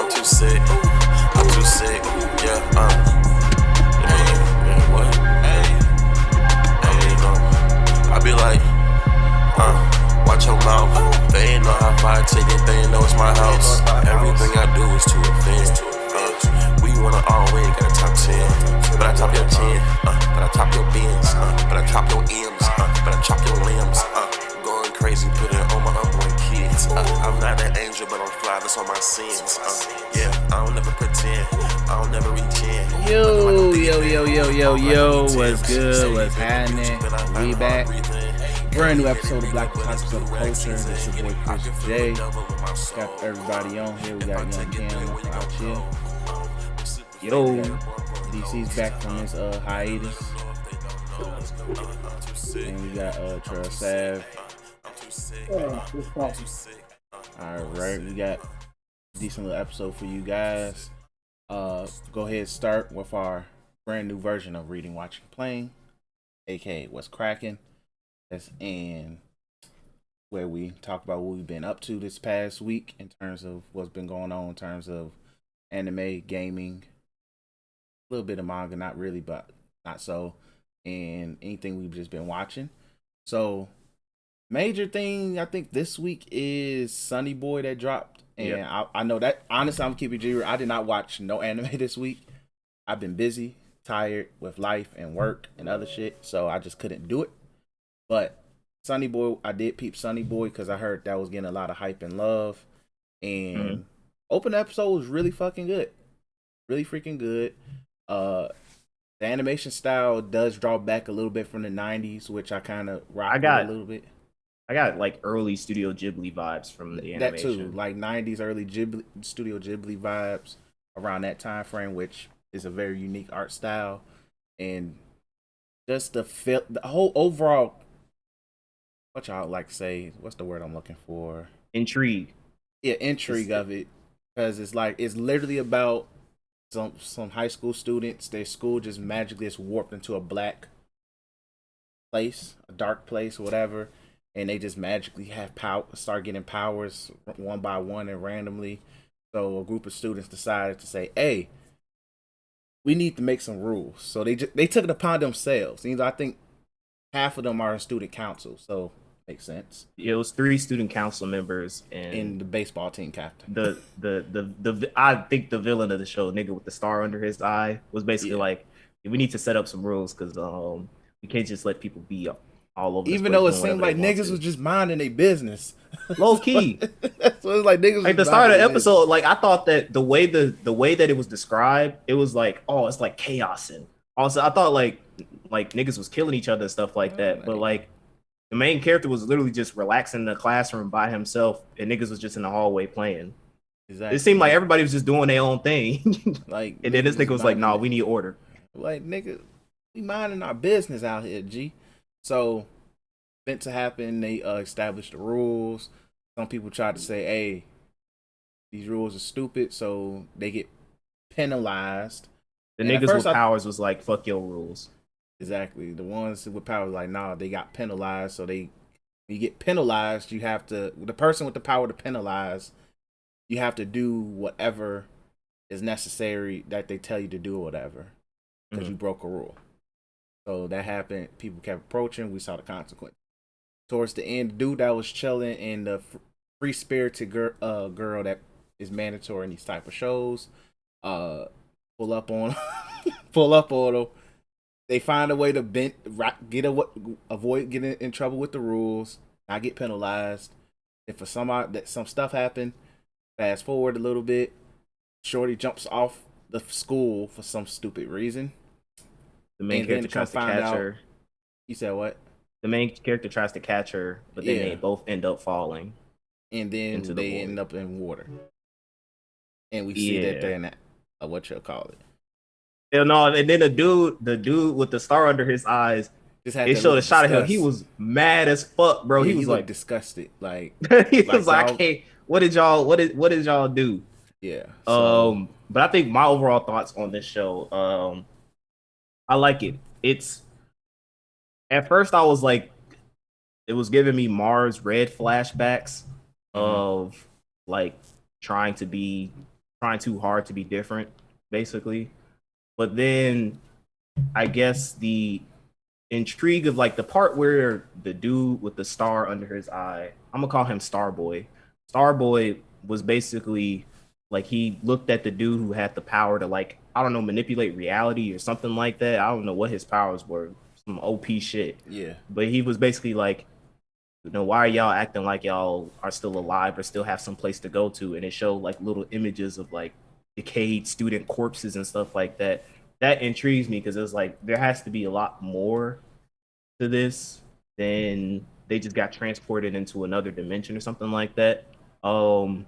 I'm too sick. I'm too sick. Yeah, what? Hey, I be like, watch your mouth. They ain't know how far I take it, they ain't know it's my house. Everything I do is to offend. We wanna all win, got a top 10. But I top your 10, but I top your bins, but I top your M's, but I chop your limbs. Going crazy, put it on my unborn kids. I'm not an angel, but I'm fly, that's on my sins. Yeah, I don't never pretend, I don't never reach in. Yo, what's good? What's happening? We back. Brand new episode of Black Otakus of the Culture. This is your boy Chris J. Got everybody on here. We got Young Kang out here. Yo, DC's back from his hiatus. And we got Trail Sav. Alright, we got a decent little episode for you guys. Go ahead and start with our brand new version of Reading, Watching, Playing, aka What's Cracking. That's in where we talk about what we've been up to this past week in terms of what's been going on in terms of anime, gaming, a little bit of manga, not really, but not so, and anything we've just been watching. So, major thing I think this week is Sunny Boy that dropped. And I know that, honestly, I'm keeping it. I did not watch no anime this week. I've been busy, tired with life and work and other shit, so I just couldn't do it. But Sunny Boy, I did peep Sunny Boy because I heard that was getting a lot of hype and love. And open episode was really fucking good. Really freaking good. The animation style does draw back a little bit from the 90s, which I kind of rock with a little bit. I got like early Studio Ghibli vibes from the animation. That too, like 90s early Studio Ghibli vibes around that time frame, which is a very unique art style. And just the whole overall, what y'all like to say, what's the word I'm looking for? Intrigue. Yeah, intrigue of it. Because it's like, it's literally about some high school students, their school just magically is warped into a black place, a dark place, whatever. And they just magically have power, start getting powers one by one and randomly. So a group of students decided to say, "Hey, we need to make some rules." So they took it upon themselves. I think half of them are in student council, so makes sense. It was 3 student council members and the baseball team captain. The I think the villain of the show, nigga with the star under his eye, was basically like, we need to set up some rules because we can't just let people be all over. Even though it seemed like niggas was just minding their business, low key. So it's like niggas. Like the start of the episode, like I thought that the way that it was described, it was like, oh, it's like chaos, and also I thought like niggas was killing each other and stuff like that. But like the main character was literally just relaxing in the classroom by himself, and niggas was just in the hallway playing. Exactly. It seemed like everybody was just doing their own thing. Like, and then this nigga was like, "Nah, we need order." Like, nigga, we minding our business out here, G. So, meant to happen, they established the rules. Some people tried to say, hey, these rules are stupid, so they get penalized. The niggas with powers was like, fuck your rules. Exactly. The ones with powers like, nah, they got penalized, so when you get penalized, you have to, the person with the power to penalize, you have to do whatever is necessary that they tell you to do or whatever, because you broke a rule. So that happened. People kept approaching. We saw the consequence. Towards the end, the dude that was chilling and the free-spirited girl that is mandatory in these type of shows, pull up on them. They find a way to avoid getting in trouble with the rules, not get penalized. If for some stuff happened, fast forward a little bit, Shorty jumps off the school for some stupid reason. The main character tries to catch her. You said what? The main character tries to catch her, but then they both end up falling. And then they end up in water. And we see that they're in that, what you'll call it. And then the dude with the star under his eyes, they showed a shot of him. He was mad as fuck, bro. He was like disgusted. Like he was like, "Hey, what did y'all do?" Yeah. So. But I think my overall thoughts on this show, I like it. It's at first I was like, it was giving me Mars Red flashbacks of like trying to trying too hard to be different, basically. But then I guess the intrigue of like the part where the dude with the star under his eye, I'm gonna call him Starboy. Starboy was basically like he looked at the dude who had the power to like, I don't know, manipulate reality or something like that. I don't know what his powers were, some OP shit. Yeah. But he was basically like, why are y'all acting like y'all are still alive or still have some place to go to? And it showed like little images of like decayed student corpses and stuff like that. That intrigues me because it's like there has to be a lot more to this than they just got transported into another dimension or something like that. Um,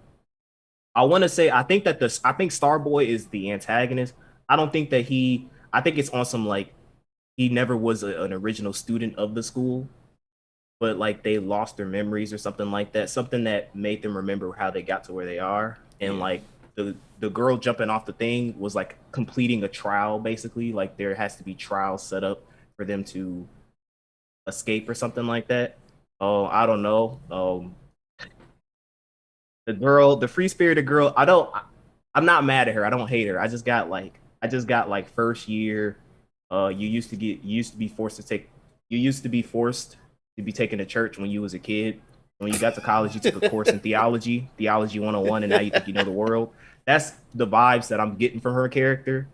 I want to say I think Starboy is the antagonist. I don't think that he. I think it's on some like he never was an original student of the school, but like they lost their memories or something like that. Something that made them remember how they got to where they are, and like the girl jumping off the thing was like completing a trial basically. Like there has to be trials set up for them to escape or something like that. Oh, I don't know. The girl, the free spirited girl. I'm not mad at her. I don't hate her. I just got like first year. You used to be forced to take. You used to be forced to be taken to church when you was a kid. When you got to college, you took a course in theology 101, and now you think you know the world. That's the vibes that I'm getting from her character,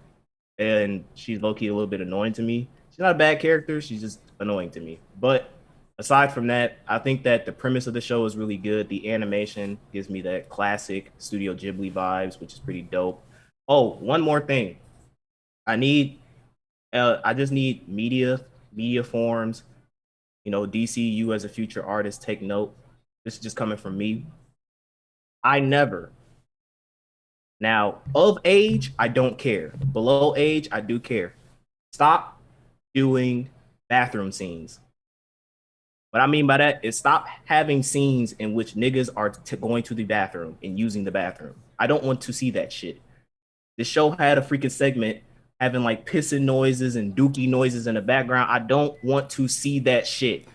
and she's low key a little bit annoying to me. She's not a bad character. She's just annoying to me. But aside from that, I think that the premise of the show is really good. The animation gives me that classic Studio Ghibli vibes, which is pretty dope. Oh, one more thing. I need I just need media forms. DCU as a future artist, take note. This is just coming from me. I never. Now, of age, I don't care. Below age, I do care. Stop doing bathroom scenes. What I mean by that is stop having scenes in which niggas are going to the bathroom and using the bathroom. I don't want to see that shit. The show had a freaking segment having like pissing noises and dookie noises in the background. I don't want to see that shit.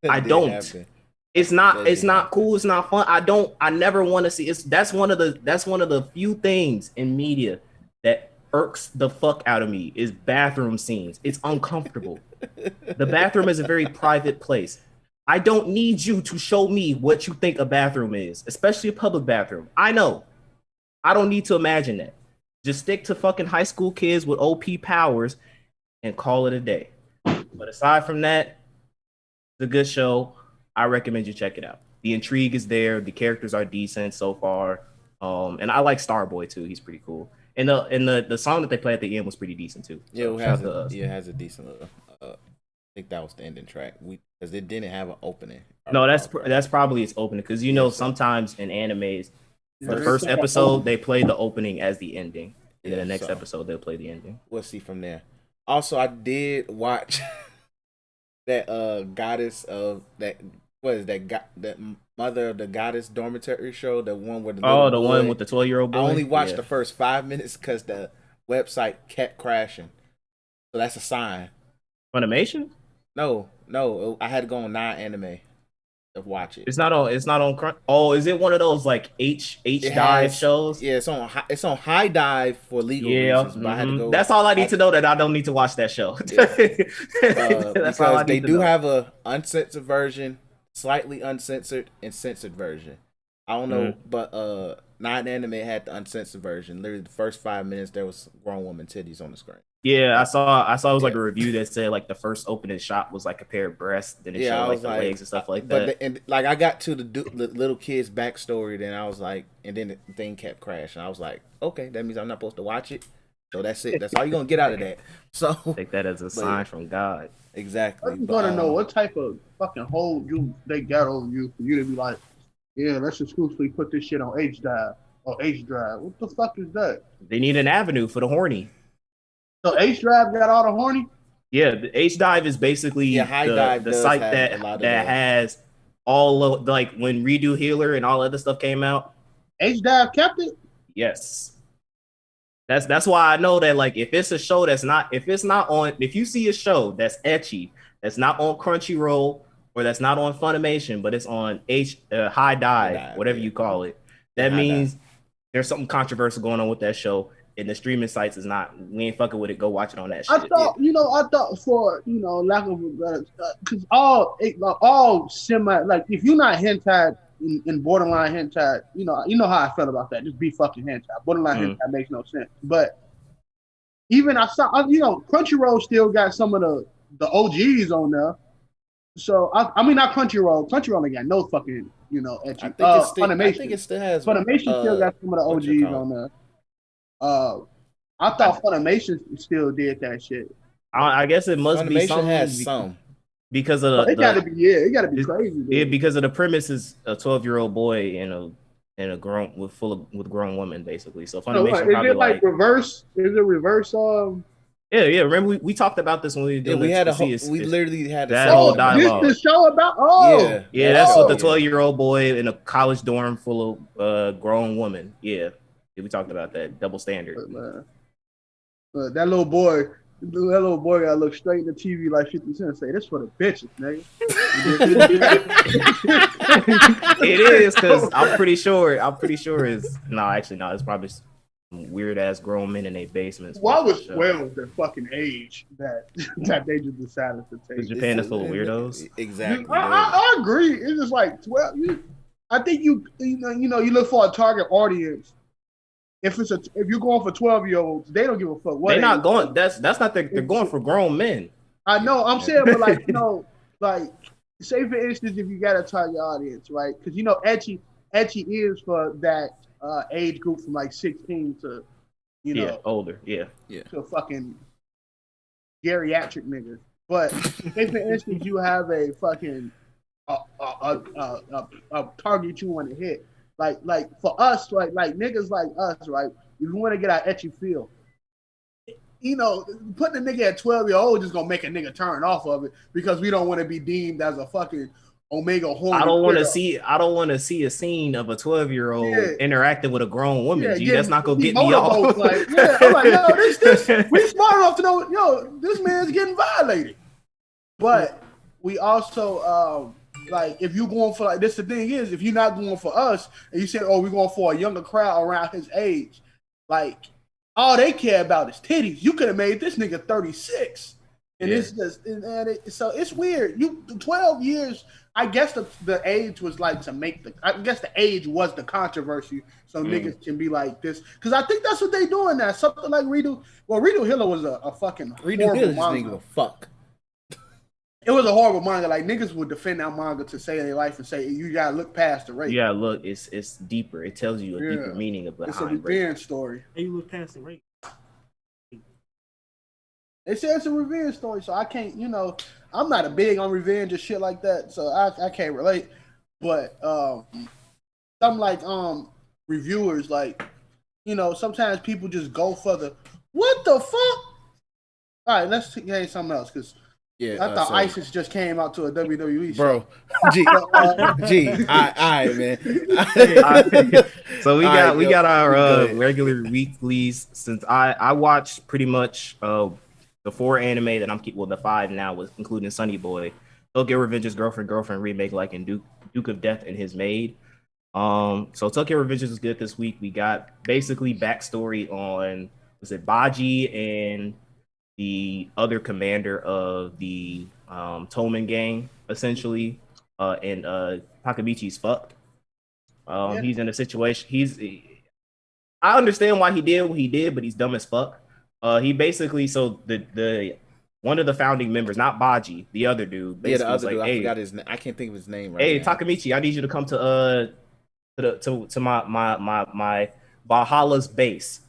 I don't. Happen. It's not cool. It's not fun. I never want to see it's that's one of the few things in media that irks the fuck out of me is bathroom scenes. It's uncomfortable. The bathroom is a very private place. I don't need you to show me what you think a bathroom is, especially a public bathroom. I know. I don't need to imagine that. Just stick to fucking high school kids with OP powers and call it a day. But aside from that, it's a good show. I recommend you check it out. The intrigue is there. The characters are decent so far. And I like Starboy too. He's pretty cool. And the song that they play at the end was pretty decent too. Yeah, it has a decent. I think that was the ending track. Because it didn't have an opening. No, that's probably its opening. Because sometimes in animes, the first episode they play the opening as the ending, and then the next episode they'll play the ending. We'll see from there. Also, I did watch that goddess of that. What is that? That mother of the goddess dormitory show, the one with the one with the 12-year-old boy. I only watched the first 5 minutes because the website kept crashing. So that's a sign. Funimation? No, I had to go on 9anime to watch it. It's not on Crunch. Oh, is it one of those like H dive shows? Yeah, it's on High Dive for legal reasons. But I had to go. That's all I need to know. That I don't need to watch that show. Yeah. Because they do have a uncensored version, slightly uncensored, and censored version. I don't know, but 9anime had the uncensored version. Literally, the first 5 minutes there was grown woman titties on the screen. Yeah, I saw it was like a review that said like the first opening shot was like a pair of breasts, then it showed like the legs and stuff like that. And like I got to the little kid's backstory, then I was like, and then the thing kept crashing. I was like, okay, that means I'm not supposed to watch it. So that's it. That's all you're gonna get out of that. So take that as a sign from God. Exactly. I'm gonna know what type of fucking hold they got on you for you to be like, yeah, let's exclusively put this shit on H Dive or H Drive. What the fuck is that? They need an avenue for the horny. So H Drive got all the horny? Yeah, the H Dive is basically the site that has all of like when Redo Healer and all other stuff came out. H Dive kept it? Yes. That's why I know that like if it's a show if you see a show that's ecchi, that's not on Crunchyroll or that's not on Funimation, but it's on High Dive, whatever you call it, that means there's something controversial going on with that show, and the streaming sites is not. We ain't fucking with it. Go watch it on that shit. I thought for lack of a better, because all semi like if you're not hentai in borderline hentai, you know how I felt about that. Just be fucking hentai. Borderline hentai makes no sense. But even I saw, Crunchyroll still got some of the OGs on there. So I mean not Crunchyroll. Crunchyroll ain't got no fucking etchy. I think it still has. Funimation still got some of the OGs on there. I thought Funimation still did that shit. I guess it must be Funimation something has some. because of It gotta be crazy. Yeah, because of the premise is a 12-year-old boy and a grown with grown women basically. So Funimation probably is it like reverse? Is it reverse? Yeah. Remember we talked about this when we did. We had we literally had that whole dialogue. This the show about? Yeah. That's what the 12-year-old boy in a college dorm full of grown women. Yeah, we talked about that double standard. That little boy gotta look straight in the TV like 50 Cent and say, "This for the bitches, nigga." It is because I'm pretty sure it's it's probably some weird ass grown men in their basements. Why was 12 the fucking age that they just decided to take? Because Japan is full of weirdos. Exactly. I agree. It's just like 12. I think you look for a target audience. If you're going for 12-year-olds, they don't give a fuck. They're not going. That's not. They're going for grown men. I know. I'm saying, but like say for instance, if you got a target audience, right? Because ecchi is for that age group from like 16 to older, to fucking geriatric niggas. But say for instance, you have a fucking a target you want to hit. Like for us, like niggas like us, right? If we want to get our etchy feel, putting a nigga at 12-year-old just gonna make a nigga turn off of it because we don't want to be deemed as a fucking omega horny. I don't want to see a scene of a 12-year-old interacting with a grown woman. That's not gonna get me off. I'm like, yo, this we smart enough to know, this man's getting violated. But we also like if you're going for this, the thing is, if you're not going for us and you say, oh, we're going for a younger crowd around his age, like all they care about is titties. You could have made this nigga 36, and it's just so it's weird. 12 years. I guess the age was like to make I guess the age was the controversy, so niggas can be like this because I think that's what they doing now. Something like Redo. Well, Redo Hiller was a fucking Redo Hiller just didn't give a fuck. It was a horrible manga. Like niggas would defend that manga to save their life and say you gotta look past the rape. You gotta look. It's deeper. It tells you a deeper meaning of behind. It's a revenge story. And you look past the rape. They say it's a revenge story, so I can't. I'm not a big on revenge or shit like that, so I can't relate. But something like reviewers, like sometimes people just go for the what the fuck. All right, let's get something else because. Yeah, I thought ISIS just came out to a WWE show. Bro. Alright, man. So we got our regular weeklies. Since I watched pretty much the 4 anime that I'm keeping, the 5 now, was including Sunny Boy, Tokyo Revenge's Girlfriend remake, like in Duke of Death and His Maid. So Tokyo Revenge is good this week. We got basically backstory on Baji and the other commander of the Toman gang, essentially, and Takamichi's fucked. He's in a situation. I understand why he did what he did, but he's dumb as fuck. He basically the one of the founding members, not Baji, the other dude. The other dude. I forgot his name. I can't think of his name right now. Hey, now. Takamichi, I need you to come to my Valhalla's base.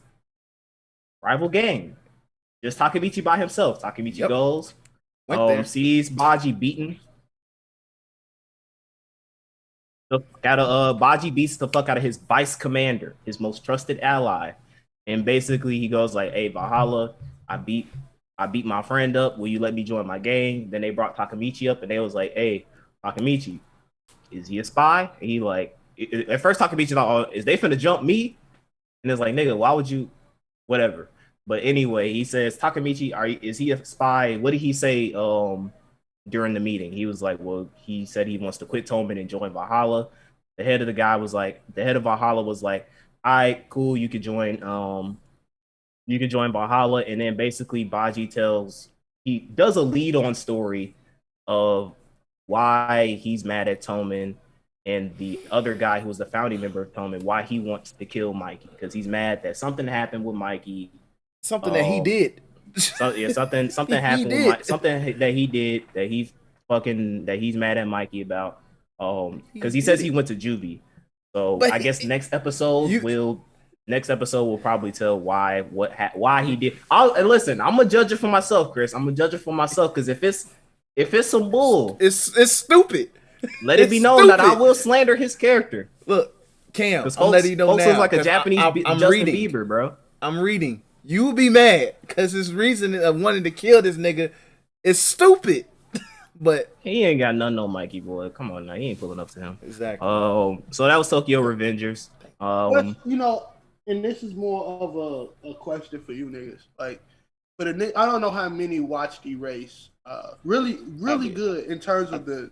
Rival gang. Just Takamichi by himself. Takamichi goes, sees Baji beaten. Baji beats the fuck out of his vice commander, his most trusted ally, and basically he goes like, "Hey, Valhalla, I beat my friend up. Will you let me join my gang?" Then they brought Takamichi up, and they was like, "Hey, Takamichi, is he a spy?" And he like, at first Takamichi's like, "Oh, is they finna jump me?" And it's like, "Nigga, why would you?" Whatever. But anyway, he says, Takamichi, is he a spy? What did he say during the meeting? He was like, well, he said he wants to quit Toman and join Valhalla. The head of Valhalla was like, right, cool, you could join Valhalla, and then basically Baji he does a lead on story of why he's mad at Toman and the other guy who was the founding member of Toman, why he wants to kill Mikey because he's mad that something happened with Mikey. Something that he did. Something happened with Mike, something that he did that he's mad at Mikey about. Because he says he went to juvie. So I guess next episode will probably tell why he did. And listen, I'm gonna judge it for myself, Chris. I'm gonna judge it for myself because if it's some bull, it's stupid. Let it be known that I will slander his character. Look, Cam, I'm letting you know now. Looks like a Japanese I'm Justin reading. Bieber, bro. I'm reading. You will be mad because his reason of wanting to kill this nigga is stupid. But he ain't got nothing on Mikey, boy. Come on now, he ain't pulling up to him. Exactly. So that was Tokyo Revengers. But, you know, and this is more of a question for you niggas. Like, but I don't know how many watched Erase. Really good in terms of the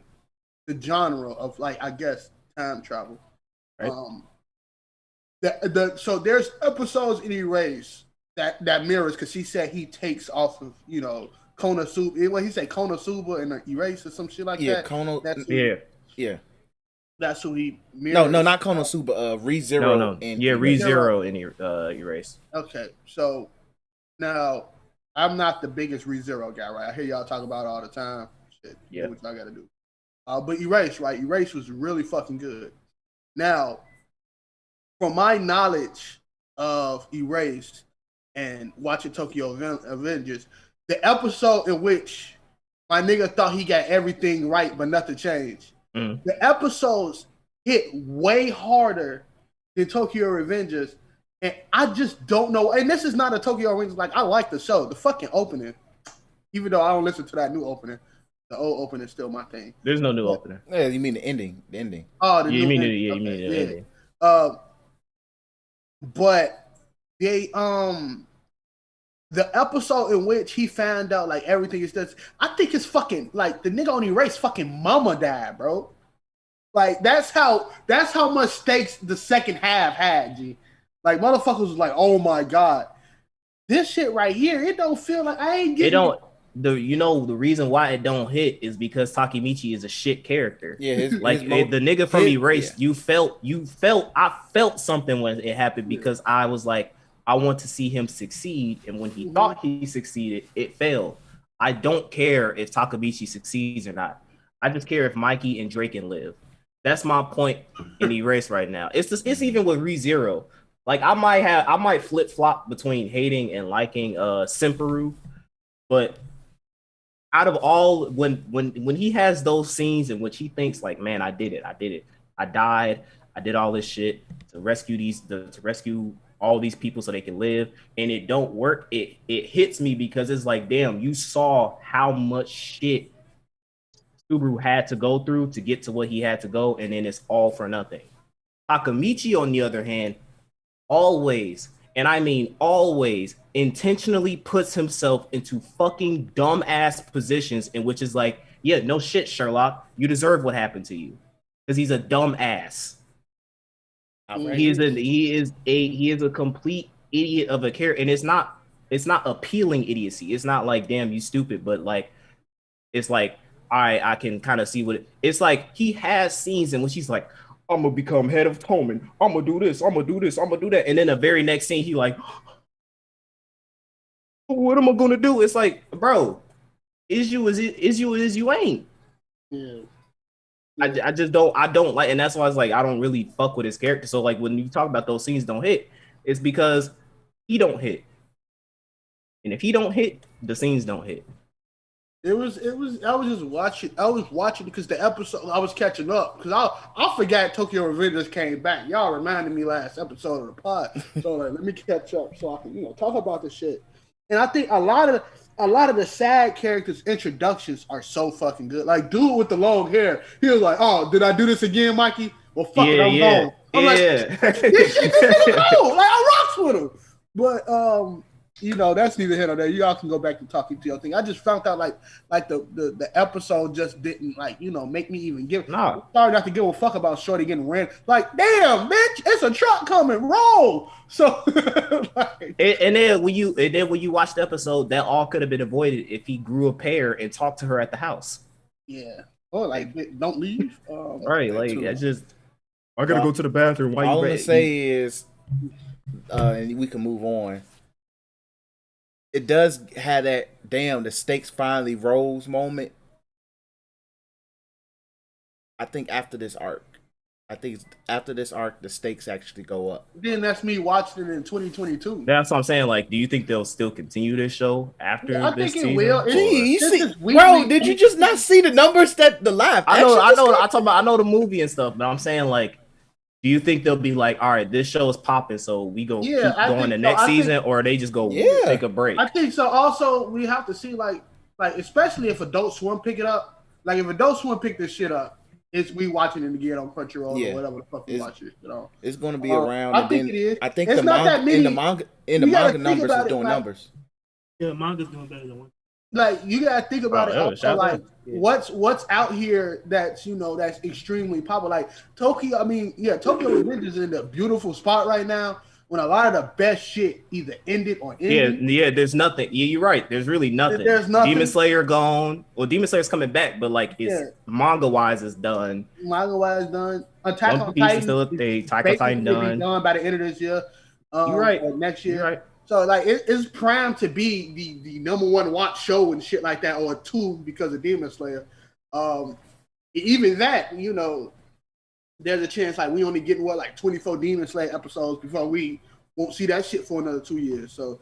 genre of, like, I guess time travel. Right. So there's episodes in Erase that mirrors, because he said he takes off of, you know, Konosuba. What he said, Konosuba and Erase or some shit like that. Yeah. That's who he mirrors. No, not Konosuba. ReZero. No. ReZero and Erase. Okay, so now I'm not the biggest ReZero guy, right? I hear y'all talk about it all the time. Shit, yeah. What y'all got to do? But Erase, right? Erase was really fucking good. Now, from my knowledge of Erase and watching Tokyo Avengers, the episode in which my nigga thought he got everything right but nothing changed, the episodes hit way harder than Tokyo Revengers, and I just don't know. And this is not a Tokyo Revengers. Like, I like the show, the fucking opening, even though I don't listen to that new opening. The old opening is still my thing. There's no new opening. Yeah, you mean the ending? The ending. Oh, you mean the ending. But they the episode in which he found out like everything is just, I think it's fucking like the nigga on Erase fucking mama died, bro. Like that's how much stakes the second half had, G. Like motherfuckers was like, oh my god, this shit right here, it don't feel like I ain't getting. It don't. The reason why it don't hit is because Takemichi is a shit character. Yeah, the nigga from Erased, yeah. I felt something when it happened because I was like, I want to see him succeed, and when he thought he succeeded, it failed. I don't care if Takemichi succeeds or not. I just care if Mikey and Draken live. That's my point in Erased right now. It's even with ReZero. Like I might flip flop between hating and liking Simperu, but out of all, when he has those scenes in which he thinks like, man, I did it, I died, I did all this shit to rescue all these people so they can live, and it don't work, it hits me because it's like, damn, you saw how much shit Subaru had to go through to get to what he had to go, and then it's all for nothing. Takemichi, on the other hand, always, and I mean always, intentionally puts himself into fucking dumbass positions in which is like, yeah, no shit, Sherlock, you deserve what happened to you, because he's a dumbass. He is a complete idiot of a character, and it's not appealing idiocy. It's not like, damn, you stupid, but like, it's like, all right, I can kind of see it's like. He has scenes in which he's like, I'm gonna become head of Toman. I'm gonna do this. I'm gonna do this. I'm gonna do that. And then the very next scene, he like, what am I gonna do? It's like, bro, is you as you ain't. Yeah. I just don't like, and that's why it's like I don't really fuck with his character. So like when you talk about those scenes don't hit, it's because he don't hit. And if he don't hit, the scenes don't hit. I was watching because the episode I was catching up because I forgot Tokyo Revengers came back. Y'all reminded me last episode of the pod. So like, let me catch up so I can, talk about this shit. And I think a lot of the sad characters' introductions are so fucking good. Like dude with the long hair, he was like, "Oh, did I do this again, Mikey? Well, fuck it, I'm gone." I'm like, this shit, like I rocks with him. But that's neither here nor there. Y'all can go back and talk to your thing. I just found out like the episode just didn't make me even give. Nah. Sorry not to give a fuck about Shorty getting ran. Like, damn, bitch, it's a truck coming. Roll. So, and then when you watch the episode, that all could have been avoided if he grew a pair and talked to her at the house. Yeah. Or don't leave. Right. Like it's just. I gotta go to the bathroom. Why all you I'm gonna say is, and we can move on. It does have that the stakes finally rose moment. I think after this arc. The stakes actually go up. Then that's me watching it in 2022. That's what I'm saying. Like, do you think they'll still continue this show after I this think it season? will. Gee, you see, bro, did you just not see the numbers that the live? I know the movie and stuff, but I'm saying like, do you think they'll be like, all right, this show is popping, so we go keep going the next season, or they just go take a break? I think so. Also, we have to see like especially if Adult Swim pick it up. Like if Adult Swim pick this shit up, it's we watching it again on Crunchyroll or whatever the fuck we watch it. It's going to be around. I think it is. I think it's the not that many. in the manga numbers is doing numbers. Yeah, manga's doing better than one. Like you gotta think about it. Also, like what's out here that's that's extremely popular. Like Tokyo. Tokyo Revenge is in a beautiful spot right now. When a lot of the best shit either ended or ended. Yeah. There's nothing. Yeah, you're right. There's really nothing. There's nothing. Demon Slayer gone. Well, Demon Slayer's coming back, but like it's manga wise is done. Manga-wise done. Attack on Piece Titan is still Attack on Titan done by the end of this year. You're right. Or next year. You're right. So like it's primed to be the number one watch show and shit like that, or two because of Demon Slayer. Even that, there's a chance like we only getting 24 Demon Slayer episodes before we won't see that shit for another 2 years. So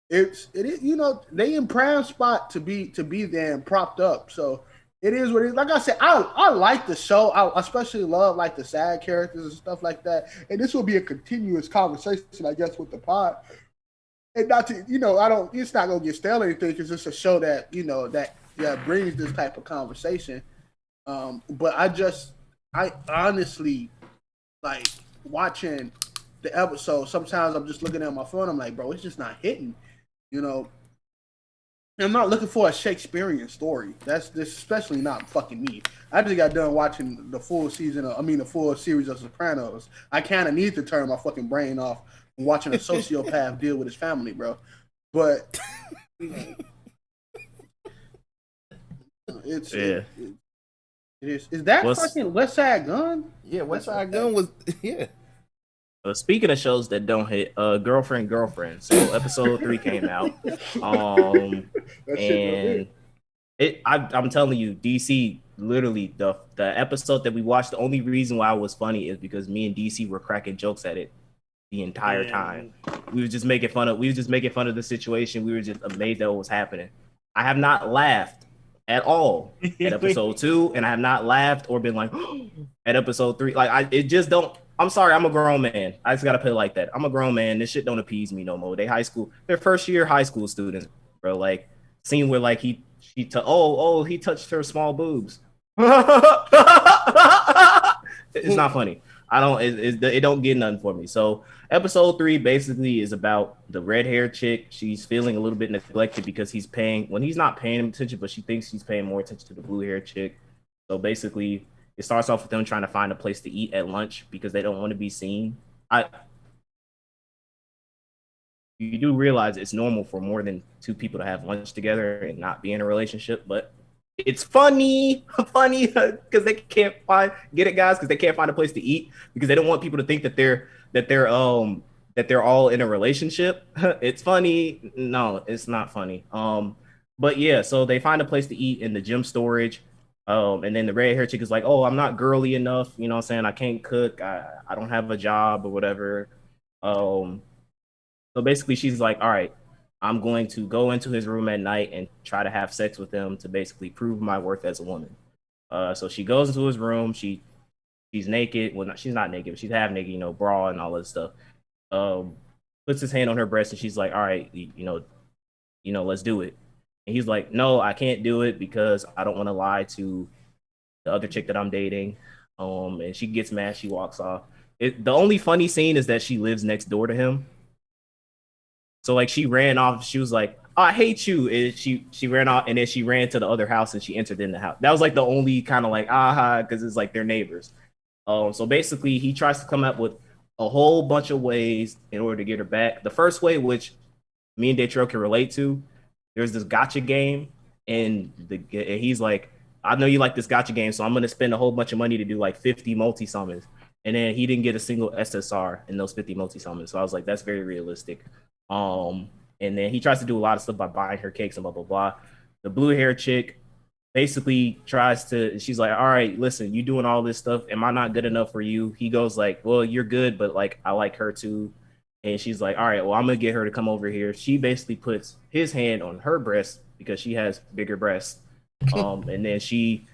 it is they in prime spot to be there and propped up. So it is what it is. Like I said, I like the show. I especially love like the sad characters and stuff like that. And this will be a continuous conversation, I guess, with the pod. And not to, it's not gonna get stale or anything because it's a show that that brings this type of conversation. But I honestly like watching the episode. Sometimes I'm just looking at my phone. I'm like, bro, it's just not hitting. I'm not looking for a Shakespearean story. That's especially not fucking me. I just got done watching the full the full series of Sopranos. I kind of need to turn my fucking brain off from watching a sociopath deal with his family, bro. But it is. Is that fucking West Side Gun? Yeah, West Side Gun was Speaking of shows that don't hit, Girlfriend. So episode 3 came out, and I'm telling you, DC literally the episode that we watched. The only reason why it was funny is because me and DC were cracking jokes at it the entire time. We were just making fun of the situation. We were just amazed that what was happening. I have not laughed at all at episode 2, and I have not laughed or been like at episode 3. Like it just don't. I'm sorry, I'm a grown man. I just gotta put it like that. I'm a grown man. This shit don't appease me no more. They're first year high school students, bro. Like, scene where like he touched her small boobs. It's not funny. It don't get nothing for me. So episode 3 basically is about the red hair chick. She's feeling a little bit neglected because he's not paying him attention, but she thinks he's paying more attention to the blue hair chick. So basically, it starts off with them trying to find a place to eat at lunch because they don't want to be seen. You do realize it's normal for more than 2 people to have lunch together and not be in a relationship, but it's funny because they can't get it, guys, because they can't find a place to eat because they don't want people to think that they're all in a relationship. It's funny. No, it's not funny. But yeah, so they find a place to eat in the gym storage. And then the red hair chick is like, oh, I'm not girly enough. You know what I'm saying? I can't cook. I don't have a job or whatever. So basically she's like, all right, I'm going to go into his room at night and try to have sex with him to basically prove my worth as a woman. So she goes into his room. She's naked. Well, she's not naked, but she's half naked, bra and all this stuff. Puts his hand on her breast and she's like, all right, let's do it. And he's like, no, I can't do it because I don't want to lie to the other chick that I'm dating. And she gets mad. She walks off. The only funny scene is that she lives next door to him. So like she ran off. She was like, oh, I hate you. And she ran off, and then she ran to the other house and she entered in the house. That was like the only kind of like aha, because it's like they're neighbors. So basically, he tries to come up with a whole bunch of ways in order to get her back. The first way, which me and Detro can relate to, there's this gotcha game, and he's like, I know you like this gotcha game, so I'm gonna spend a whole bunch of money to do like 50 multi summons. And then he didn't get a single SSR in those 50 multi summons. So I was like, that's very realistic. And then he tries to do a lot of stuff by buying her cakes and blah blah blah. The blue hair chick basically tries to, she's like, all right, listen, you doing all this stuff, am I not good enough for you? He goes like, well, you're good, but like I like her too. And she's like, all right, well, I'm gonna get her to come over here. She basically puts his hand on her breast because she has bigger breasts. And then she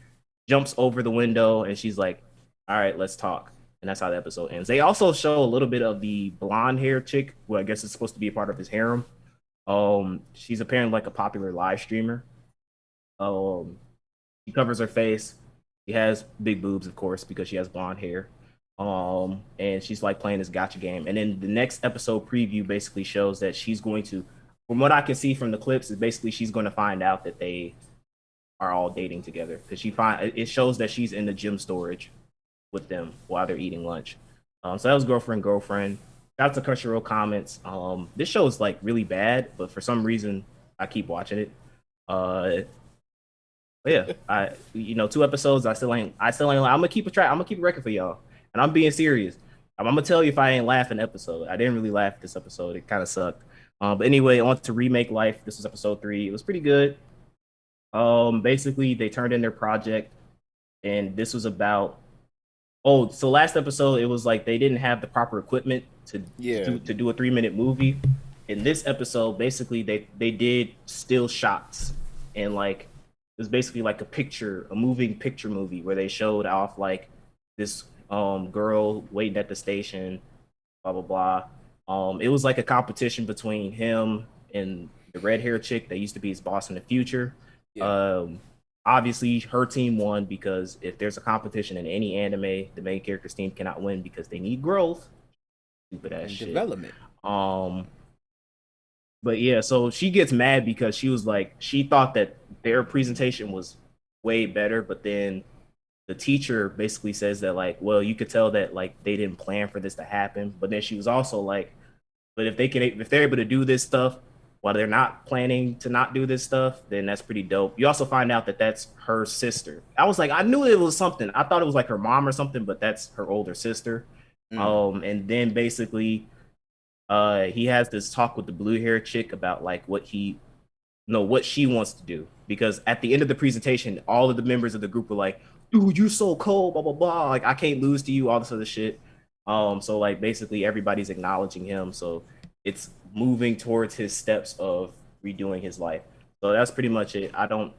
jumps over the window and she's like, all right, let's talk. And that's how the episode ends. They also show a little bit of the blonde hair chick, who I guess is supposed to be a part of his harem. She's apparently like a popular live streamer. She covers her face. She has big boobs, of course, because she has blonde hair. And she's like playing this gotcha game. And then the next episode preview basically shows that she's going to, from what I can see from the clips, is basically she's going to find out that they are all dating together because it shows that she's in the gym storage with them while they're eating lunch. So that was girlfriend. Shout out to Crunchyroll comments. This show is like really bad, but for some reason I keep watching it. But yeah, 2 episodes. I still ain't. I'm gonna keep a track. I'm gonna keep a record for y'all, and I'm being serious. I'm gonna tell you if I ain't laughing episode. I didn't really laugh this episode. It kind of sucked. But anyway, on to Remake Life. This was episode 3. It was pretty good. Basically they turned in their project, and this was about. Oh, so last episode it was like they didn't have the proper equipment to do a 3-minute movie. In this episode, basically they did still shots, and like it was basically like a moving picture movie where they showed off like this girl waiting at the station, blah blah blah. It was like a competition between him and the red hair chick that used to be his boss in the future. Yeah. Obviously her team won because if there's a competition in any anime, the main character's team cannot win because they need growth. Stupid ass shit. Development. But yeah, so she gets mad because she was like, she thought that their presentation was way better, but then the teacher basically says that like, well, you could tell that like they didn't plan for this to happen. But then she was also like, but if they're able to do this stuff while they're not planning to not do this stuff, then that's pretty dope. You also find out that that's her sister. I was like, I knew it was something. I thought it was like her mom or something, but that's her older sister. And then basically he has this talk with the blue hair chick about like what she wants to do. Because at the end of the presentation, all of the members of the group were like, dude, you're so cold, blah, blah, blah. Like, I can't lose to you, all this other shit. So like basically everybody's acknowledging him. So it's moving towards his steps of redoing his life. So that's pretty much it. I don't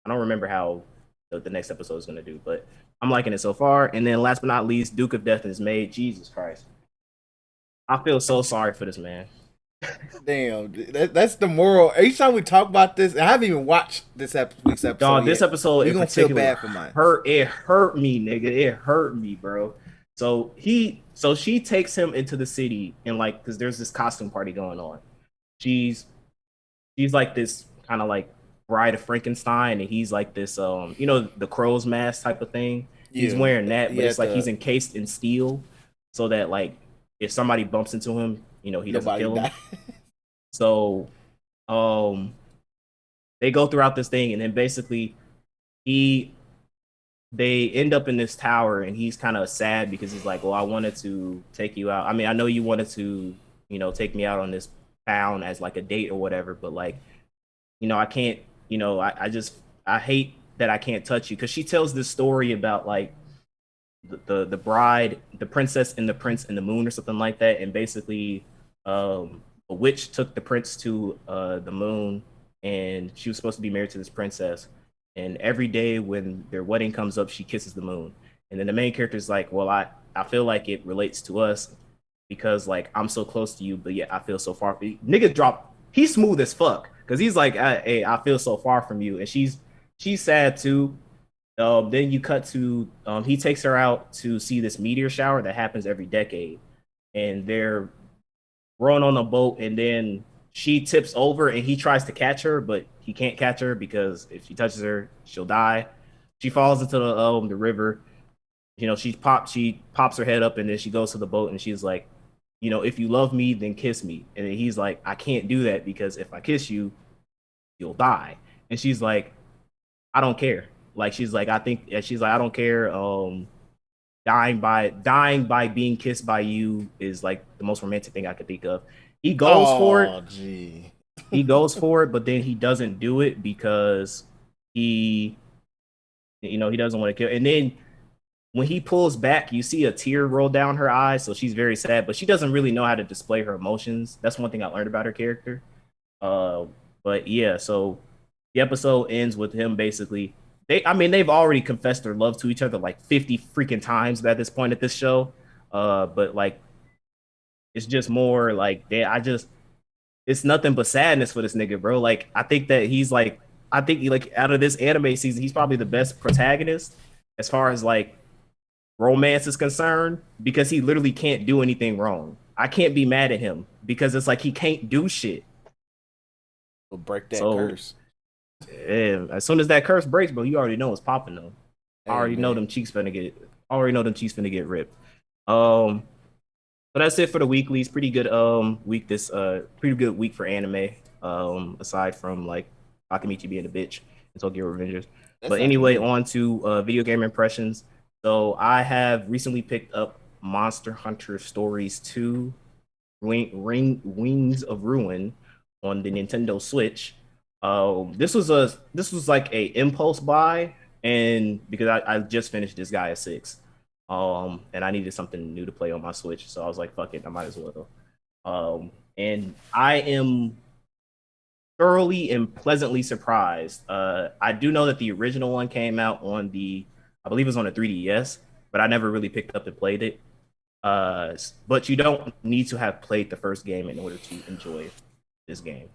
remember how the next episode is going to do, but I'm liking it so far. And then last but not least, Duke of Death is made. Jesus Christ. I feel so sorry for this man. Damn, that's the moral. Each time we talk about this, I haven't even watched this week's episode. Dog, this episode you're gonna feel bad for mine. It hurt me, nigga. It hurt me, bro. So she takes him into the city and like, because there's this costume party going on. She's like this kind of like Bride of Frankenstein, and he's like this the crow's mask type of thing. Yeah. He's wearing that, but it's like he's encased in steel, so that like if somebody bumps into him, he doesn't kill him. So they go throughout this thing, and then basically they end up in this tower, and he's kind of sad because he's like, well, I wanted to take you out. I mean, I know you wanted to, take me out on this town as like a date or whatever, but like, I can't, I hate that I can't touch you. Because she tells this story about like the bride, the princess and the prince and the moon or something like that. And basically a witch took the prince to the moon, and she was supposed to be married to this princess. And every day when their wedding comes up, she kisses the moon. And then the main character is like, well, I feel like it relates to us because like I'm so close to you, but yet I feel so far. Nigga he's smooth as fuck because he's like, hey, I feel so far from you. And she's sad too. Then you cut to he takes her out to see this meteor shower that happens every decade. And they're rowing on a boat, and then she tips over and he tries to catch her, but he can't catch her because if she touches her, she'll die. She falls into the river. She pops her head up and then she goes to the boat and she's like, if you love me, then kiss me. And then he's like, I can't do that because if I kiss you, you'll die. And she's like, I don't care. Like she's like, I don't care. Dying by being kissed by you is like the most romantic thing I could think of. He goes for it. Oh, gee. He goes for it, but then he doesn't do it because he he doesn't want to kill. And then when he pulls back, you see a tear roll down her eyes, so she's very sad, but she doesn't really know how to display her emotions. That's one thing I learned about her character. Uh, but yeah, so the episode ends with him basically. They've already confessed their love to each other like 50 freaking times at this point at this show. But like, it's just more like it's nothing but sadness for this nigga, bro. Like, I think out of this anime season, he's probably the best protagonist as far as like romance is concerned because he literally can't do anything wrong. I can't be mad at him because it's like he can't do shit. We'll break that curse. Yeah, as soon as that curse breaks, bro, you already know it's popping though. Hey, I already know them cheeks finna get ripped. So that's it for the weeklies. Pretty good week pretty good week for anime. Aside from like Akamichi being a bitch and Tokyo Revengers. But anyway, on to video game impressions. So I have recently picked up Monster Hunter Stories 2 Wings of Ruin on the Nintendo Switch. This was like a impulse buy, and because I just finished this guy at 6. And I needed something new to play on my Switch, so I was like, fuck it, I might as well. And I am thoroughly and pleasantly surprised. I do know that the original one came out on I believe it was on a 3DS, but I never really picked up and played it. But you don't need to have played the first game in order to enjoy this game.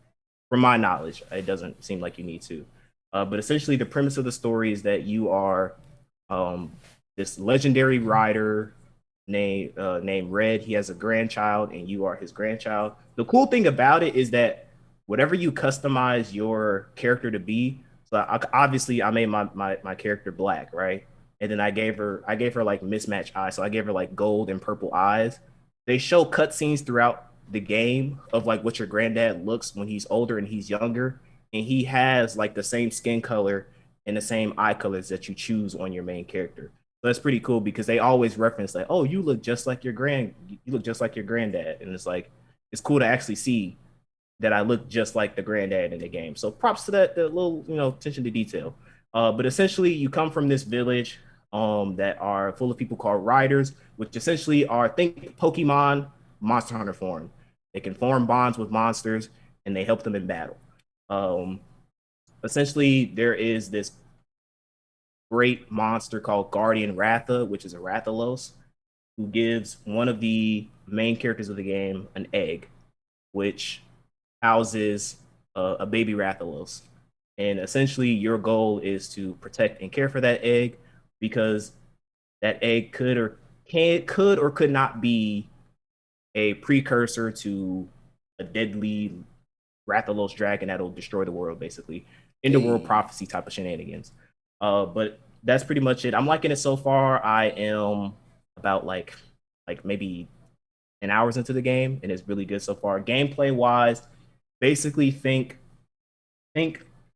From my knowledge, it doesn't seem like you need to. But essentially, the premise of the story is that you are this legendary rider named Red. He has a grandchild, and you are his grandchild. The cool thing about it is that whatever you customize your character to be, so obviously I made my character black, right? And then I gave her like mismatched eyes. So I gave her like gold and purple eyes. They show cutscenes throughout the game of like what your granddad looks when he's older and he's younger, and he has like the same skin color and the same eye colors that you choose on your main character. So that's pretty cool because they always reference like, oh, you look just like your granddad, and it's like it's cool to actually see that I look just like the granddad in the game. So props to that, the little attention to detail. But essentially, you come from this village that are full of people called riders, which essentially are think Pokemon Monster Hunter form. They can form bonds with monsters and they help them in battle. Essentially, there is this great monster called Guardian Ratha, which is a Rathalos, who gives one of the main characters of the game an egg, which houses a baby Rathalos. And essentially, your goal is to protect and care for that egg because that egg could or could not be a precursor to a deadly Rathalos dragon that'll destroy the world, basically. End of world prophecy type of shenanigans. But that's pretty much it. I'm liking it so far. I am about like maybe 10 hours into the game, and it's really good so far. Gameplay wise, basically think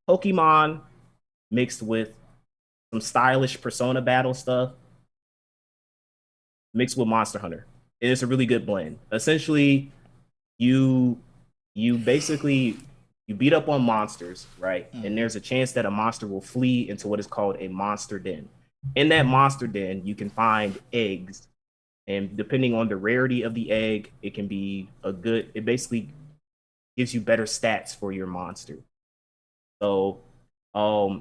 Pokemon mixed with some stylish Persona battle stuff mixed with Monster Hunter. And it's a really good blend. Essentially, you basically you beat up on monsters, right? And there's a chance that a monster will flee into what is called a monster den. In that monster den, you can find eggs, and depending on the rarity of the egg, it can be it basically gives you better stats for your monster. So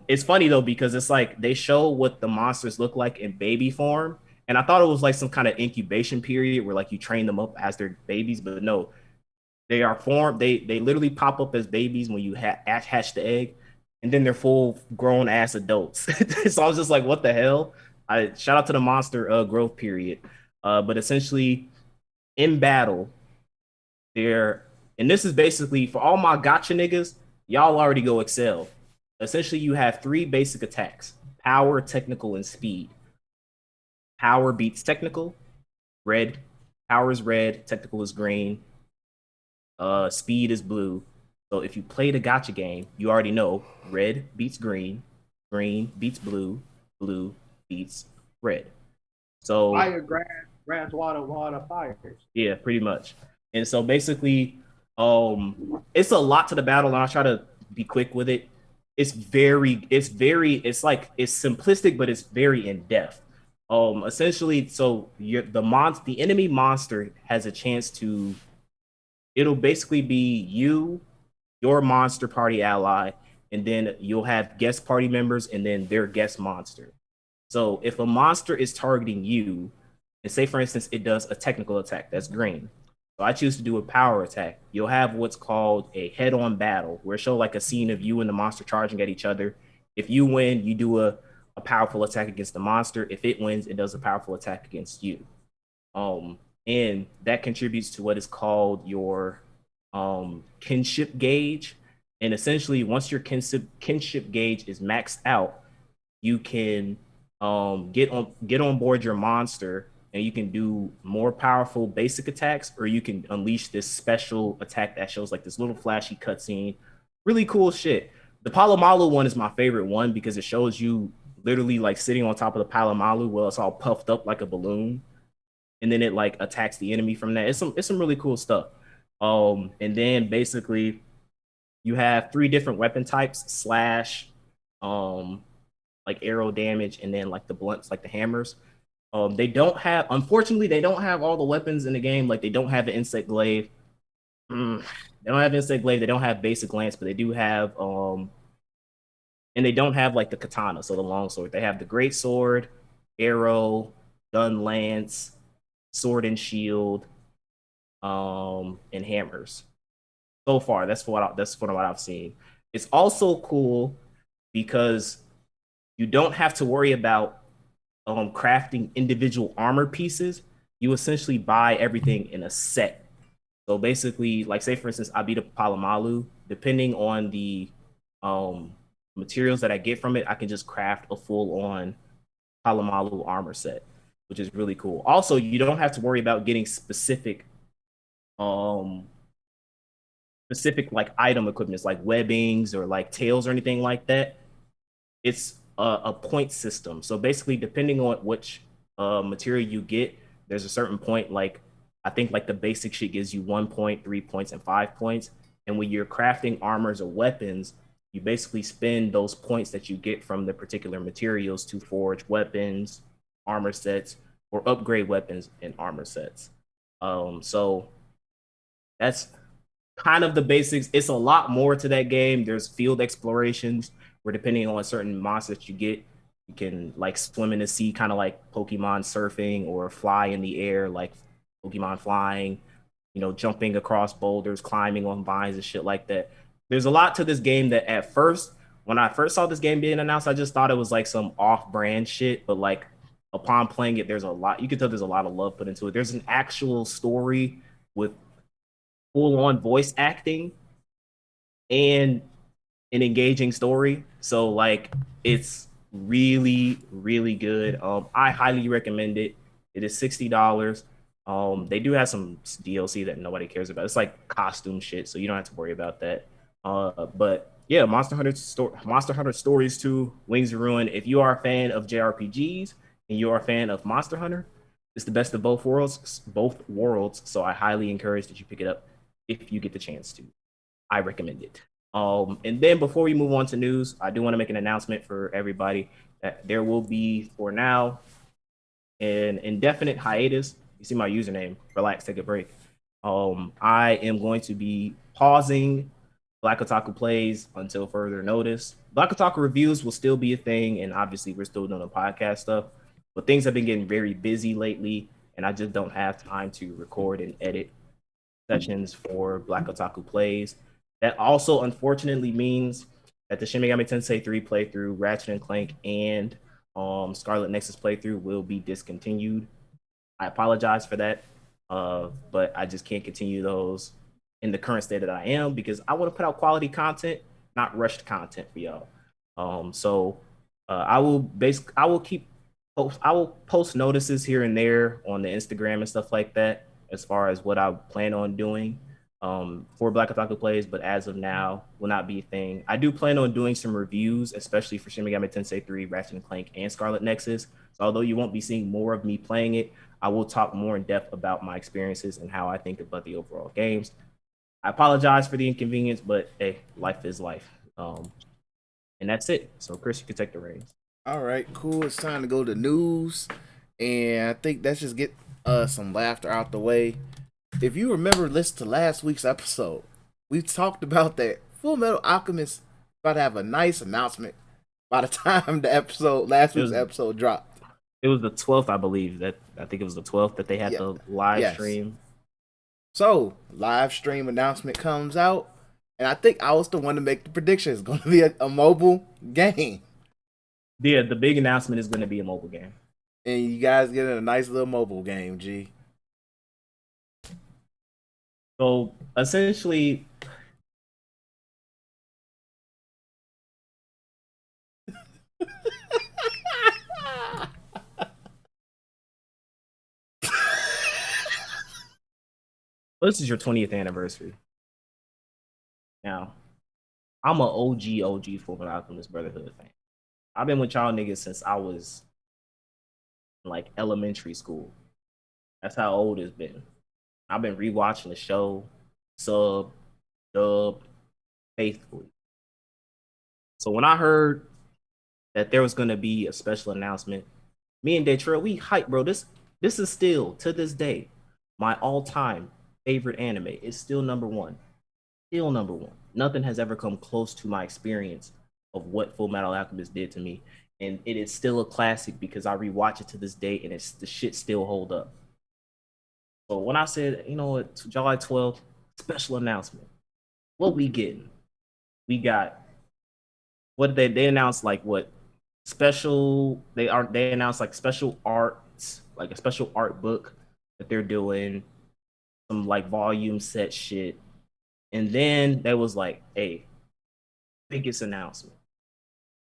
it's funny though because it's like they show what the monsters look like in baby form, and I thought it was like some kind of incubation period where like you train them up as their babies, but no, they are formed. They literally pop up as babies when you hatch the egg, and then they're full grown ass adults. So I was just like, what the hell? I shout out to the monster growth period, but essentially in battle, And this is basically for all my gotcha niggas, y'all already go excel. Essentially, you have 3 basic attacks: power, technical, and speed. Power beats technical, red. Power is red, technical is green, speed is blue. So if you play the gotcha game, you already know red beats green, green beats blue, blue beats red. So Fire, grass, water, fire. yeah, pretty much. And so basically, it's a lot to the battle, and I'll try to be quick with it. It's like it's simplistic, but it's very in depth. Essentially, so the enemy monster has a chance to. It'll basically be you, your monster party ally, and then you'll have guest party members, and then their guest monster. So if a monster is targeting you, and say for instance it does a technical attack, that's green. So I choose to do a power attack. You'll have what's called a head-on battle, where it shows like a scene of you and the monster charging at each other. If you win, you do a powerful attack against the monster. If it wins, it does a powerful attack against you. And that contributes to what is called your kinship gauge. And essentially, once your kinship gauge is maxed out, you can get on board your monster, and you can do more powerful basic attacks, or you can unleash this special attack that shows like this little flashy cutscene. Really cool shit. The Palomalu one is my favorite one because it shows you literally like sitting on top of the Palomalu while it's all puffed up like a balloon, and then it like attacks the enemy from that. It's some really cool stuff. And then basically you have 3 different weapon types: slash, like arrow damage, and then like the blunts, like the hammers. Unfortunately, they don't have all the weapons in the game. Like they don't have the insect glaive. They don't have insect glaive. They don't have basic lance, but they do have and they don't have like the katana, so the long sword. They have the great sword, arrow, gun, lance, sword and shield, and hammers. So far, that's what I've seen. It's also cool because you don't have to worry about crafting individual armor pieces. You essentially buy everything in a set. So basically, like say for instance, I beat up Palomalu. Depending on the um, materials that I get from it, I can just craft a full-on Palomalu armor set, which is really cool. Also, you don't have to worry about getting um, specific like item equipments like webbings or like tails or anything like that. It's a point system. So basically, depending on which material you get, there's a certain point. Like I think like the basic shit gives you 1 point, 3 points, and 5 points. And when you're crafting armors or weapons, you basically spend those points that you get from the particular materials to forge weapons, armor sets, or upgrade weapons and armor sets. So that's kind of the basics. It's a lot more to that game. There's field explorations where depending on certain monsters that you get, you can like swim in the sea, kind of like Pokemon surfing, or fly in the air like Pokemon flying, jumping across boulders, climbing on vines and shit like that. There's a lot to this game that at first, when I first saw this game being announced, I just thought it was like some off-brand shit, but like upon playing it, there's a lot, you can tell there's a lot of love put into it. There's an actual story with full-on voice acting and an engaging story. So like it's really, really good. I highly recommend it. It is $60. They do have some DLC that nobody cares about. It's like costume shit, so you don't have to worry about that. But yeah, Monster Hunter Stories 2, Wings of Ruin. If you are a fan of JRPGs and you are a fan of Monster Hunter, it's the best of both worlds. Both worlds. So I highly encourage that you pick it up if you get the chance to. I recommend it. And then before we move on to news, I do want to make an announcement for everybody that there will be, for now, an indefinite hiatus. You see my username, relax, take a break. I am going to be pausing Black Otaku Plays until further notice. Black Otaku Reviews will still be a thing, and obviously we're still doing the podcast stuff, but things have been getting very busy lately, and I just don't have time to record and edit sessions for Black Otaku Plays. That also unfortunately means that the Shin Megami Tensei 3 playthrough, Ratchet and Clank, and Scarlet Nexus playthrough will be discontinued. I apologize for that, but I just can't continue those in the current state that I am because I want to put out quality content, not rushed content for y'all. So I will keep I will post notices here and there on the Instagram and stuff like that as far as what I plan on doing for Black Otaku Plays, but as of now, will not be a thing. I do plan on doing some reviews, especially for Shin Megami Tensei 3, Ratchet and Clank, and Scarlet Nexus. So although you won't be seeing more of me playing it, I will talk more in depth about my experiences and how I think about the overall games. I apologize for the inconvenience, but hey, life is life. And that's it. So Chris, you can take the reins. All right, cool. It's time to go to news, and I think let's just get some laughter out the way. If you remember, listen to last week's episode. We talked about that Full Metal Alchemist about to have a nice announcement by the time the last week's episode dropped. It was the 12th, I believe. I think it was the 12th that they had the live stream. So, live stream announcement comes out, and I think I was the one to make the prediction. It's going to be a mobile game. Yeah, the big announcement is going to be a mobile game. And you guys get a nice little mobile game, G. So, essentially... This is your 20th anniversary. Now, I'm an OG Fullmetal Alchemist Brotherhood fan. I've been with y'all niggas since I was in like elementary school. That's how old it's been. I've been rewatching the show, sub, dub, faithfully. So when I heard that there was gonna be a special announcement, me and Detroit, we hype, bro. This is still to this day my all-time favorite anime. It's still number one. Still number one. Nothing has ever come close to my experience of what Full Metal Alchemist did to me. And it is still a classic because I rewatch it to this day and the shit still hold up. So when I said, you know what, July 12th, special announcement. What we getting? We got what they announced like what special they announced like special arts, like a special art book that they're doing, some like volume set shit. And then there was like, hey, biggest announcement.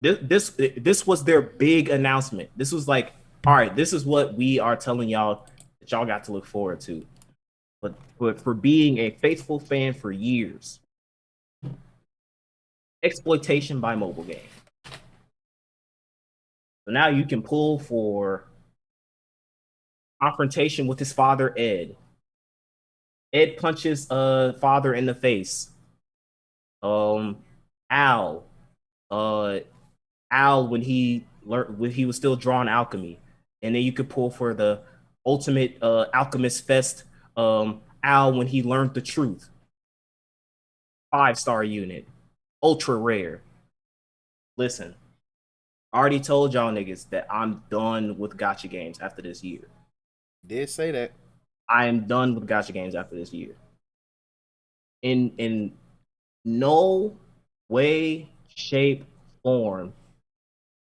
This was their big announcement. This was like, all right, this is what we are telling y'all that y'all got to look forward to. But for being a faithful fan for years, exploitation by mobile game. So now you can pull for confrontation with his father, Ed. Ed punches father in the face. Al. Al when he was still drawing alchemy. And then you could pull for the ultimate alchemist fest, Al when he learned the truth. 5-star unit. Ultra rare. Listen, I already told y'all niggas that I'm done with gacha games after this year. Did say that. I am done with gacha games after this year. In no way, shape, form,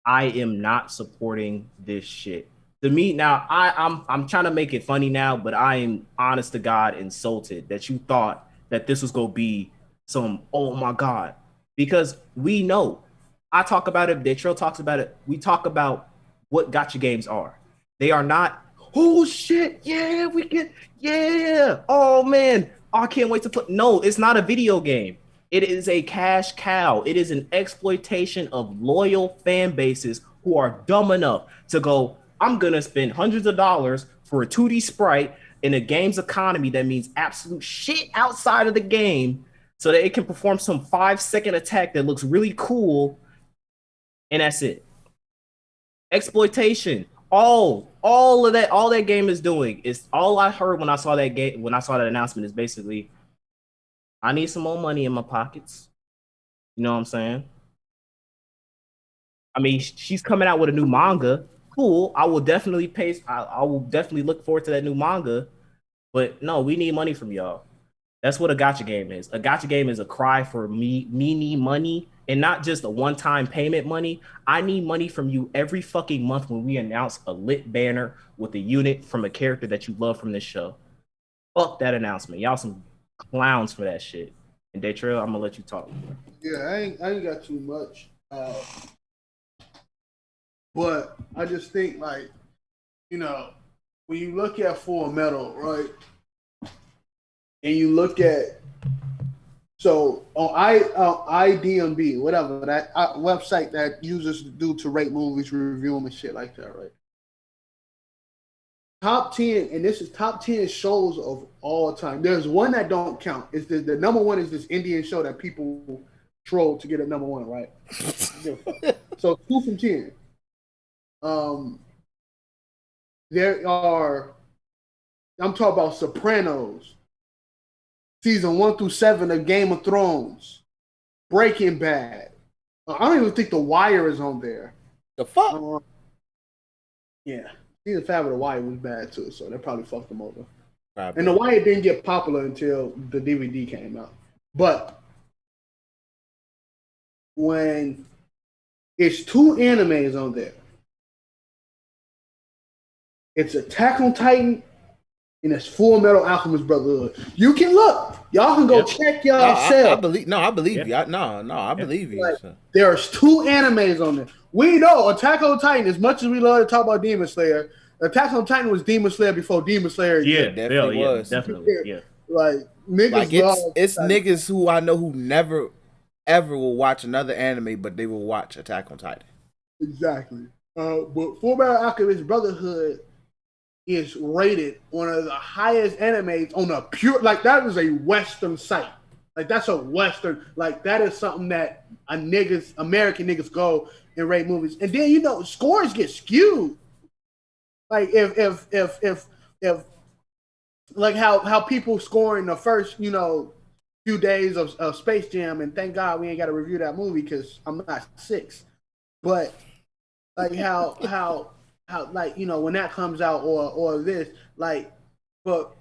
I am not supporting this shit. To me, now I'm trying to make it funny now, but I am honest to God insulted that you thought that this was gonna be some oh my god. Because we know. I talk about it, Detroit talks about it. We talk about what gacha games are. They are not, oh shit, yeah, we get, yeah, oh man, I can't wait to play. No, it's not a video game. It is a cash cow. It is an exploitation of loyal fan bases who are dumb enough to go, I'm gonna spend hundreds of dollars for a 2D sprite in a game's economy that means absolute shit outside of the game so that it can perform some 5-second attack that looks really cool, and that's it. Exploitation. All of that, all that game is doing is all I heard when I saw that game, when I saw that announcement is basically, I need some more money in my pockets. You know what I'm saying? I mean, she's coming out with a new manga. Cool. I will definitely pay. I will definitely look forward to that new manga. But no, we need money from y'all. That's what a gacha game is. A gacha game is a cry for me need money, and not just a one-time payment money. I need money from you every fucking month when we announce a lit banner with a unit from a character that you love from this show. Fuck that announcement. Y'all some clowns for that shit. And Daytrail, I'm gonna let you talk. Yeah, I ain't got too much. But I just think like, when you look at Full Metal, right? And you look at so on IDMB, whatever that website that users do to rate movies, review them, and shit like that, right? Top 10, and this is top 10 shows of all time. There's one that don't count. It's the number one is this Indian show that people troll to get a number one, right? So 2 from 10. There are. I'm talking about Sopranos, season 1 through 7 of Game of Thrones, Breaking Bad. I don't even think The Wire is on there. The fuck? Yeah, season 5 of The Wire was bad too, so they probably fucked them over. Probably. And The Wire didn't get popular until the DVD came out. But when it's 2 animes on there, it's Attack on Titan and it's Full Metal Alchemist Brotherhood. You can look. Y'all can go check yourself. I believe you. I believe you. Like, there's 2 animes on there. We know Attack on Titan, as much as we love to talk about Demon Slayer, Attack on Titan was Demon Slayer before Demon Slayer. Yeah, definitely was. Definitely. Yeah. Like niggas like it's niggas who I know who never ever will watch another anime, but they will watch Attack on Titan. Exactly. But Full Metal Alchemist Brotherhood is rated one of the highest animes on a pure, like that is a Western site. Like that's a Western, like that is something that American niggas go and rate movies. And then scores get skewed. Like if like how people score in the first, few days of Space Jam, and thank God we ain't got to review that movie because I'm not 6. But like how like when that comes out or this like, but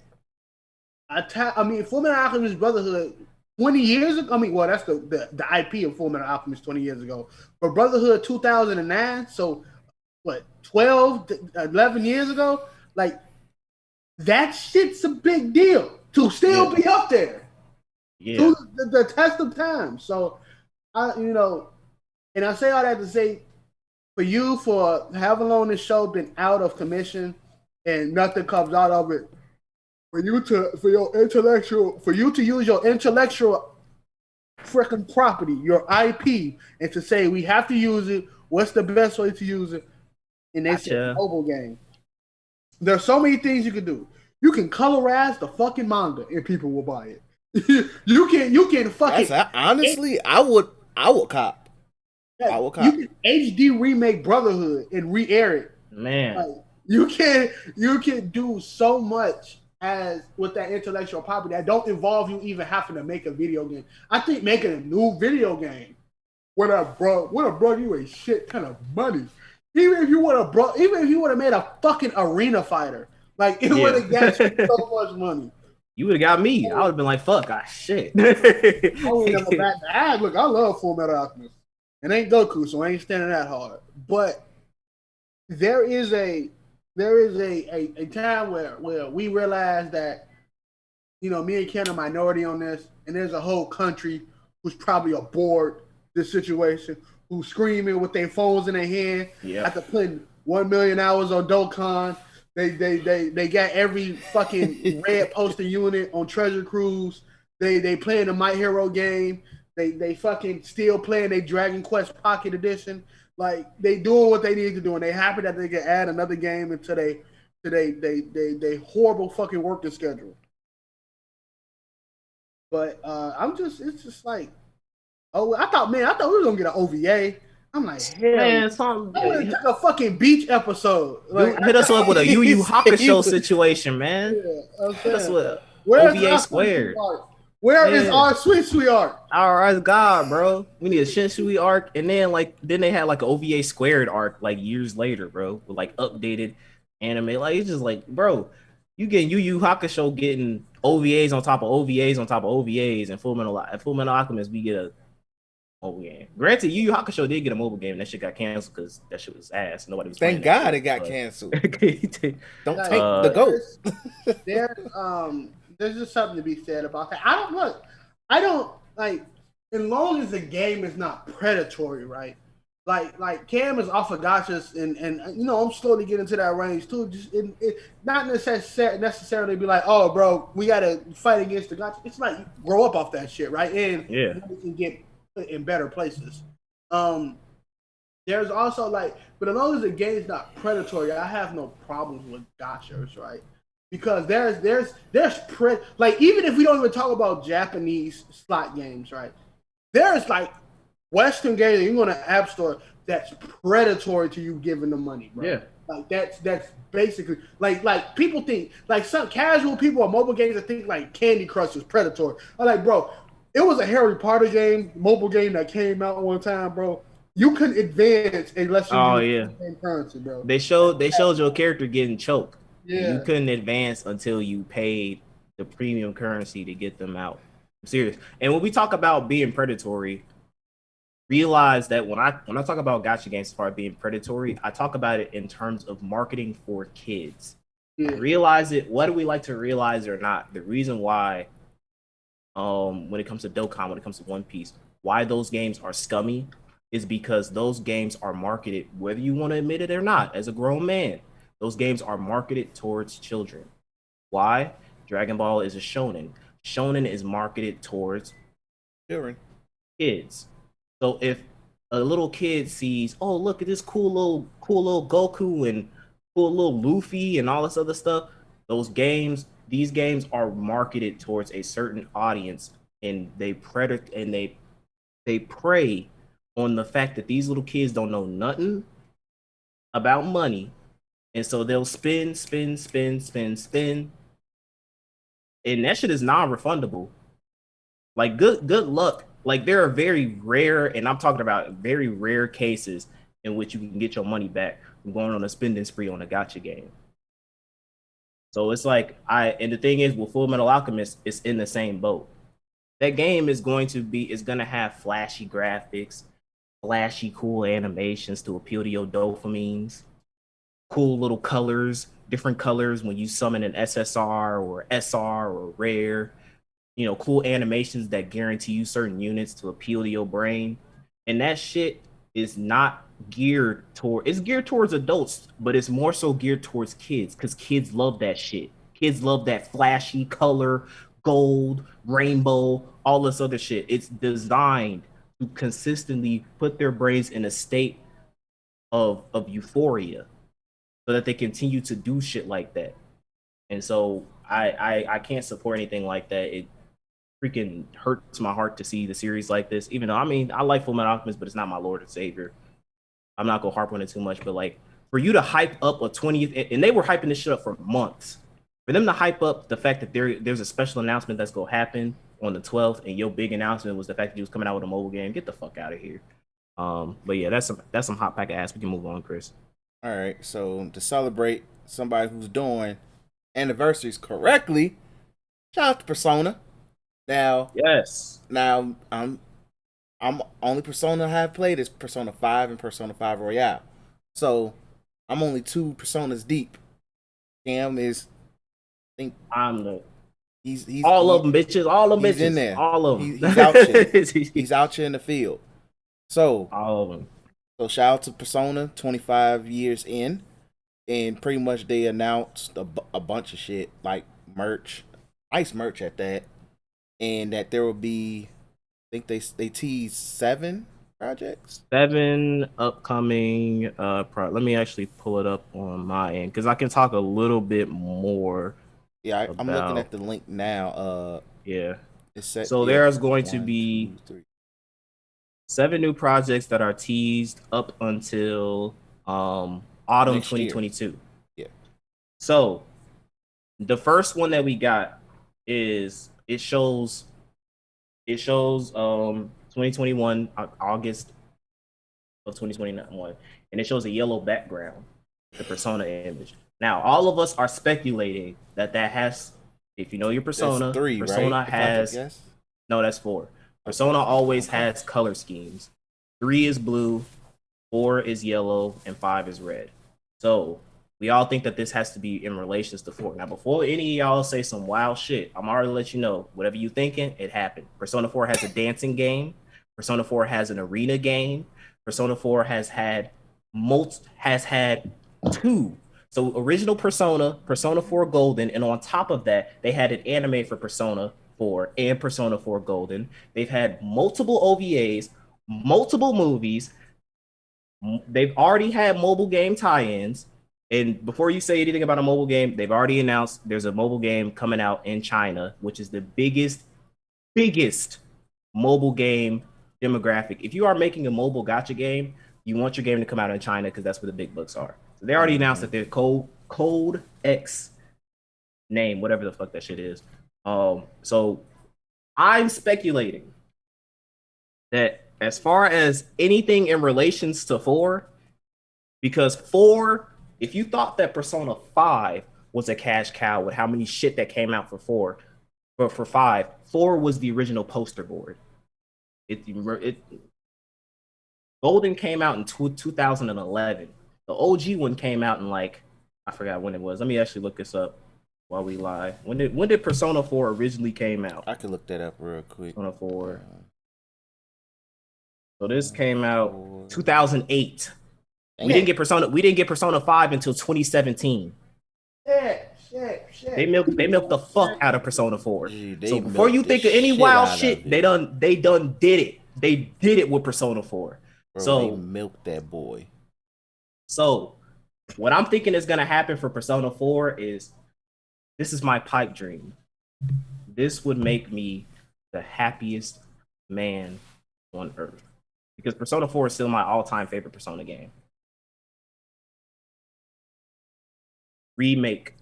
Full Metal Alchemist Brotherhood 20 years ago. That's the IP of Full Metal Alchemist 20 years ago. But Brotherhood 2009, so what 12 to 11 years ago, like that shit's a big deal to still be up there. Yeah. To the test of time. So and I say all that to say, for you, for having on this show been out of commission and nothing comes out of it, for you to use your intellectual freaking property, your IP, and to say we have to use it, what's the best way to use it? And they say mobile game. There's so many things you can do. You can colorize the fucking manga and people will buy it. you can fucking honestly, I would cop. You can HD remake Brotherhood and re-air it. Man, like, you can do so much as with that intellectual property that don't involve you even having to make a video game. I think making a new video game would have brought you a shit ton of money. Even if you would have made a fucking arena fighter, like it would have got you so much money. You would have got me. I would have been like, "Fuck, shit." Look, I love Full Metal Alchemist. It ain't Goku, so I ain't standing that hard. But there is a time where we realize that, me and Ken are minority on this, and there's a whole country who's probably aboard this situation, who's screaming with their phones in their hand after putting 1 million hours on Dokkan. They got every fucking red poster unit on Treasure Cruise. They playing the My Hero game. They fucking still playing a Dragon Quest Pocket Edition. Like they doing what they need to do, and they happy that they can add another game into they horrible fucking working schedule. But it's just like, I thought we were gonna get an OVA. I'm like, hell, man, I'm gonna take a fucking beach episode. Like, hit us up with a Yu Yu Hakusho situation, man. Yeah, hit us with OVA squared. Where is our sweet arc? Our God, bro. We need a Shinsui arc, and then they had like an OVA squared arc like years later, bro, with like updated anime. Like it's just like, bro, you getting Yu Yu Hakusho getting OVAs on top of OVAs on top of OVAs, and Full Metal Alchemist we get a mobile game. Granted, Yu Yu Hakusho did get a mobile game, and that shit got canceled because that shit was ass. Nobody was. Thank God it got canceled. Don't take the goat. there's just something to be said about that. I don't like as long as the game is not predatory, right? Like Cam is off of gotchas, and I'm slowly getting to that range too. Just not necessarily be like, oh, bro, we gotta fight against the gotcha. It's like grow up off that shit, right? And Yeah. we can get put in better places. There's also but as long as the game's not predatory, I have no problems with gotchas, right? Because there's even if we don't even talk about Japanese slot games, right? There's Western games you go to App Store that's predatory to you giving them money, bro. Yeah. Like that's basically like people think some casual people on mobile games that think Candy Crush is predatory. I'm like, bro, it was a Harry Potter mobile game that came out one time, bro. You couldn't advance unless you use the same currency, bro. They showed your character getting choked. Yeah. You couldn't advance until you paid the premium currency to get them out. I'm serious. And when we talk about being predatory, realize that when I talk about gacha games as far as being predatory, I talk about it in terms of marketing for kids. Yeah. Realize it, whether we like to realize it or not. The reason why, when it comes to Dokkan, when it comes to One Piece, why those games are scummy is because those games are marketed, whether you want to admit it or not, as a grown man, those games are marketed towards children. Why? Dragon Ball is a shonen. Shonen is marketed towards children, kids. So if a little kid sees, oh, look at this cool little Goku and cool little Luffy and all this other stuff, these games are marketed towards a certain audience, and they prey on the fact that these little kids don't know nothing about money, and so they'll spin, and that shit is non-refundable. Like good luck. Like there are very rare, and I'm talking about very rare cases in which you can get your money back from going on a spending spree on a gacha game. So it's and the thing is with Full Metal Alchemist, it's in the same boat. That game is gonna have flashy graphics, flashy cool animations to appeal to your dopamines, cool little colors, different colors when you summon an SSR or SR or rare, cool animations that guarantee you certain units to appeal to your brain. And that shit is not it's geared towards adults, but it's more so geared towards kids because kids love that shit. Kids love that flashy color, gold, rainbow, all this other shit. It's designed to consistently put their brains in a state of euphoria so that they continue to do shit like that. And so I can't support anything like that. It freaking hurts my heart to see the series like this, even though I like Full Metal Alchemist, but it's not my Lord and Savior. I'm not gonna harp on it too much, but for you to hype up a 20th, and they were hyping this shit up for months, for them to hype up the fact that there's a special announcement that's gonna happen on the 12th, and your big announcement was the fact that you was coming out with a mobile game. Get the fuck out of here. But yeah, that's some hot pack of ass. We can move on, Chris. All right, so to celebrate somebody who's doing anniversaries correctly, shout out to Persona. Now, I'm only Persona I have played is Persona 5 and Persona 5 Royale. So I'm only 2 Personas deep. Cam is, I think he's all of them bitches, all of them bitches, in there. All of them. He's out here. He's out here in the field. So all of them. So shout out to Persona, 25 years in, and pretty much they announced a bunch of shit like merch, nice merch at that, and that there will be, I think they teased 7 projects, 7 upcoming. Let me actually pull it up on my end because I can talk a little bit more. Yeah, I'm looking at the link now. Yeah. So there's going to be 7 new projects that are teased up until autumn 2022. Yeah. So the first one that we got is it shows 2021 August of 2021, and it shows a yellow background, the Persona image. Now all of us are speculating that has, if you know your Persona, that's 3, Persona right? has no, that's 4. Persona always has color schemes. 3 is blue, 4 is yellow, and 5 is red. So We all think that this has to be in relations to 4. Now, before any of y'all say some wild shit, I'm already let you know, whatever you thinking, it happened. Persona 4 has a dancing game. Persona 4 has an arena game. Persona 4 has had two. So original Persona, Persona 4 Golden, and on top of that, they had an anime for Persona 4 and Persona 4 Golden. They've had multiple OVAs, multiple movies. They've already had mobile game tie-ins. And before you say anything about a mobile game, they've already announced there's a mobile game coming out in China, which is the biggest mobile game demographic. If you are making a mobile gacha game, you want your game to come out in China because that's where the big bucks are. So they already announced that their Code X name, whatever the fuck that shit is. So I'm speculating that as far as anything in relations to 4, because 4, if you thought that Persona 5 was a cash cow with how many shit that came out for 4, but for 5, 4 was the original poster board. It Golden came out in 2011. The OG one came out in like, I forgot when it was. Let me actually look this up while we lie. When did Persona 4 originally came out? I could look that up real quick. Persona 4. So this came out 2008. We didn't get Persona 5 until 2017. Shit. They milked the fuck out of Persona 4. Gee, so before you think of any wild shit, they done did it. They did it with Persona 4. Bro, so they milked that boy. So what I'm thinking is gonna happen for Persona 4 is, this is my pipe dream. This would make me the happiest man on earth. Because Persona 4 is still my all-time favorite Persona game. Remake.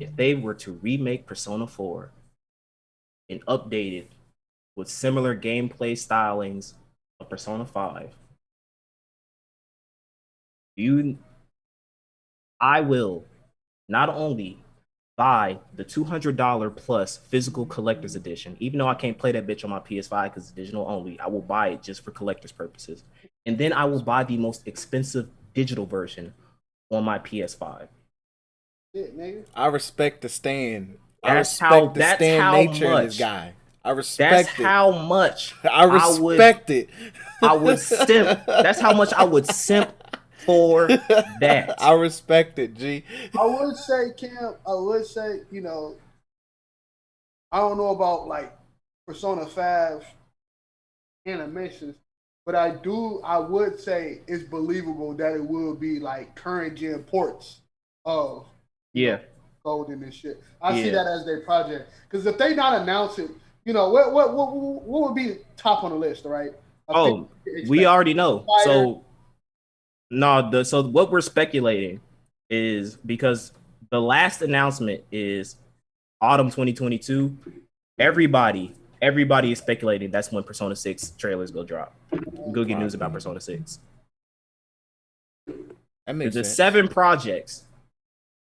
If they were to remake Persona 4 and update it with similar gameplay stylings of Persona 5, I will not only buy the $200 plus physical collector's edition, even though I can't play that bitch on my PS5 because it's digital only. I will buy it just for collector's purposes. And then I will buy the most expensive digital version on my PS5. I respect the stand. That's I how respect the stand nature in this guy. I respect That's it. how much I respect it. I would simp. That's how much I would simp for that. I respect it, G. I would say, Cam, you know, I don't know about like Persona 5 animations, but I would say it's believable that it will be like current gen ports of Golden and shit. I see that as their project. Because if they not announce it, you know, what would be top on the list, right? We already know. So so what we're speculating is, because the last announcement is autumn 2022. Everybody is speculating that's when Persona 6 trailers go drop. Go get news about Persona 6. That makes sense. 7 projects.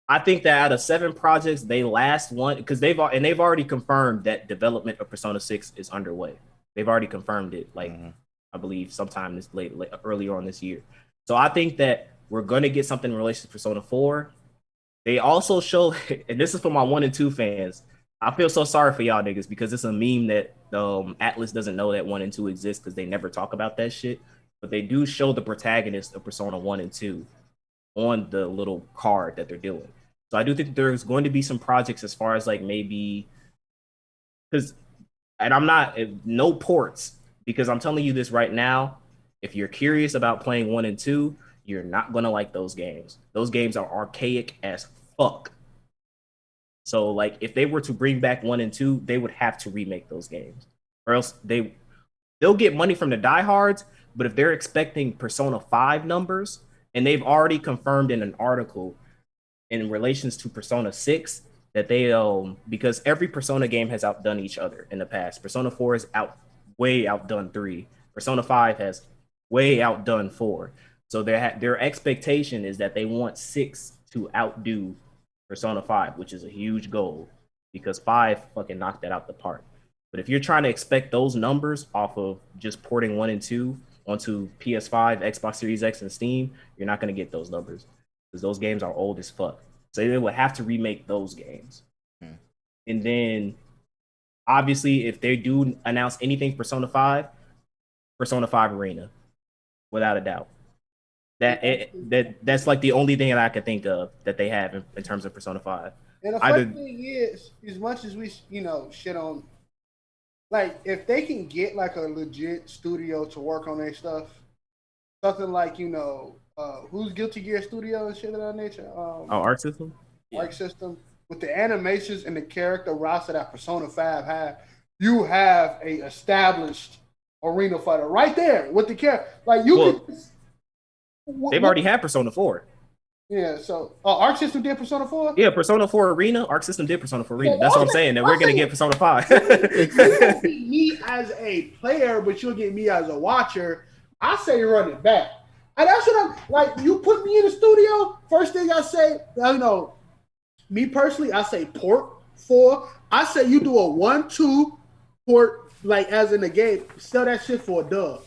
I think that out of 7 projects, they last one, because they've already confirmed that development of Persona 6 is underway. They've already confirmed it, I believe sometime this earlier on this year. So I think that we're gonna get something in relation to Persona 4. They also show, and this is for my 1 and 2 fans. I feel so sorry for y'all niggas because it's a meme that Atlas doesn't know that 1 and 2 exist because they never talk about that shit. But they do show the protagonist of Persona 1 and 2 on the little card that they're doing. So I do think there's going to be some projects as far as like maybe, and I'm not, no ports, because I'm telling you this right now, if you're curious about playing 1 and 2, you're not going to like those games. Those games are archaic as fuck. So like if they were to bring back 1 and 2, they would have to remake those games, or else they'll get money from the diehards. But if they're expecting Persona 5 numbers, and they've already confirmed in an article in relations to Persona 6 that they because every Persona game has outdone each other in the past. Persona 4 has way outdone 3. Persona 5 has way outdone 4. So their expectation is that they want 6 to outdo Persona 5, which is a huge goal because 5 fucking knocked that out the park. But if you're trying to expect those numbers off of just porting 1 and 2 onto PS5, Xbox Series X, and Steam, you're not going to get those numbers. because those games are old as fuck. So they would have to remake those games. And then obviously, if they do announce anything Persona 5 Arena, without a doubt. That's like the only thing that I could think of that they have in terms of Persona 5. And the funny thing is, as much as we, shit on, like, if they can get like a legit studio to work on their stuff, something like, who's Guilty Gear Studio and shit of that nature? Arc System? Arc System. With the animations and the character roster that Persona 5 had, you have a established arena fighter right there with the character. Like, they've already had Persona 4. Yeah, so Arc System did Persona 4? Yeah, Persona 4 Arena, Arc System did Persona 4 Arena. That's what I'm saying, that we're going to get Persona 5. You won't get me as a player, but you'll get me as a watcher. I say run it back. And that's what I'm, like, you put me in the studio, first thing I say, me personally, I say port 4. I say you do a 1-2 port, like, as in the game, sell that shit for a dub.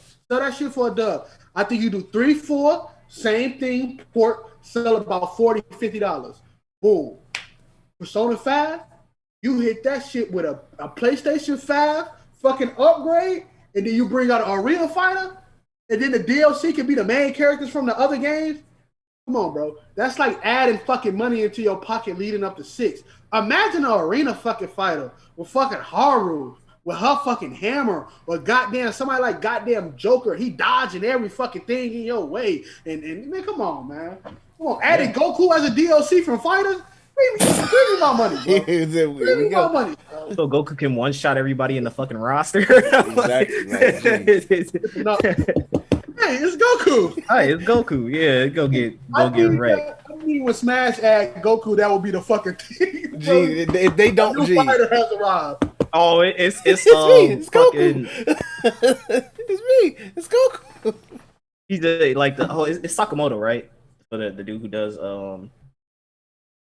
I think you do 3-4, same thing, port, sell about $40, $50. Boom. Persona 5, you hit that shit with a PlayStation 5 fucking upgrade, and then you bring out an arena fighter, and then the DLC can be the main characters from the other games. Come on, bro. That's like adding fucking money into your pocket leading up to 6. Imagine an arena fucking fighter with fucking Haru, with her fucking hammer, or goddamn somebody like goddamn Joker. He dodging every fucking thing in your way. And man, come on, man. Come on. Adding Goku as a DLC from Fighters? Give me my money, bro. Give me my money, bro. So Goku can one-shot everybody in the fucking roster? Exactly, man. Hey, it's Goku. Hey, it's Goku. Yeah, go get wrecked. I mean, with Smash add Goku, that would be the fucking thing. Gee, if they don't, a new fighter has arrived. Oh, it's me. It's fucking. It's me. It's Goku. He's like it's Sakamoto, right? For the dude who does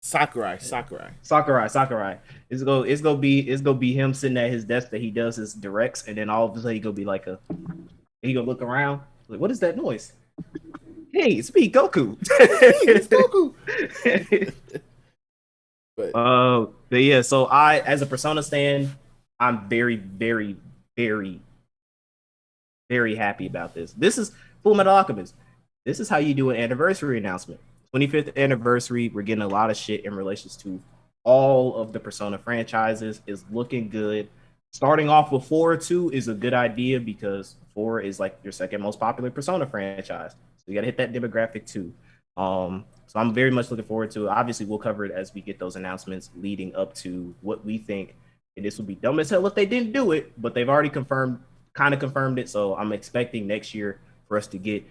Sakurai. It's gonna be him sitting at his desk that he does his directs, and then all of a sudden he gonna be like he gonna look around like, what is that noise? Hey, it's me, Goku. It's Goku. But yeah, so I, as a Persona stan, I'm very, very, very, very happy about this. This is Full Metal Alchemist. This is how you do an anniversary announcement. 25th anniversary. We're getting a lot of shit in relations to all of the Persona franchises. Is looking good. Starting off with 4 too is a good idea because 4 is like your second most popular Persona franchise. So you got to hit that demographic too. So I'm very much looking forward to it. Obviously, we'll cover it as we get those announcements leading up to what we think. And this would be dumb as hell if they didn't do it, but they've already confirmed it. So I'm expecting next year for us to get.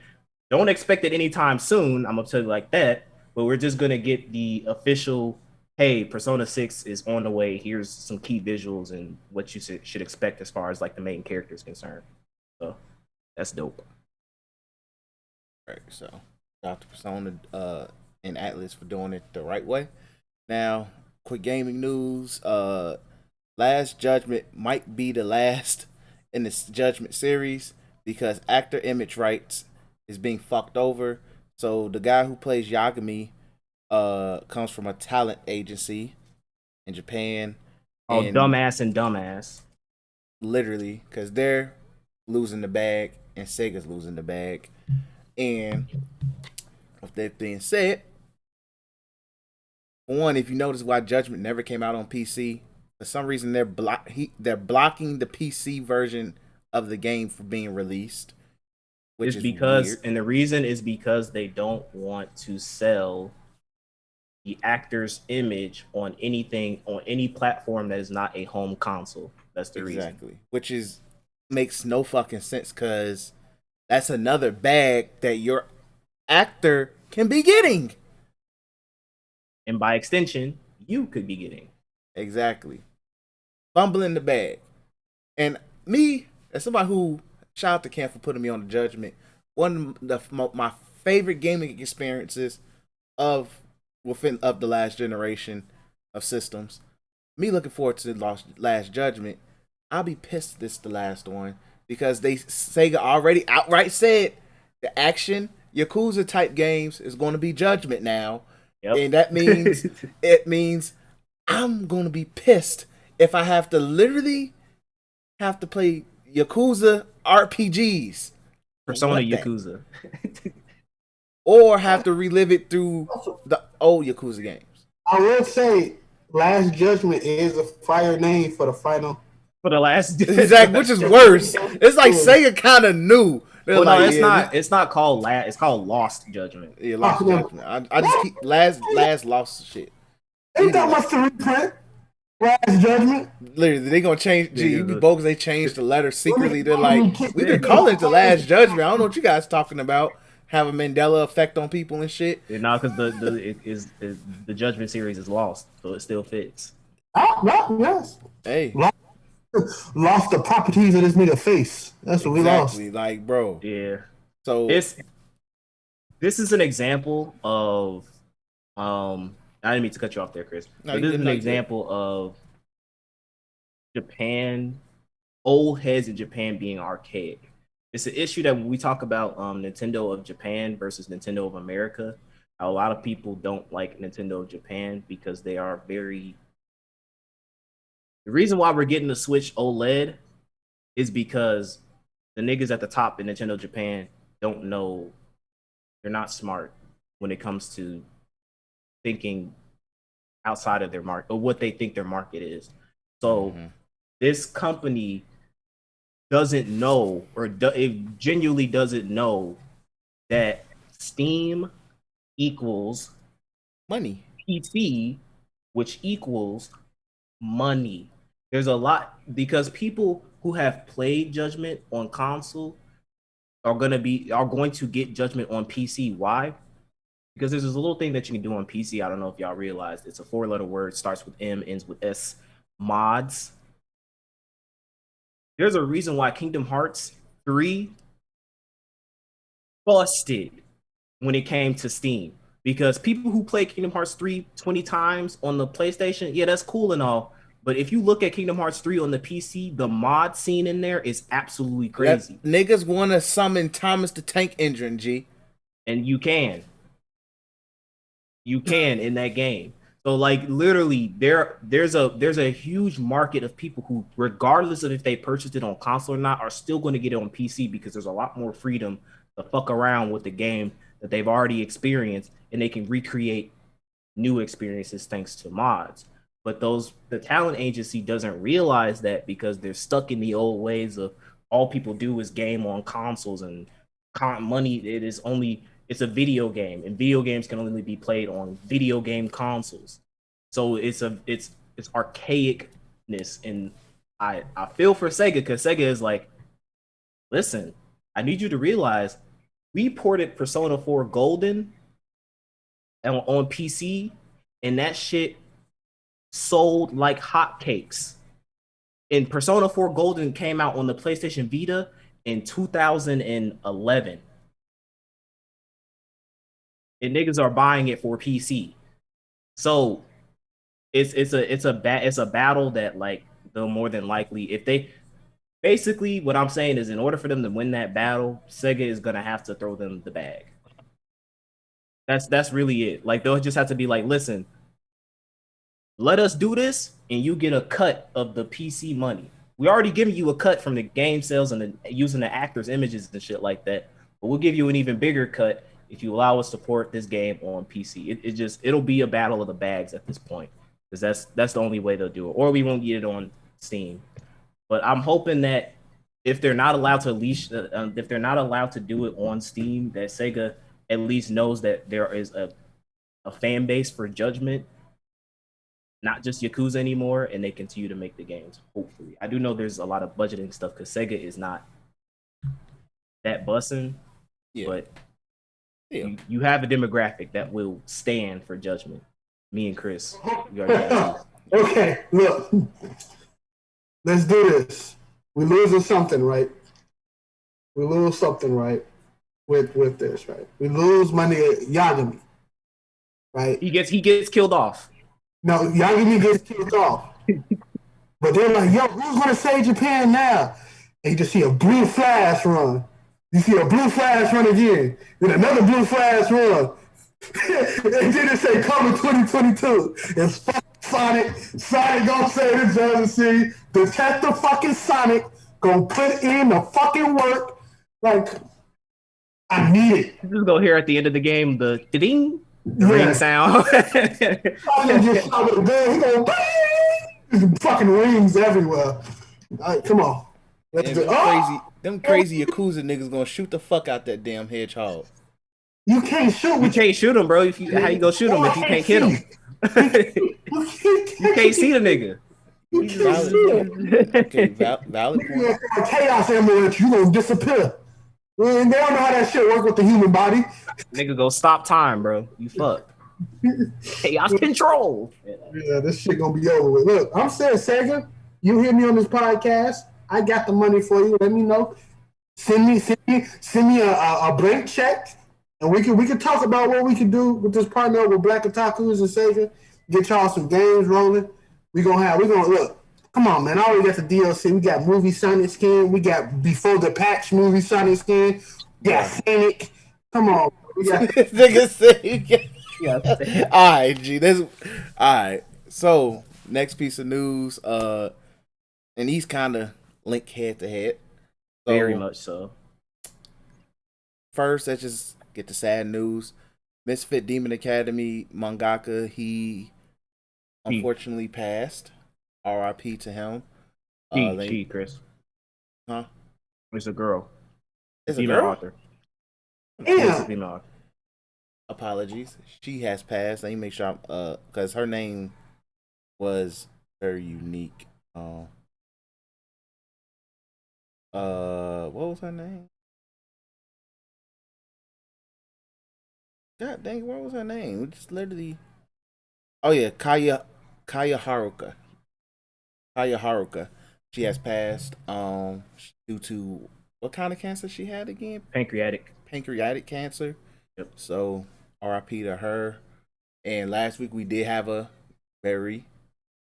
Don't expect it anytime soon. I'm gonna tell you like that, but we're just gonna get the official. Hey, Persona 6 is on the way. Here's some key visuals and what you should expect as far as like the main character is concerned. So that's dope. Right. So shout out to Persona and Atlas for doing it the right way. Now, quick gaming news. Last Judgment might be the last in this Judgment series because actor image rights is being fucked over. So the guy who plays Yagami comes from a talent agency in Japan. Oh, dumbass. Literally, because they're losing the bag and Sega's losing the bag. And with that being said, one, if you notice why Judgment never came out on PC, for some reason they're blocking the PC version of the game from being released. Which is because weird. And the reason is because they don't want to sell the actor's image on any platform that is not a home console. That's the reason. Exactly. Which makes no fucking sense because that's another bag that your actor can be getting. And by extension, you could be getting. Exactly. Fumbling the bag. And me, as somebody who, shout out to Cam for putting me on the Judgment, one of my favorite gaming experiences of the last generation of systems. Me looking forward to the last Judgment. I'll be pissed this the last one because Sega already outright said the action Yakuza type games is going to be Judgment now, Yep. and that means it means I'm going to be pissed if I have to literally have to play Yakuza RPGs, Persona What that? Yakuza. or have to relive it through the old Yakuza games. I will say, Last Judgment is a fire name for the final. For the last Exactly, which is worse. It's like Sega kind of knew. They're Well, like, no, it's yeah, not. It's not called It's called Lost Judgment. Yeah, Lost Judgment. I just keep last lost shit. Ain't that much to reprint? Last Judgment. Literally, they gonna change. Gee, you be bogus. They changed the letter secretly. They're like, Let me we've been calling it the Last Judgment. I don't know what you guys talking about. Have a Mandela effect on people and shit. No, because the Judgment series is lost, so it still fits. Yes. Hey, Lost the properties of this nigga face. That's what we lost. Like, bro. Yeah. So This is an example of I didn't mean to cut you off there, Chris. No, But you this is did an not example of Japan, old heads in Japan being archaic. It's an issue that when we talk about Nintendo of Japan versus Nintendo of America, a lot of people don't like Nintendo of Japan because they are very. The reason why we're getting the Switch OLED is because the niggas at the top in Nintendo Japan don't know. They're not smart when it comes to thinking outside of their market or what they think their market is. So this company doesn't know, or it genuinely doesn't know that Steam equals money. PC, which equals money. There's a lot because people who have played Judgment on console are going to get Judgment on PC. Why? Because there's this little thing that you can do on PC. I don't know if y'all realized. It's a 4-letter word, starts with M, ends with S. Mods. There's a reason why Kingdom Hearts 3 busted when it came to Steam. Because people who play Kingdom Hearts 3 20 times on the PlayStation, yeah, that's cool and all. But if you look at Kingdom Hearts 3 on the PC, the mod scene in there is absolutely crazy. Niggas want to summon Thomas the Tank Engine, G. And you can. You can in that game. So like literally there's a huge market of people who, regardless of if they purchased it on console or not, are still going to get it on PC because there's a lot more freedom to fuck around with the game that they've already experienced, and they can recreate new experiences thanks to mods. But the talent agency doesn't realize that because they're stuck in the old ways of all people do is game on consoles and money. It's a video game, and video games can only be played on video game consoles. So it's archaicness, and I feel for Sega because Sega is like, listen, I need you to realize we ported Persona 4 Golden on PC, and that shit sold like hotcakes. And Persona 4 Golden came out on the PlayStation Vita in 2011. And niggas are buying it for PC. So it's a battle that, like, they'll more than likely, if they basically, what I'm saying is, in order for them to win that battle, Sega is gonna have to throw them the bag. That's really it. Like, they'll just have to be like, listen, let us do this, and you get a cut of the PC money. We already giving you a cut from the game sales and using the actors' images and shit like that, but we'll give you an even bigger cut if you allow us to port this game on PC. It'll be a battle of the bags at this point, because that's the only way they'll do it, or we won't get it on Steam. But I'm hoping that if they're not allowed to do it on Steam, that Sega at least knows that there is a fan base for Judgment, not just Yakuza anymore, and they continue to make the games. Hopefully, I do know there's a lot of budgeting stuff because Sega is not that bussin', but you have a demographic that will stand for Judgment. Me and Chris, we already got you. Okay, look, let's do this. We losing something, right? We lose something, right? With this, right? We lose money at Yagami, right? He gets killed off. No, Yagami gets killed off. But they're like, yo, who's gonna save Japan now? And you just see a blue flash run. You see a blue flash run again, then another blue flash run. And then it say coming 2022. It's fucking Sonic. Sonic gonna say this jersey. Detective fucking Sonic gonna put in the fucking work. Like, I need it. You just go here at the end of the game the ding, the ring Yes. sound. Sonic just shot with a gun. He gonna bang! Fucking rings everywhere. All right, come on. Let's And do. Oh! them crazy Yakuza niggas gonna shoot the fuck out that damn hedgehog. You can't shoot You with can't shoot him, bro. How you go shoot him if you can't hit him? You can't see the nigga. You can't see him. Okay, valid You point. know, like chaos ambulance, you gonna disappear. And they don't know how that shit work with the human body. Nigga go stop time, bro. You fuck. Chaos control. Yeah, this shit gonna be over with. Look, I'm saying, Sega, you hear me on this podcast. I got the money for you. Let me know. Send me a blank check, and we can talk about what we can do with this partner with Black Otakus and Sega. Get y'all some games rolling. We gonna look. Come on, man. I already got the DLC. We got movie Sonic skin. We got before the patch movie Sonic skin. We got Sonic. Come on. We got Nigga say Yeah. all right, G. This all right. So next piece of news, and these kind of link head to head. So, Very much so. First, let's just get the sad news. Misfit Demon Academy mangaka, he unfortunately passed. R.I.P. to him. She, Chris. Huh? It's a girl. It's a Female girl? author. Damn. It's a female author. Apologies. She has passed. Let me make sure I'm because her name was very unique. What was her name? God dang, what was her name? We just literally. Oh yeah, Kaya Haruka. Kaya Haruka. She has passed due to what kind of cancer she had again? Pancreatic. Cancer. Yep. So RIP to her. And last week we did have a very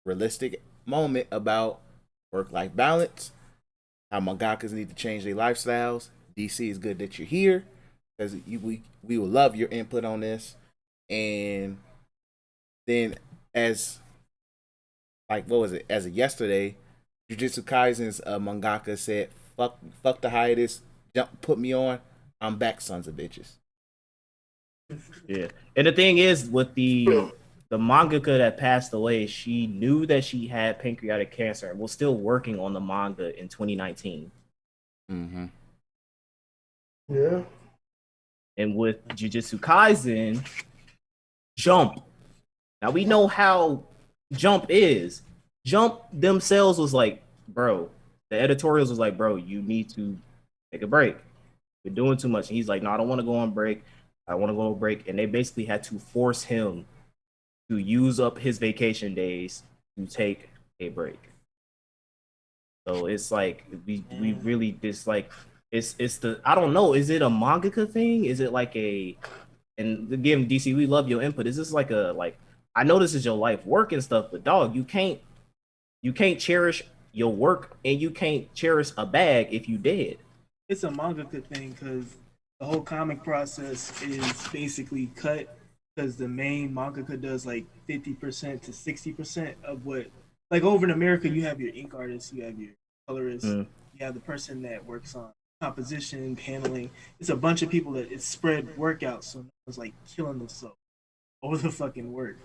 realistic moment about work-life balance, how mangakas need to change their lifestyles. DC is good that you're here because we will love your input on this. And then as like what was it? As of yesterday, Jujutsu Kaisen's mangaka said, "Fuck the hiatus, put me on. I'm back, sons of bitches." Yeah. And the thing is, with the mangaka that passed away, she knew that she had pancreatic cancer and was still working on the manga in 2019. Mm-hmm. Yeah. And with Jujutsu Kaisen, Jump. Now we know how Jump is. Jump themselves was like, bro, the editorials was like, bro, you need to take a break. You're doing too much. And he's like, no, I don't want to go on break. I want to go on break. And they basically had to force him to use up his vacation days to take a break. So it's like we really dislike it's the I don't know, is it a mangaka thing? Is it like a and again DC, we love your input. Is this like a I know this is your life work and stuff, but dog, you can't cherish your work and you can't cherish a bag if you dead. It's a mangaka thing because the whole comic process is basically cut because the main mangaka does like 50% to 60% of what, like over in America, you have your ink artist, you have your colorist, you have the person that works on composition, paneling. It's a bunch of people that it's spread workouts, so it's like killing themselves over the fucking work.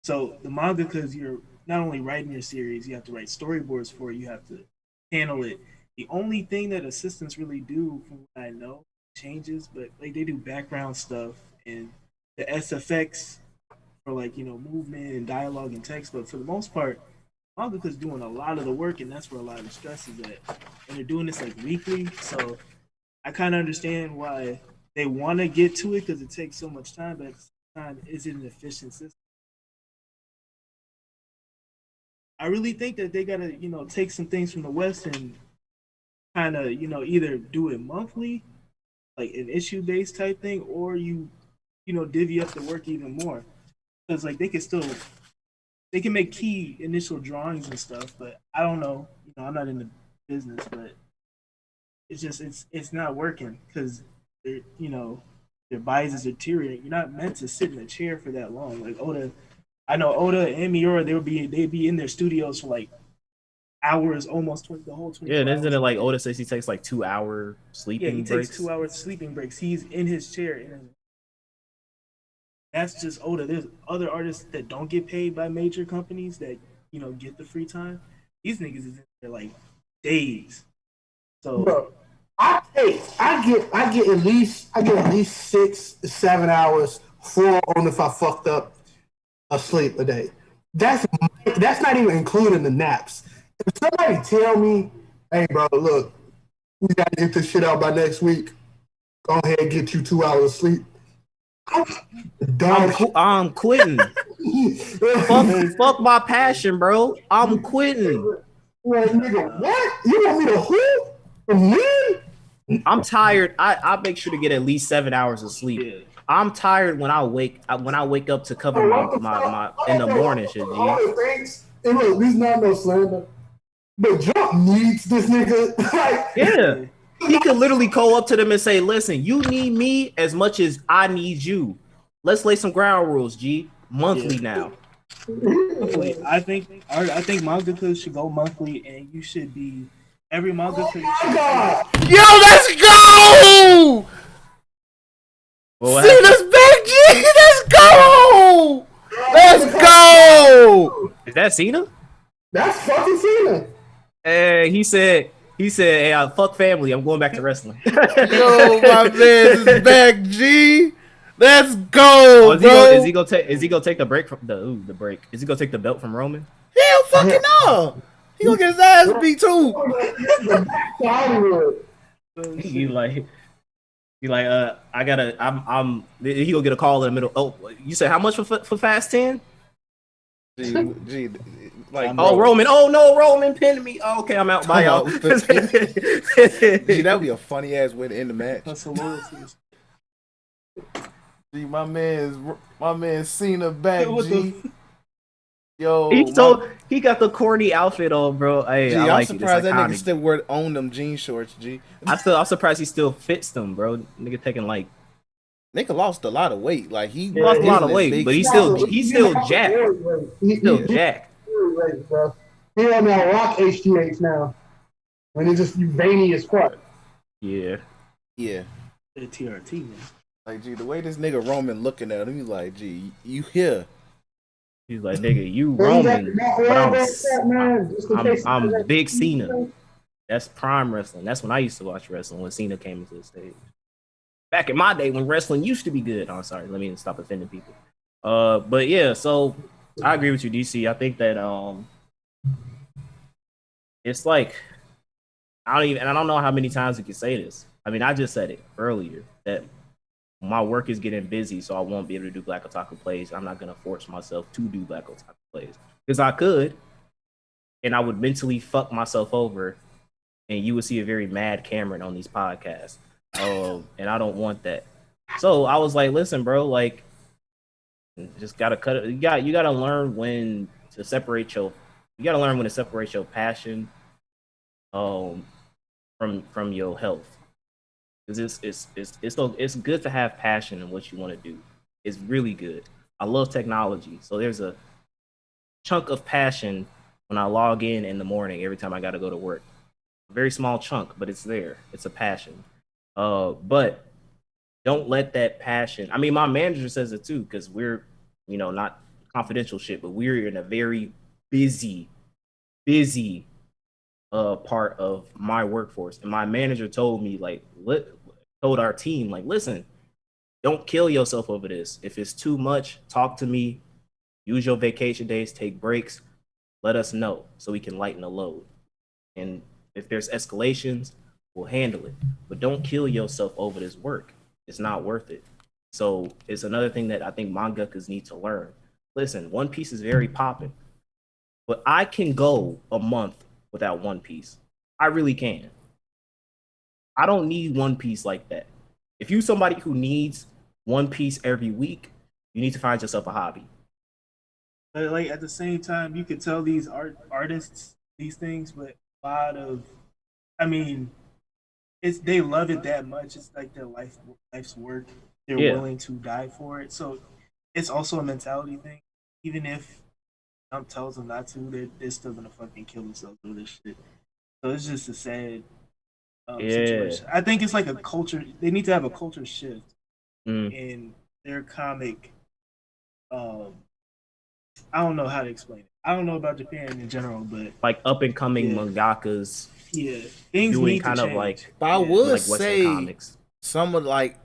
So the mangakas, you're not only writing your series, you have to write storyboards for it, you have to panel it. The only thing that assistants really do, from what I know, changes, but like they do background stuff and the SFX for like movement and dialogue and text. But for the most part, mangaka's doing a lot of the work, and that's where a lot of the stress is at. And they're doing this like weekly, so I kind of understand why they want to get to it because it takes so much time, but at the same time, is it an efficient system? I really think that they gotta take some things from the West and kind of either do it monthly, like an issue based type thing, or divvy up the work even more because like they can make key initial drawings and stuff, but I don't know, I'm not in the business, but it's not working because their bodies is deteriorating. You're not meant to sit in a chair for that long. Like Oda, I know Oda and Miura, they'd be in their studios for like hours, almost the whole 24 Yeah, isn't hours. it like Oda says he takes like 2 hour Yeah, sleeping he breaks? takes 2 hours sleeping breaks. He's in his chair. And that's just Oda. There's other artists that don't get paid by major companies that get the free time. These niggas is in there like days. So Bro, I get at least 6 to 7 hours full on if I fucked up asleep a day. That's not even including the naps. If somebody tell me, hey bro, look, we gotta get this shit out by next week. Go ahead and get you 2 hours of sleep. I'm quitting. Fuck my passion, bro. I'm quitting. Like, nigga, what? You want me to who? Me? I'm tired. I make sure to get at least 7 hours of sleep. yeah. I'm tired when I wake up to cover my in the morning shit, G. And look, this is not no slander, but Jump needs this nigga. Like, Yeah. He could literally go up to them and say, listen, you need me as much as I need you. Let's lay some ground rules, G. Monthly now. Monthly. I think mangakas should go monthly, and you should be every mangaka. God, Yo, let's go! Well, Cena's back, G! Let's go! Let's go! is that Cena? that's fucking Cena. He said, hey, fuck family. I'm going back to wrestling. Yo, my man is back, G! Let's go, Oh, bro! is he gonna take the break from the break? Is he gonna take the belt from Roman? Hell fucking no! He gonna get his ass beat too! Hollywood. He like I gotta he gonna get a call in the middle. Oh, you said how much for Fast 10? G, like, Oh, bro, Roman. Oh no, Roman pinned me. Oh, okay, I'm out. Bye, y'all. G, that would be a funny ass way to end the match. That's a loyalty. G, my man Cena back, What G. Yo, He got the corny outfit on, bro. Hey, G, I I'm like surprised it. that nigga still own them jean shorts, G. I'm surprised he still fits them, bro. Nigga taking like Nigga lost a lot of weight. Like he lost a lot of isn't as weight, big but he's as- still jacked. Still jacked. Bro. He on that rock HGH now. And he's just veiny as fuck. Yeah. Yeah. The TRT, man. Like, G, the way this nigga Roman looking at him, he's like, G, you here? He's like, nigga, you Roman, but I'm Big Cena. That's prime wrestling. That's when I used to watch wrestling, when Cena came into the stage. Back in my day when wrestling used to be good. Oh, sorry, let me stop offending people. But yeah, so I agree with you, DC. I think that it's like I don't know how many times we can say this. I mean, I just said it earlier that my work is getting busy, so I won't be able to do Black Otaku plays. I'm not gonna force myself to do Black Otaku plays because I could, and I would mentally fuck myself over, and you would see a very mad Cameron on these podcasts. And I don't want that. So I was like, listen, bro, like, just gotta cut it. You gotta learn when to separate your. You gotta learn when to separate your passion, from your health. Because it's good to have passion in what you want to do. It's really good. I love technology, so there's a chunk of passion when I log in the morning every time I got to go to work. A very small chunk, but it's there. It's a passion. But don't let that passion. I mean, my manager says it too because we're, not confidential shit, but we're in a very busy part of my workforce, and my manager told me told our team listen, don't kill yourself over this. If it's too much, talk to me. Use your vacation days, take breaks. Let us know so we can lighten the load. And if there's escalations, we'll handle it. But don't kill yourself over this work. It's not worth it. So it's another thing that I think mangakas need to learn. Listen, One Piece is very popping, but I can go a month without One Piece. I really can. I don't need One Piece like that. If you somebody who needs One Piece every week, you need to find yourself a hobby. But like at the same time, you could tell these artists these things, but a lot of, I mean, they love it that much. It's like their life's work. They're willing to die for it. So it's also a mentality thing. Even if Trump tells them not to, they're still gonna fucking kill themselves over this shit. So it's just a sad situation. I think it's like a culture. They need to have a culture shift in their comic. I don't know how to explain it. I don't know about Japan in general, but like up and coming mangakas. Yeah, things doing need kind to of change. like. But I would like say comics. some of like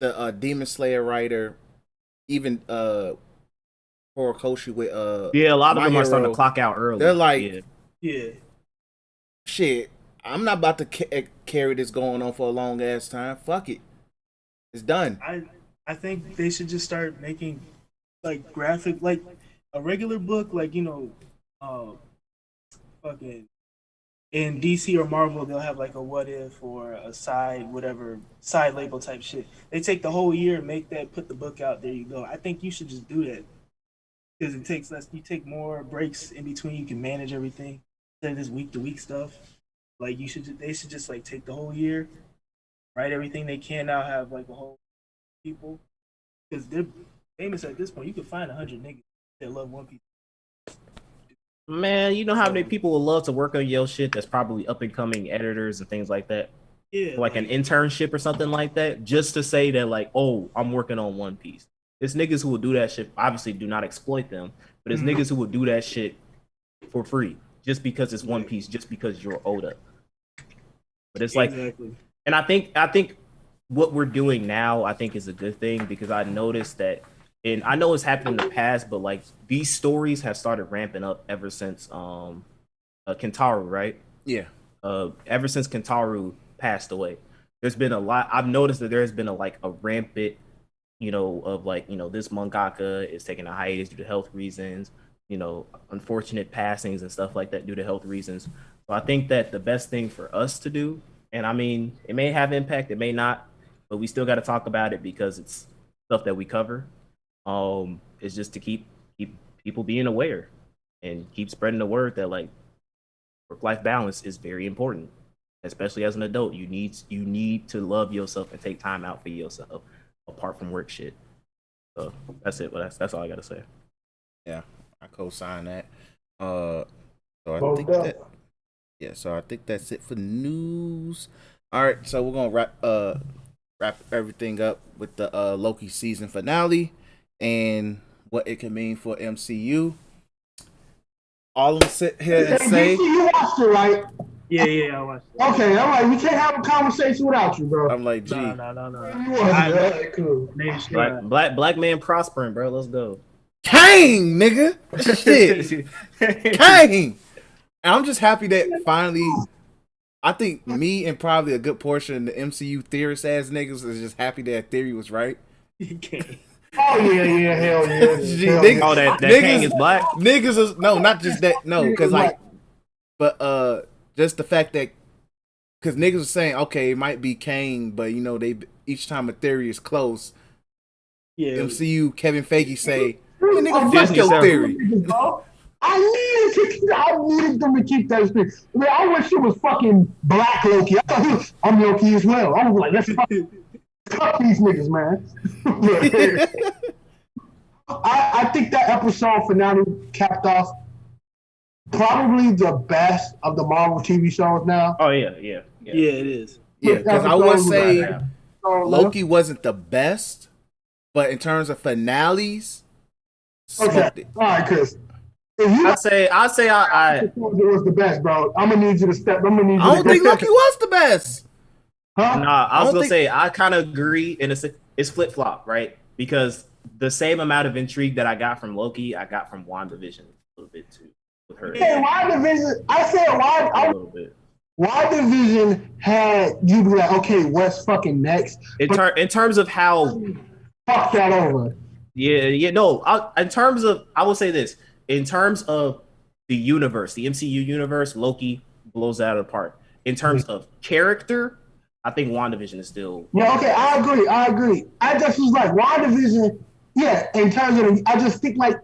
the Demon Slayer writer, even Horikoshi with a lot of them are starting to clock out early. They're like, yeah, shit, I'm not about to carry this going on for a long ass time. Fuck it, it's done. I think they should just start making like graphic, like a regular book, like fucking in DC or Marvel, they'll have like a what if or a side label type shit. They take the whole year, make that, put the book out. There you go. I think you should just do that because it takes less. You take more breaks in between. You can manage everything instead of this week to week stuff. Like they should just like take the whole year, write everything they can. Now have like a whole people because they're famous at this point. You can find 100 niggas that love One Piece. Man, you know how many people would love to work on your shit that's probably up and coming editors and things like that? Yeah. Like an internship or something like that, just to say that, like, oh, I'm working on One Piece. It's niggas who will do that shit. Obviously, do not exploit them, but it's niggas who will do that shit for free just because it's One Piece, just because you're Oda. But it's like, and I think what we're doing now, I think is a good thing because I noticed that. And I know it's happened in the past, but like these stories have started ramping up ever since Kentaro, right? Yeah. Ever since Kentaro passed away, there's been a lot. I've noticed that there has been a rampant, of like, this mangaka is taking a hiatus due to health reasons, unfortunate passings and stuff like that due to health reasons. So I think that the best thing for us to do, and I mean, it may have impact, it may not, but we still got to talk about it because it's stuff that we cover. Is just to keep people being aware and keep spreading the word that like work-life balance is very important, especially as an adult. You need to love yourself and take time out for yourself apart from work shit. So that's it. Well, that's all I gotta say. Yeah, I co-sign that. So I think that. Yeah, so I think that's it for news. All right, so we're gonna wrap everything up with the Loki season finale and what it can mean for MCU. All of them sit here and say, you watched it, right? Yeah, I watched it. Okay, all right. We can't have a conversation without you, bro. I'm like, gee. No. You watched it. All right, cool. Black man prospering, bro. Let's go. Kang, nigga. Shit. Kang. And I'm just happy that finally, I think me and probably a good portion of the MCU theorist ass niggas is just happy that theory was right. Oh yeah, hell yeah. Niggas, oh, that niggas, Kang is black. Niggas is not just that. No, because like, but just the fact that because niggas was saying okay, it might be Kang, but they each time a theory is close. Yeah. MCU Kevin Feige say, hey, nigga, fuck your theory. I needed them to keep that straight. I mean, I wish it was fucking Black Loki. I thought I'm Loki as well. I was like, let's fuck these niggas, man. I think that episode finale capped off probably the best of the Marvel TV shows now. Oh yeah, it is. Yeah, because I would say Loki wasn't the best, but in terms of finales, smoked it. All right, Chris. I'd say it was the best, bro. I'm gonna need you to step. I don't think Loki was the best. Huh? Nah, I was gonna say I kind of agree, and it's flip flop, right? Because the same amount of intrigue that I got from Loki, I got from WandaVision a little bit too with her. Yeah, WandaVision. I said a little bit. WandaVision had you be like, okay, what's fucking next? In terms of how fuck that over. Yeah, no. In terms of, I will say this. In terms of the universe, the MCU universe, Loki blows that apart. In terms of character, I think WandaVision is still. Yeah, okay, I agree. I just was like, WandaVision, yeah, in terms of, I just think like,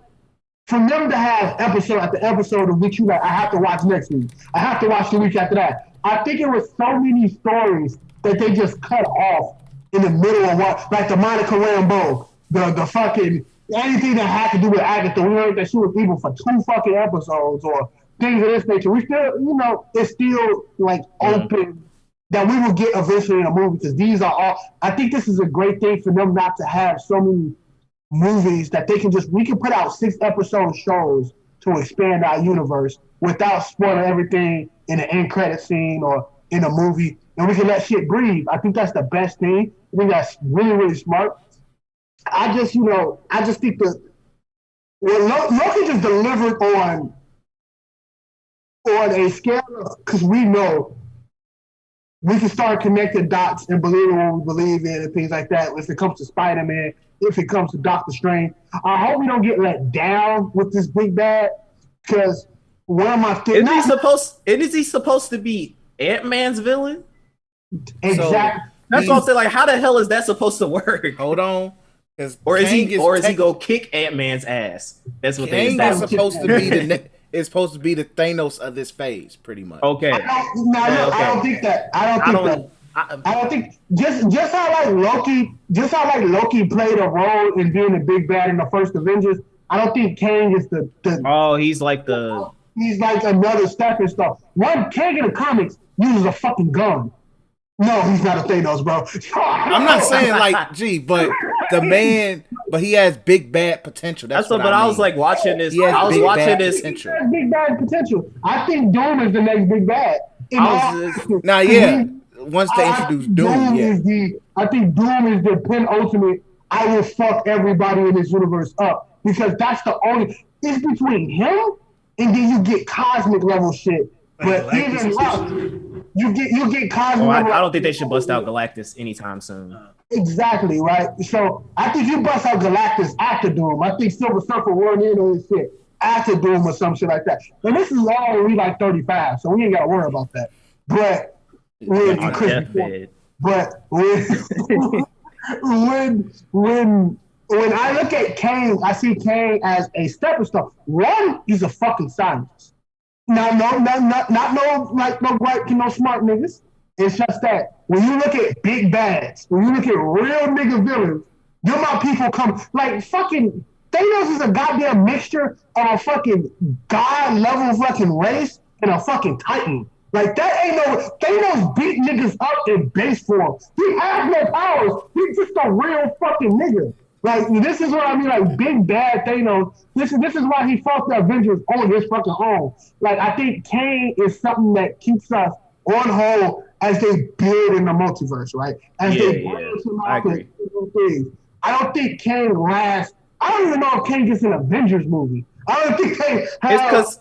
for them to have episode after episode of which you like, I have to watch next week. I have to watch the week after that. I think it was so many stories that they just cut off in the middle of what, like the Monica Rambeau, the fucking anything that had to do with Agatha. We heard that she was evil for 2 fucking episodes or things of this nature. We still, it's still like open that we will get eventually in a movie because these are all. I think this is a great thing for them not to have so many movies that we can put out 6-episode shows to expand our universe without spoiling everything in an end credit scene or in a movie, and we can let shit breathe. I think that's the best thing. I think that's really, really smart. I just think that Loki just delivered on a scale of, because we know we can start connecting dots and believing what we believe in and things like that. If it comes to Spider-Man, if it comes to Doctor Strange, I hope we don't get let down with this big bad. Because one of my things is he supposed to be Ant-Man's villain? Exactly. That's what I'm saying. Like, how the hell is that supposed to work? Hold on. Or is he go kick Ant-Man's ass? That's what Kang is supposed to be is supposed to be the Thanos of this phase, pretty much. Okay. I don't think that. I don't think just how Loki played a role in being the big bad in the first Avengers. I don't think Kang is the he's like another stepping stone. One Kang in the comics uses a fucking gun. No, he's not a Thanos, bro. I'm not saying but the man, but he has big bad potential. That's what I mean. I was like watching this. I was watching this. He has big bad potential. I think Doom is the next big bad. Once they introduce Doom, I think Doom is the penultimate. I will fuck everybody in this universe up because that's the only. It's between him and then you get cosmic level shit. But even less, you get cosmic. I don't think they should bust out Galactus anytime soon. Exactly right. So I think you bust out Galactus after Doom. I think Silver Surfer run in on his shit after Doom or some shit like that. And this is all we like 35, so we ain't gotta worry about that. But when I look at Kang, I see Kang as a stepping stone. One, he's a fucking scientist. Not no bright, no smart niggas. It's just that when you look at big bads, when you look at real nigga villains, you're my people come like fucking Thanos is a goddamn mixture of a fucking god level fucking race and a fucking titan. Like that ain't no Thanos beat niggas up in base form. He has no powers. He's just a real fucking nigga. Like this is what I mean, like big bad Thanos. This is why he fought the Avengers on his fucking own. Like I think Kang is something that keeps us on hold as they build in the multiverse, right? I agree. Things. I don't think Kang lasts. I don't even know if Kang gets an Avengers movie. I don't think Kang has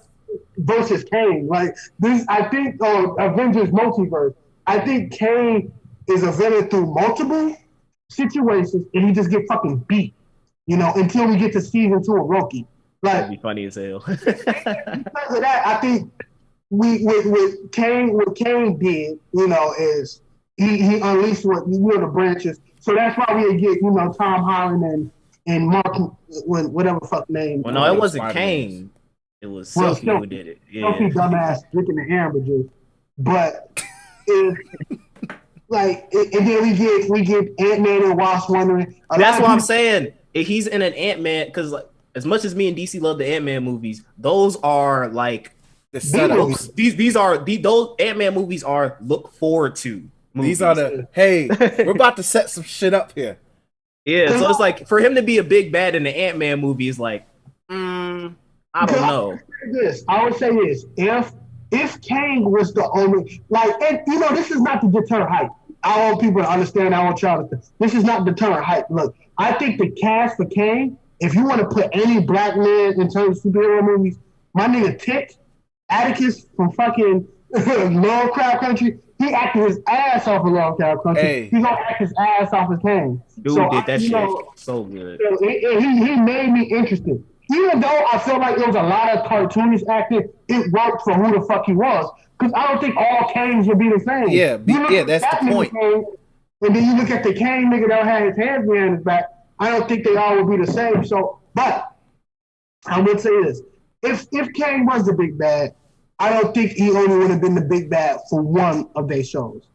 versus Kang. Like this, I think Avengers multiverse. I think Kang is a villain through multiple situations, and he just get fucking beat, until we get to season 2 of Loki. Like, that'd be funny as hell. Because of that, I think what Kang did, is he unleashed the branches. So that's why we get, Tom Holland and Mark, whatever fuck name. Well, no, it wasn't Kang. It was Sophie who did it. Yeah. Sophie dumbass drinking the amber juice. But and then we get Ant-Man and Wasp wondering. That's what I'm saying. If he's in an Ant-Man, because as much as me and DC love the Ant-Man movies, those are like the setups. Those Ant-Man movies are look forward to movies. These are we're about to set some shit up here. Yeah, so it's like for him to be a big bad in the Ant-Man movie is like, I don't know. I would say this: if Kang was the only, this is not to deter hype. I want people to understand. I want y'all to. This is not deter hype. Look, I think the cast for Kang, if you want to put any black man in terms of superhero movies, my nigga Tit, Atticus from fucking Love Crab Country, he acted his ass off of Love Crab Country. Hey. He's gonna act his ass off as Kang. Dude did that shit so good. He made me interested. Even though I feel like there was a lot of cartoonish acting, it worked for who the fuck he was. Because I don't think all Kangs would be the same. Yeah, that's the point. Kang, and then you look at the Kang nigga that had his hands behind his back. I don't think they all would be the same. So, but I would say this: if Kang was the big bad, I don't think he only would have been the big bad for one of their shows.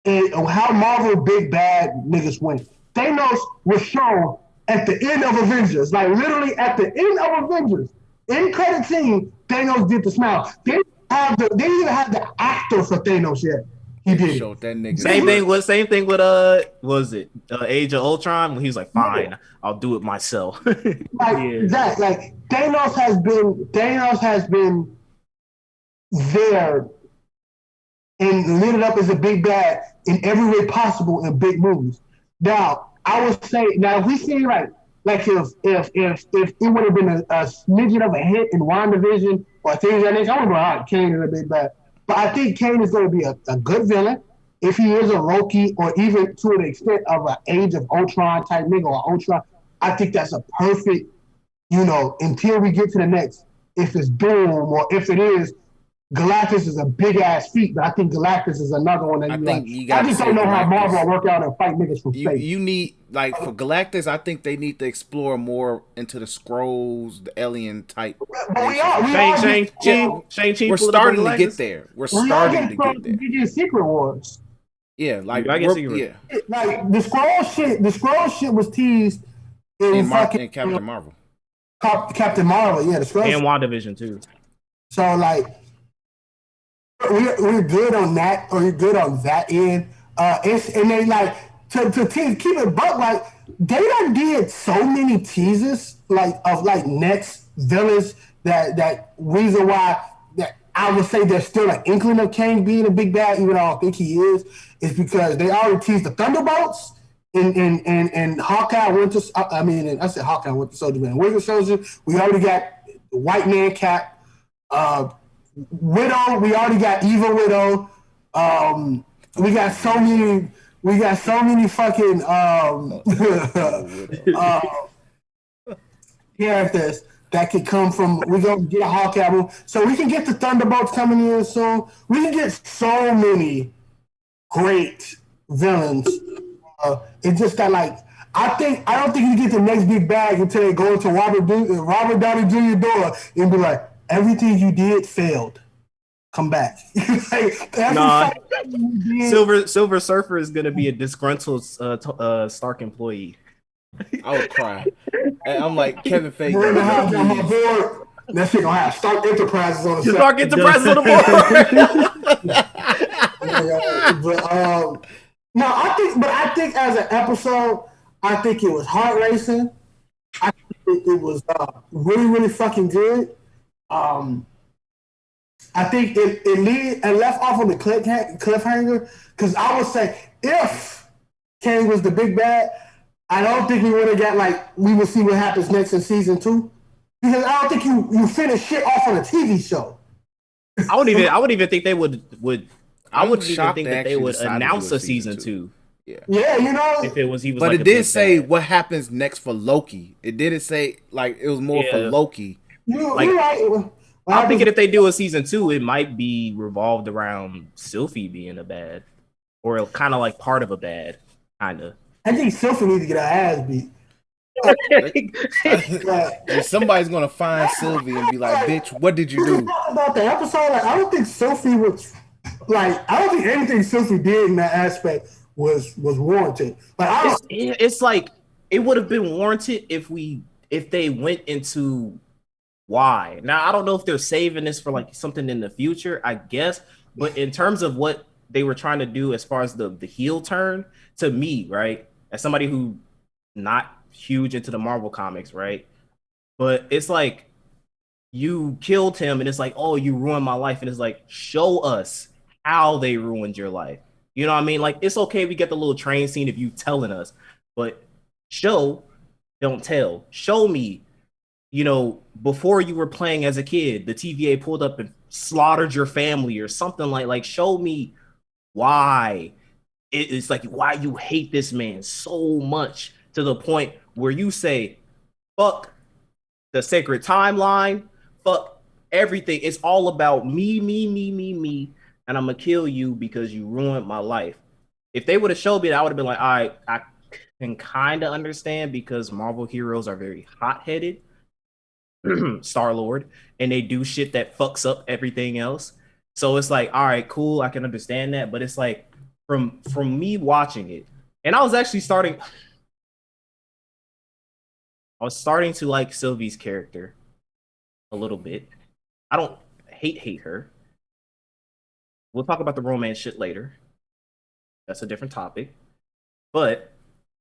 And how Marvel big bad niggas went. Thanos was shown at the end of Avengers, like literally at the end of Avengers. In credit scene, Thanos did the smile. They didn't even have the actor for Thanos yet. He did it. Showed that nigga. Same thing with was it Age of Ultron when he was like, fine, I'll do it myself. Like that, like Thanos has been there and lit it up as a big bad in every way possible in big movies. Now, I would say, now if we see like if it would have been a smidgen of a hit in WandaVision or things of that nature, I would go, all right, Kane is a big bad. But I think Kane is going to be a good villain. If he is a Loki or even to an extent of an Age of Ultron type nigga or Ultron, I think that's a perfect, until we get to the next, if it's Doom or if it is Galactus is a big ass feat, but I think Galactus is another one that I just don't know how Marvel will work out and fight niggas from space. You need, like, for Galactus, I think they need to explore more into the Skrulls, the alien type. But Shang-Chi. We're starting to get there. We're starting to get there. We get Secret Wars. Yeah, like Like the Skrull shit was teased in Captain Marvel. Captain Marvel, yeah, the Skrulls. And WandaVision too. So like we're good on that, or you're good on that end. And then like to keep it buck, like they done did so many teasers of next villains that reason why that I would say there's still an inkling of Kang being a big bad, even though I don't think he is because they already teased the Thunderbolts and Hawkeye I said Hawkeye Winter Soldier, man. Winter Soldier, we already got White Man Cap. Widow, we already got Evil Widow. We got so many fucking characters that could come from. We're gonna get a Hawkeye movie. So we can get the Thunderbolts coming in soon. We can get so many great villains. It's just that I don't think you get the next big bag until they go into Robert Downey Jr. door and be like, everything you did failed. Come back. Silver Surfer is gonna be a disgruntled Stark employee. I would cry. And I'm like Kevin Feige. That shit gonna have Stark Enterprises on the set. Stark Enterprises on the board. I think as an episode, I think it was heart racing. I think it was really, really fucking good. I think it left off on the cliffhanger because I would say if Kang was the big bad, I don't think we would have got we would see what happens next in season 2 because I don't think you finish shit off on a TV show. I wouldn't even think they would. I wouldn't even think that they would announce a season 2. Yeah, if it was he was. But it did say what happens next for Loki. It didn't say it was more for Loki. You're right. I'm thinking if they do a season 2, it might be revolved around Sylvie being a bad, or kind of part of a bad, kind of. I think Sylvie needs to get her ass beat. Somebody's gonna find Sylvie and be like, "Bitch, what did you do?" About the episode, I don't think Sylvie was I don't think anything Sylvie did in that aspect was warranted. It's it would have been warranted if they went into. Why? Now, I don't know if they're saving this for something in the future, I guess. But in terms of what they were trying to do as far as the heel turn, to me, right, as somebody who not huge into the Marvel comics, right? But it's you killed him and it's oh, you ruined my life. And it's show us how they ruined your life. You know what I mean? It's okay we get the little train scene of you telling us, but show, don't tell. Show me. Before you were playing as a kid, the TVA pulled up and slaughtered your family or something show me why it's why you hate this man so much to the point where you say, fuck the sacred timeline, fuck everything. It's all about me, and I'm gonna kill you because you ruined my life. If they would have showed me that, I would have been all right, I can kind of understand because Marvel heroes are very hot-headed. Star-Lord, and they do shit that fucks up everything else. So it's like, all right, cool, I can understand that, but it's like from me watching it, and I was starting to like Sylvie's character a little bit. I don't hate her. We'll talk about the romance shit later. That's a different topic. But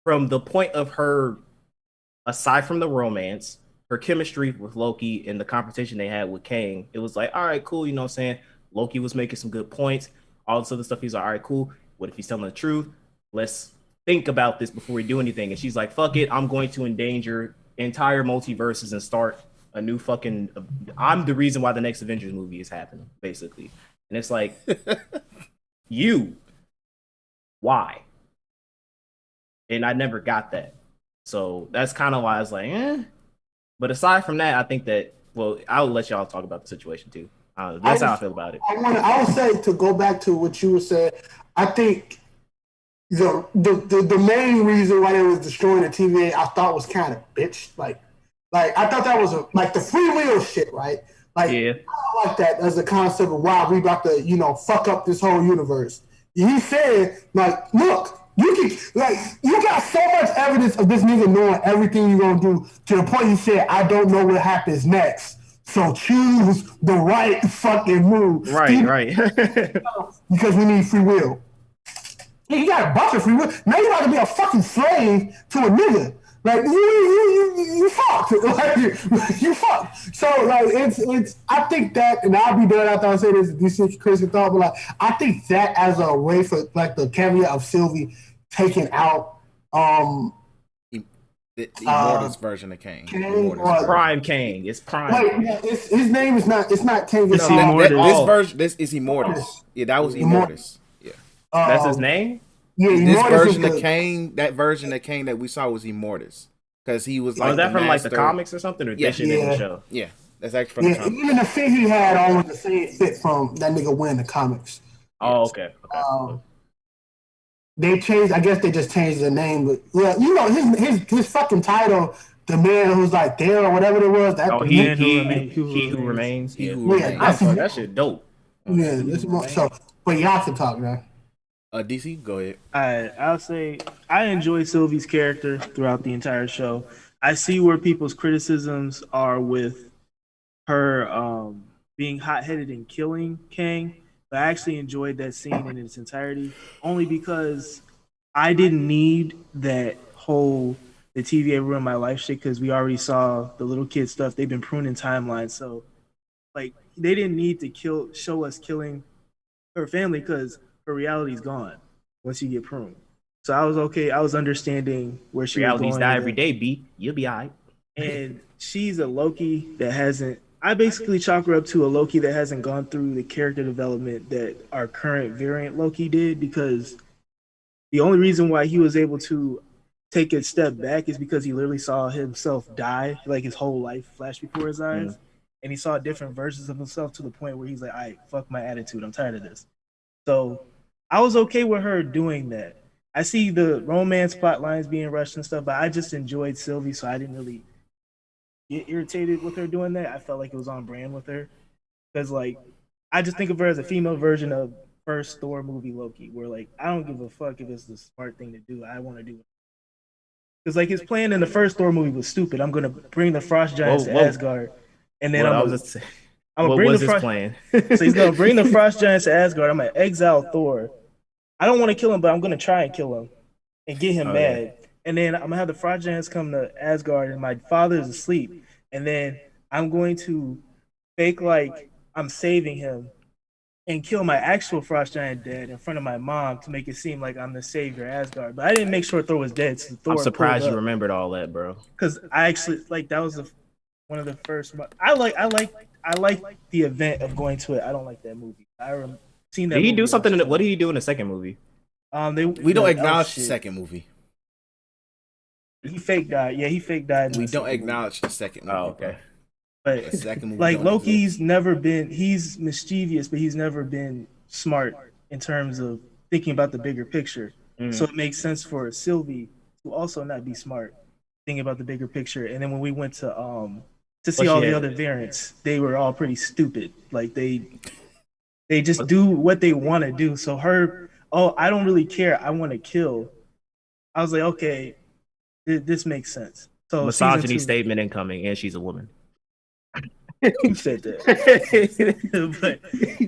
from the point of her, aside from the romance, her chemistry with Loki and the competition they had with Kang, it was like, all right, cool, you know what I'm saying? Loki was making some good points. All this other stuff, he's like, all right, cool. What if he's telling the truth? Let's think about this before we do anything. And she's like, fuck it, I'm going to endanger entire multiverses and start a new fucking. I'm the reason why the next Avengers movie is happening, basically. And it's like, you, why? And I never got that. So that's kind of why I was like, eh. But aside from that, I think that, well, I'll let y'all talk about the situation too. That's how I feel about it. I would say, to go back to what you were saying, I think the main reason why they was destroying the TVA, I thought was kind of bitch. Like I thought that was like the free will shit, right? Like, Yeah. I like that as a concept of why we about to, fuck up this whole universe. He said, like, look, you got so much evidence of this nigga knowing everything you're gonna do, to the point he said, I don't know what happens next. So choose the right fucking move. Right. Because we need free will. You got a bunch of free will. Now you about to be a fucking slave to a nigga. Like, you fucked. Like, you fucked. So, like, it's I think that, and I'll be done after I say this shit crazy thought, but like, I think that as a way for like the cameo of Sylvie taking out the Immortus version of Kang. Prime Kang. It's Prime. Wait, his name is not. It's not Kang. It's Immortus. This is Immortus. Yeah, that was Immortus. Yeah, that's his name. Yeah, this version of Kang, that version of Kang that we saw was Immortus, because he was like. Was that from like the comics or something, or yeah. in the show? Yeah, that's actually from the comics. Even the fit he had on was the same fit from that nigga winning the comics. Oh, okay. They changed. I guess they just changed the name, but yeah, his fucking title, the man who's like there or whatever it was. That He who remains. That shit dope. Yeah, this more so. But y'all can talk now. DC, go ahead. I'll say I enjoy Sylvie's character throughout the entire show. I see where people's criticisms are with her being hot-headed and killing Kang, but I actually enjoyed that scene in its entirety, only because I didn't need that whole the TVA ruined my life shit, because we already saw the little kid stuff. They've been pruning timelines, so like they didn't need to show us killing her family, because her reality's gone once you get pruned. So I was okay. I was understanding where she Realities was going. die every day, B. You'll be all right. And she's a Loki that hasn't. I basically chalk her up to a Loki that hasn't gone through the character development that our current variant Loki did, because the only reason why he was able to take a step back is because he literally saw himself die, like his whole life flash before his eyes. And he saw different versions of himself, to the point where he's like, all right, fuck my attitude. I'm tired of this. So I was okay with her doing that. I see the romance plot lines being rushed and stuff, but I just enjoyed Sylvie, so I didn't really get irritated with her doing that. I felt like it was on brand with her, because like I just think of her as a female version of first Thor movie Loki, where like I don't give a fuck if it's the smart thing to do. I want to do it, because like his plan in the first Thor movie was stupid. I'm gonna bring the Frost Giants to Asgard, and then I'm gonna bring the Frost. Plan? So he's gonna bring the Frost Giants to Asgard. I'm gonna exile Thor. I don't want to kill him, but I'm gonna try and kill him and get him mad. Yeah. And then I'm gonna have the Frost Giants come to Asgard, and my father is asleep. And then I'm going to fake like I'm saving him and kill my actual Frost Giant dad in front of my mom to make it seem like I'm the savior of Asgard. But I didn't make sure Thor was dead. So Thor I'm surprised you remembered all that, bro. Because I actually like that was one of the first. I like the event of going to it. I don't like that movie. Seen that. Did he do something? What did he do in the second movie? We don't acknowledge the second movie. He fake died. Yeah, he fake died. We don't acknowledge the second movie. Oh, okay. But the second movie, like Loki's never been. He's mischievous, but he's never been smart in terms of thinking about the bigger picture. So it makes sense for Sylvie to also not be smart, thinking about the bigger picture. And then when we went to to see all the other variants, they were all pretty stupid. Like they just do what they want to do. So her, oh, I don't really care. I want to kill. I was like, okay, this makes sense. So misogyny statement incoming, and she's a woman. You said that, but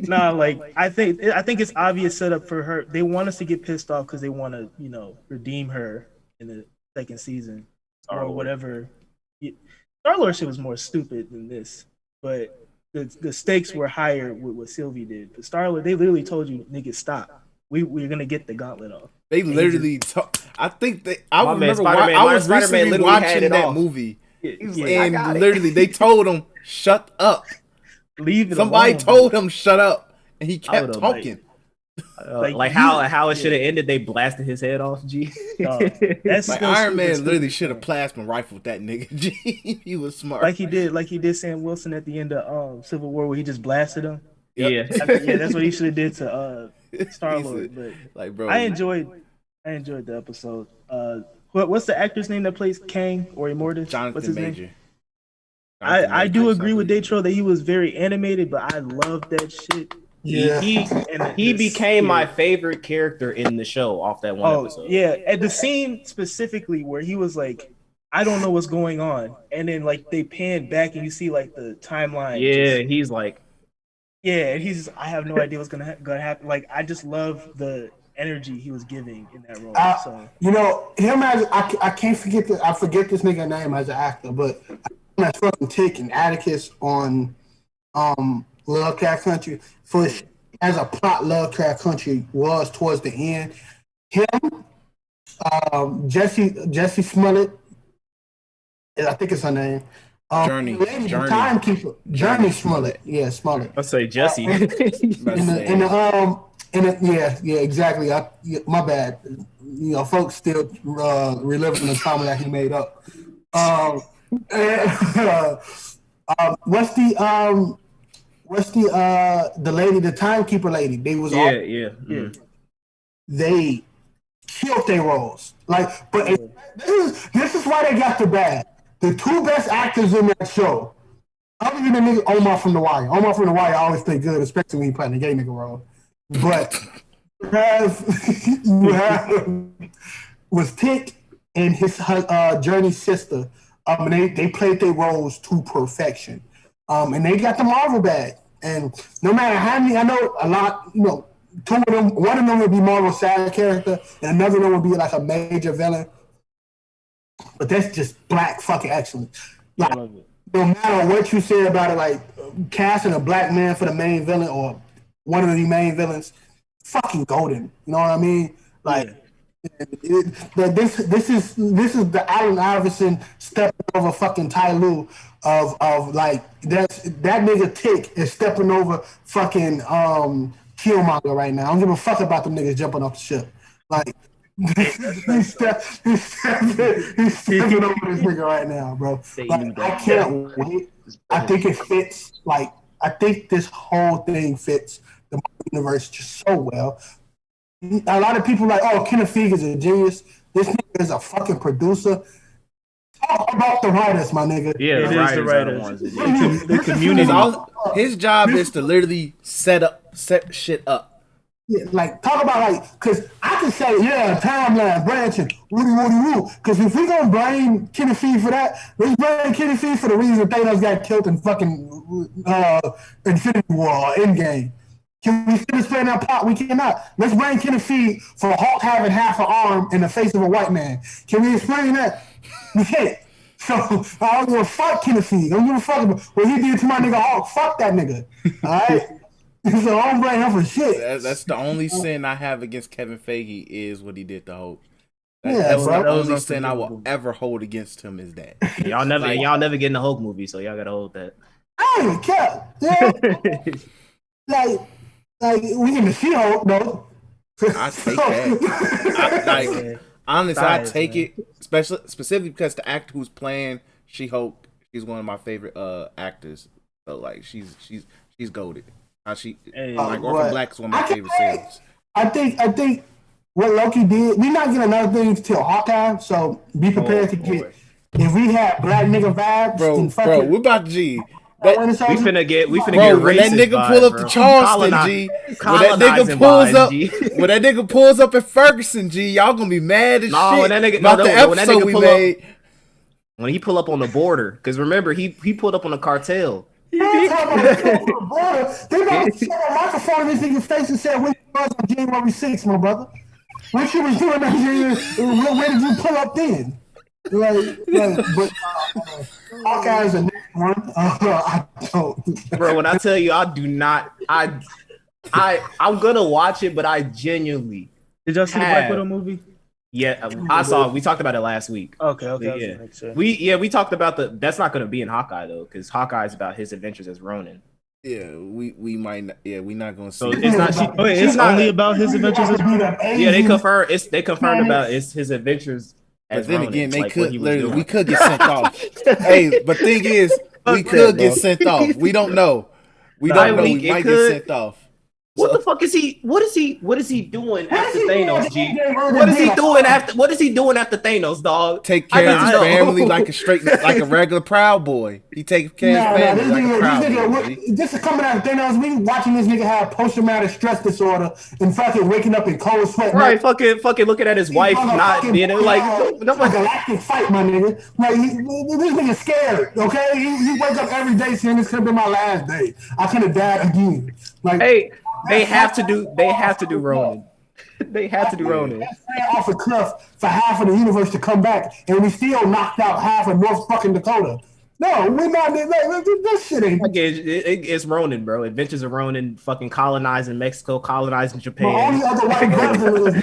nah, like I think it's obvious setup for her. They want us to get pissed off because they want to, redeem her in the second season or whatever. Star-Lord shit was more stupid than this, but the stakes were higher with what Sylvie did. But Star-Lord, they literally told you, niggas, stop. We're gonna get the gauntlet off. They literally I think I remember I was recently watching that movie. And literally they told him, shut up. Leave it Somebody alone, told him shut up, and he kept talking. How it should have ended. They blasted his head off. G. That's like Iron Man literally should have plasma rifled that nigga. G. He was smart. Like he did Sam Wilson at the end of Civil War, where he just blasted him. Yep. Yeah, that's what he should have did to Star-Lord. But like, bro, I enjoyed the episode. What's the actor's name that plays Kang or Immortus? Jonathan What's his Major. name? I do agree with Datro that he was very animated, but I love that shit. Yeah, he became my favorite character in the show off that one episode. Yeah, at the scene specifically where he was like, I don't know what's going on, and then like they pan back and you see like the timeline. Yeah, he's like, yeah, and he's I have no idea what's gonna happen. Like I just love the energy he was giving in that role. So him as I can't forget I forget this nigga name as an actor, but as fucking Tick and Atticus on Lovecraft Country for as a plot Lovecraft Country was towards the end. Him, Jesse Smollett, I think it's her name. Journey. The timekeeper, Journey Smollett. Yeah, Smollett. I say Jesse. Exactly. My bad. Folks still reliving the trauma that he made up. What's the lady, the timekeeper lady? They was They killed their roles. This is why they got the bad. The two best actors in that show, other than the nigga Omar from The Wire. Omar from The Wire always play good, especially when he playing a gay nigga role. But you have was Tick and his Journey's sister. And they played their roles to perfection. And they got the Marvel bag. And no matter how many, I know a lot, two of them, one of them would be Marvel side character, and another one would be like a major villain. But that's just black fucking excellence. Like, no matter what you say about it, like casting a black man for the main villain or one of the main villains, fucking golden. You know what I mean? Like, this is the Allen Iverson stepping over fucking Ty Lue of like that nigga Tick is stepping over fucking Killmonger right now. I don't give a fuck about them niggas jumping off the ship. Like he's stepping over this nigga right now, bro. Like, I can't wait. I think it fits. Like I think this whole thing fits the universe just so well. A lot of people like, oh, Kenneth Feige is a genius. This nigga is a fucking producer. Talk about the writers, my nigga. Yeah, it is the writers. The community. His job is to literally set shit up. Yeah, like talk about because I can say timeline branching, woo. Because if we gonna blame Kenneth Feige for that, let's blame Kenneth Feige for the reason Thanos got killed in fucking Infinity War or Endgame. Can we still explain that plot? We cannot. Let's blame Kenneth Feige for Hulk having half an arm in the face of a white man. Can we explain that? We can't. So I don't give a fuck Kenneth Feige. I don't give a fuck about what he did to my nigga Hulk. Fuck that nigga. All right? So I don't blame him for shit. That's the only sin I have against Kevin Feige is what he did to Hulk. That's the only sin I will ever hold against him is that. Y'all never get in the Hulk movie, so y'all gotta hold that. I don't even care. Yeah. Like we in the She-Hulk though. I take that. Honestly, I take it, specifically because the actor who's playing She-Hulk, she's one of my favorite actors. So like she's goated. Orphan Black is one of my favorite series. I think what Loki did. We're not getting another thing till Hawkeye, so be prepared to get if we had black nigga vibes, bro, and fucking, we're about to G. We finna get Bro, racist when that nigga vibes, pull up bro. to Charleston, G, when that nigga pulls up, when that nigga pulls up at Ferguson, G, y'all gonna be mad as shit when that nigga, about the episode we made. When he pull up on the border, because remember he pulled up on the cartel. They got a microphone in this nigga's face and said, "Where you was on January 6th, my brother? What you was doing that year? Where did you pull up then?" But Hawkeye's the next one. I don't. Bro, when I tell you, I do not. I'm gonna watch it, but I genuinely. Did y'all see the Black Widow movie? Yeah, I saw it. We talked about it last week. Okay. Yeah. We talked about that's not gonna be in Hawkeye though, because Hawkeye is about his adventures as Ronin. Yeah, we might not. Yeah, we're not gonna see. So it's not. It's only about his adventures as Ronin. Yeah, they confirmed about his adventures. But then Ronin, again, they like could literally. We could get sent off. Hey, but thing is, we could get sent off. We don't know. We don't know. We might get sent off. What the fuck is he? What is he doing after Thanos, G? What is he doing after Thanos, dog? Take care of his family like a regular Proud Boy. He takes care of his family like a Proud Boy. This is coming out of Thanos. We watching this nigga have post-traumatic stress disorder and fucking waking up in cold sweat. Right, fucking looking at his wife not being like galactic fight, my nigga. Like this nigga scared. Okay, he wake up every day saying this could be my last day. I could have died again. Like, hey. They have to do Ronin. They have to do Ronin. That's off a cliff for half of the universe to come back, and we still knocked out half of North fucking Dakota. No, we're not. This shit ain't. It's Ronin, bro. Adventures of Ronin, fucking colonizing Mexico, colonizing Japan. The only other white person is a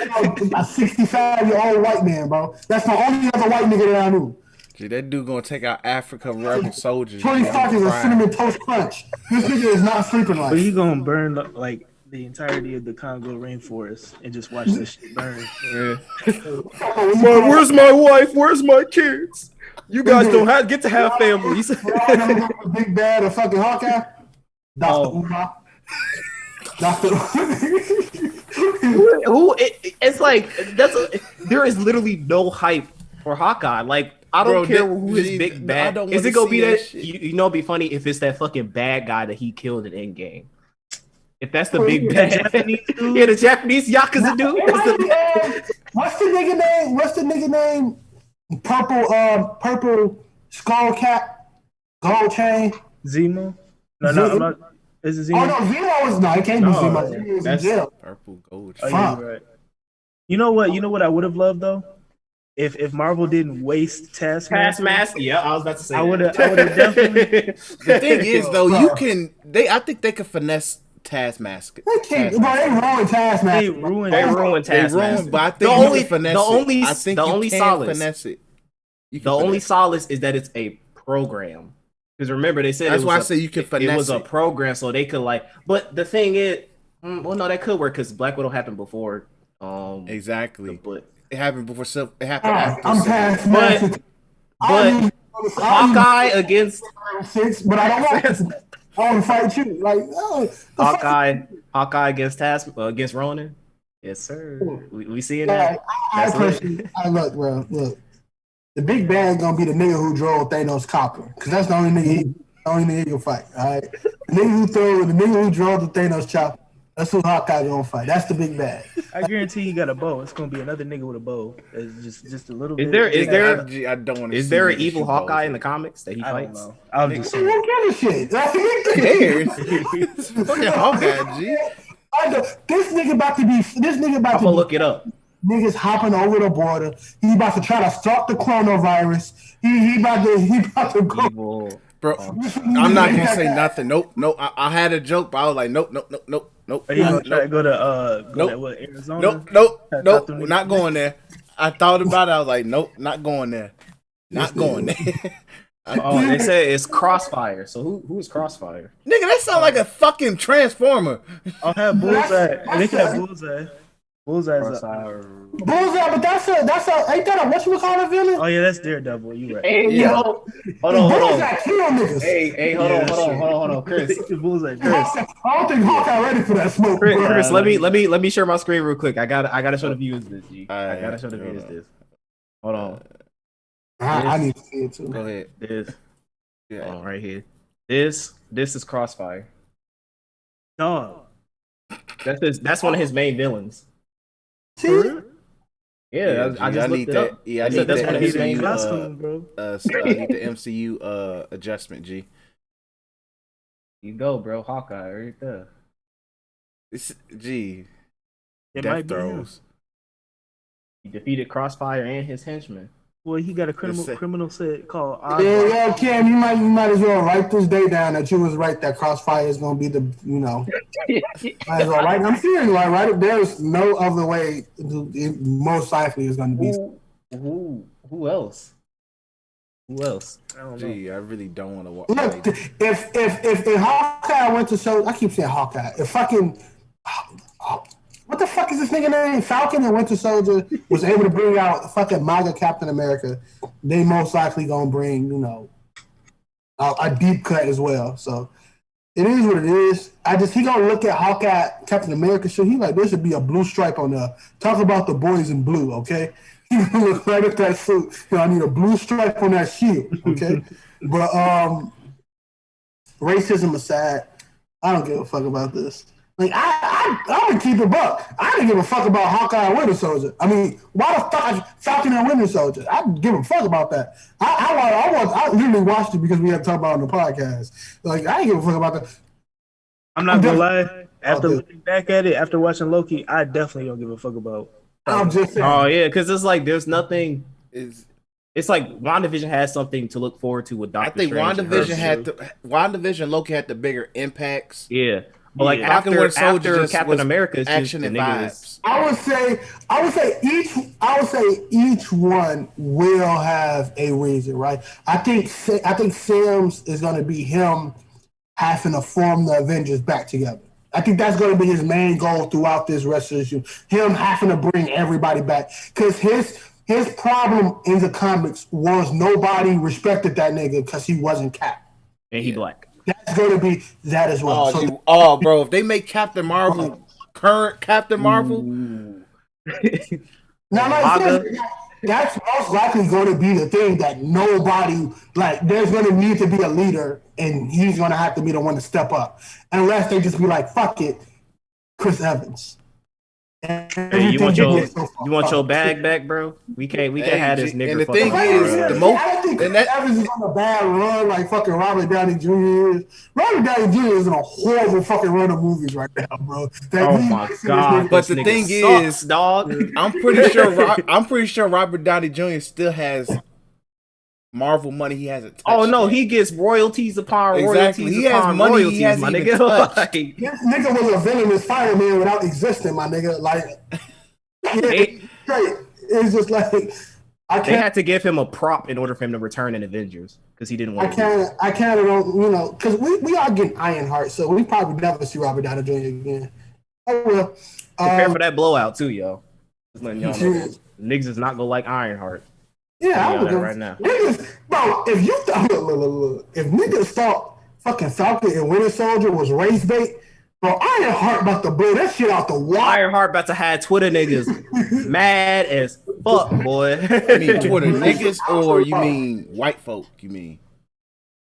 65-year-old white man, bro. That's the only other white nigga that I knew. Gee, that dude gonna take out Africa rebel soldiers. Tony Stark is a cinnamon toast crunch. This nigga is not sleeping like. But he gonna burn like the entirety of the Congo rainforest and just watch this shit burn. Yeah. Where's my wife? Where's my kids? You guys don't get to have families. Big bad or fucking Hawkeye. Dr. Umar. Dr. Who? It's like there is literally no hype for Hawkeye. Like I don't care who his big bad. Is it gonna be that? You know, it'd be funny if it's that fucking bad guy that he killed in Endgame. If that's the big bad, yeah, the Japanese Yakuza dude. What's the nigga name? Purple skull cap, gold chain. Zemo? No, I'm not. Is it Zemo? Oh no, Zemo is not. It can't be Zemo. Zemo is in jail. Purple gold chain. Oh, right. You know what I would have loved though? If Marvel didn't waste Taskmaster. Yeah, I was about to say. I would have definitely. The thing is though, I think they could finesse Taskmaster. They ruined Taskmaster. They ruined Taskmaster. But I think the only solace is that it's a program. Because remember, they said that's why I say you can finesse. It was a program, so they could like. But the thing is, well, no, that could work because Black Widow happened before. Exactly. But it happened before. It happened after. I'm Taskmaster. But Hawkeye against six, but I don't want. I want to fight you, like Hawkeye against Ronin. Yes, sir. We seeing that. I look, bro. Look, the big bad gonna be the nigga who drove Thanos' copper, because that's the only nigga he'll fight. All right, the nigga who drove the Thanos chopper. That's who Hawkeye gonna fight. That's the big bad. I guarantee he got a bow. It's gonna be another nigga with a bow. It's just a little bit. Is there? I don't want to. Is there an evil Hawkeye in the comics that he fights? I don't know. I'll just say. Who gives a shit? It's fucking Hawkeye, G. This nigga about to be. I'm gonna look it up. Niggas hopping over the border. He about to try to start the coronavirus. He about to go. Evil. Bro, I'm not gonna say nothing. Nope. I had a joke, but I was like, nope. Are you gonna try to go to Arizona? Nope. We're not going there. I thought about it. I was like, nope, not going there. Not going there. They said it's Crossfire. So who is Crossfire? Nigga, that sounds like a fucking Transformer. I'll have Bullseye. They can have Bullseye. Bullseye, but that's a ain't that a whatchamacallit villain? Oh yeah, that's Daredevil. You right. Hey, yeah. Hold on. Kill niggas. Hey, hold on, Chris. Bullseye, Chris. I don't think Hawkeye ready for that smoke. Chris, let me share my screen real quick. I gotta show the viewers this. G. I gotta show the viewers this. Hold on. All I need to see it too. Go ahead. This Yeah. right here. This is Crossfire. Dog. That's one of his main villains. See? Yeah, I just looked it up. Yeah, I I said need that's that one of his main MCU. costume, bro. I need the MCU adjustment. G. You go, bro. Hawkeye right there. G. It Death might be him. throws. He defeated Crossfire and his henchmen. Well, he got a criminal set called Oz. Yeah, Cam, you might as well write this day down that you was right that Crossfire is gonna be the might as well write. I'm serious, like right. There's no other way. It most likely is gonna be. Who else? Who else? I don't know. Gee, I really don't want to watch. Look, if Hawkeye went to show, I keep saying Hawkeye. If fucking what the fuck is this nigga name? Falcon and Winter Soldier was able to bring out fucking MAGA Captain America. They most likely gonna bring a deep cut as well. So it is what it is. He gonna look at Hawkeye Captain America shit. He like there should be a blue stripe on there. Talk about the boys in blue, okay? He gonna look right at that suit. I need a blue stripe on that shield, okay? But racism aside, I don't give a fuck about this. Like I'm gonna keep it buck. I didn't give a fuck about Hawkeye and Winter Soldier. I mean, why the fuck Falcon and Winter Soldier? I didn't give a fuck about that. I literally watched it because we had to talk about it on the podcast. Like I didn't give a fuck about that. I'm not gonna lie. After looking back at it, after watching Loki, I definitely don't give a fuck about. I'm just saying. Oh yeah, because it's like there's nothing. It's like WandaVision has something to look forward to with Doctor Strange. I think WandaVision and Loki had the bigger impacts. Yeah. But like after Captain America, it's action just and vibes. I would say each one will have a reason, right? I think Sam's is going to be him having to form the Avengers back together. I think that's going to be his main goal throughout this rest of the show. Him having to bring everybody back because his problem in the comics was nobody respected that nigga because he wasn't Cap and he black. That's going to be that as well. Bro, if they make Captain Marvel current Captain Marvel, that's most likely going to be the thing that nobody like. There's going to need to be a leader, and he's going to have to be the one to step up, unless they just be like, "Fuck it, Chris Evans." Hey, you want your bag back, bro? We can't have this nigga. And the thing is, I don't think Evans is on a bad run like fucking Robert Downey Jr. is. Robert Downey Jr. is in a horrible fucking run of movies right now, bro. Oh my god! But the thing is, dog, I'm pretty sure Robert Downey Jr. still has Marvel money. He hasn't touched. Oh no, he gets royalties upon royalties. He has money. Royalties, he hasn't my even nigga. touched. This nigga was a villainous fireman without existing, my nigga. Like, it's just like they had to give him a prop in order for him to return in Avengers because he didn't want. I kind of don't, because we are getting Ironheart, so we probably never see Robert Downey Jr. again. Oh well. Prepare for that blowout too, yo. Just letting y'all know, niggas is not gonna like Ironheart. Yeah, I'm right now. Niggas, bro, if you look, if niggas thought fucking Falcon and Winter Soldier was race bait, bro, Ironheart about to blow that shit out the water. Ironheart about to have Twitter niggas mad as fuck, boy. You mean Twitter niggas or you mean white folk? You mean?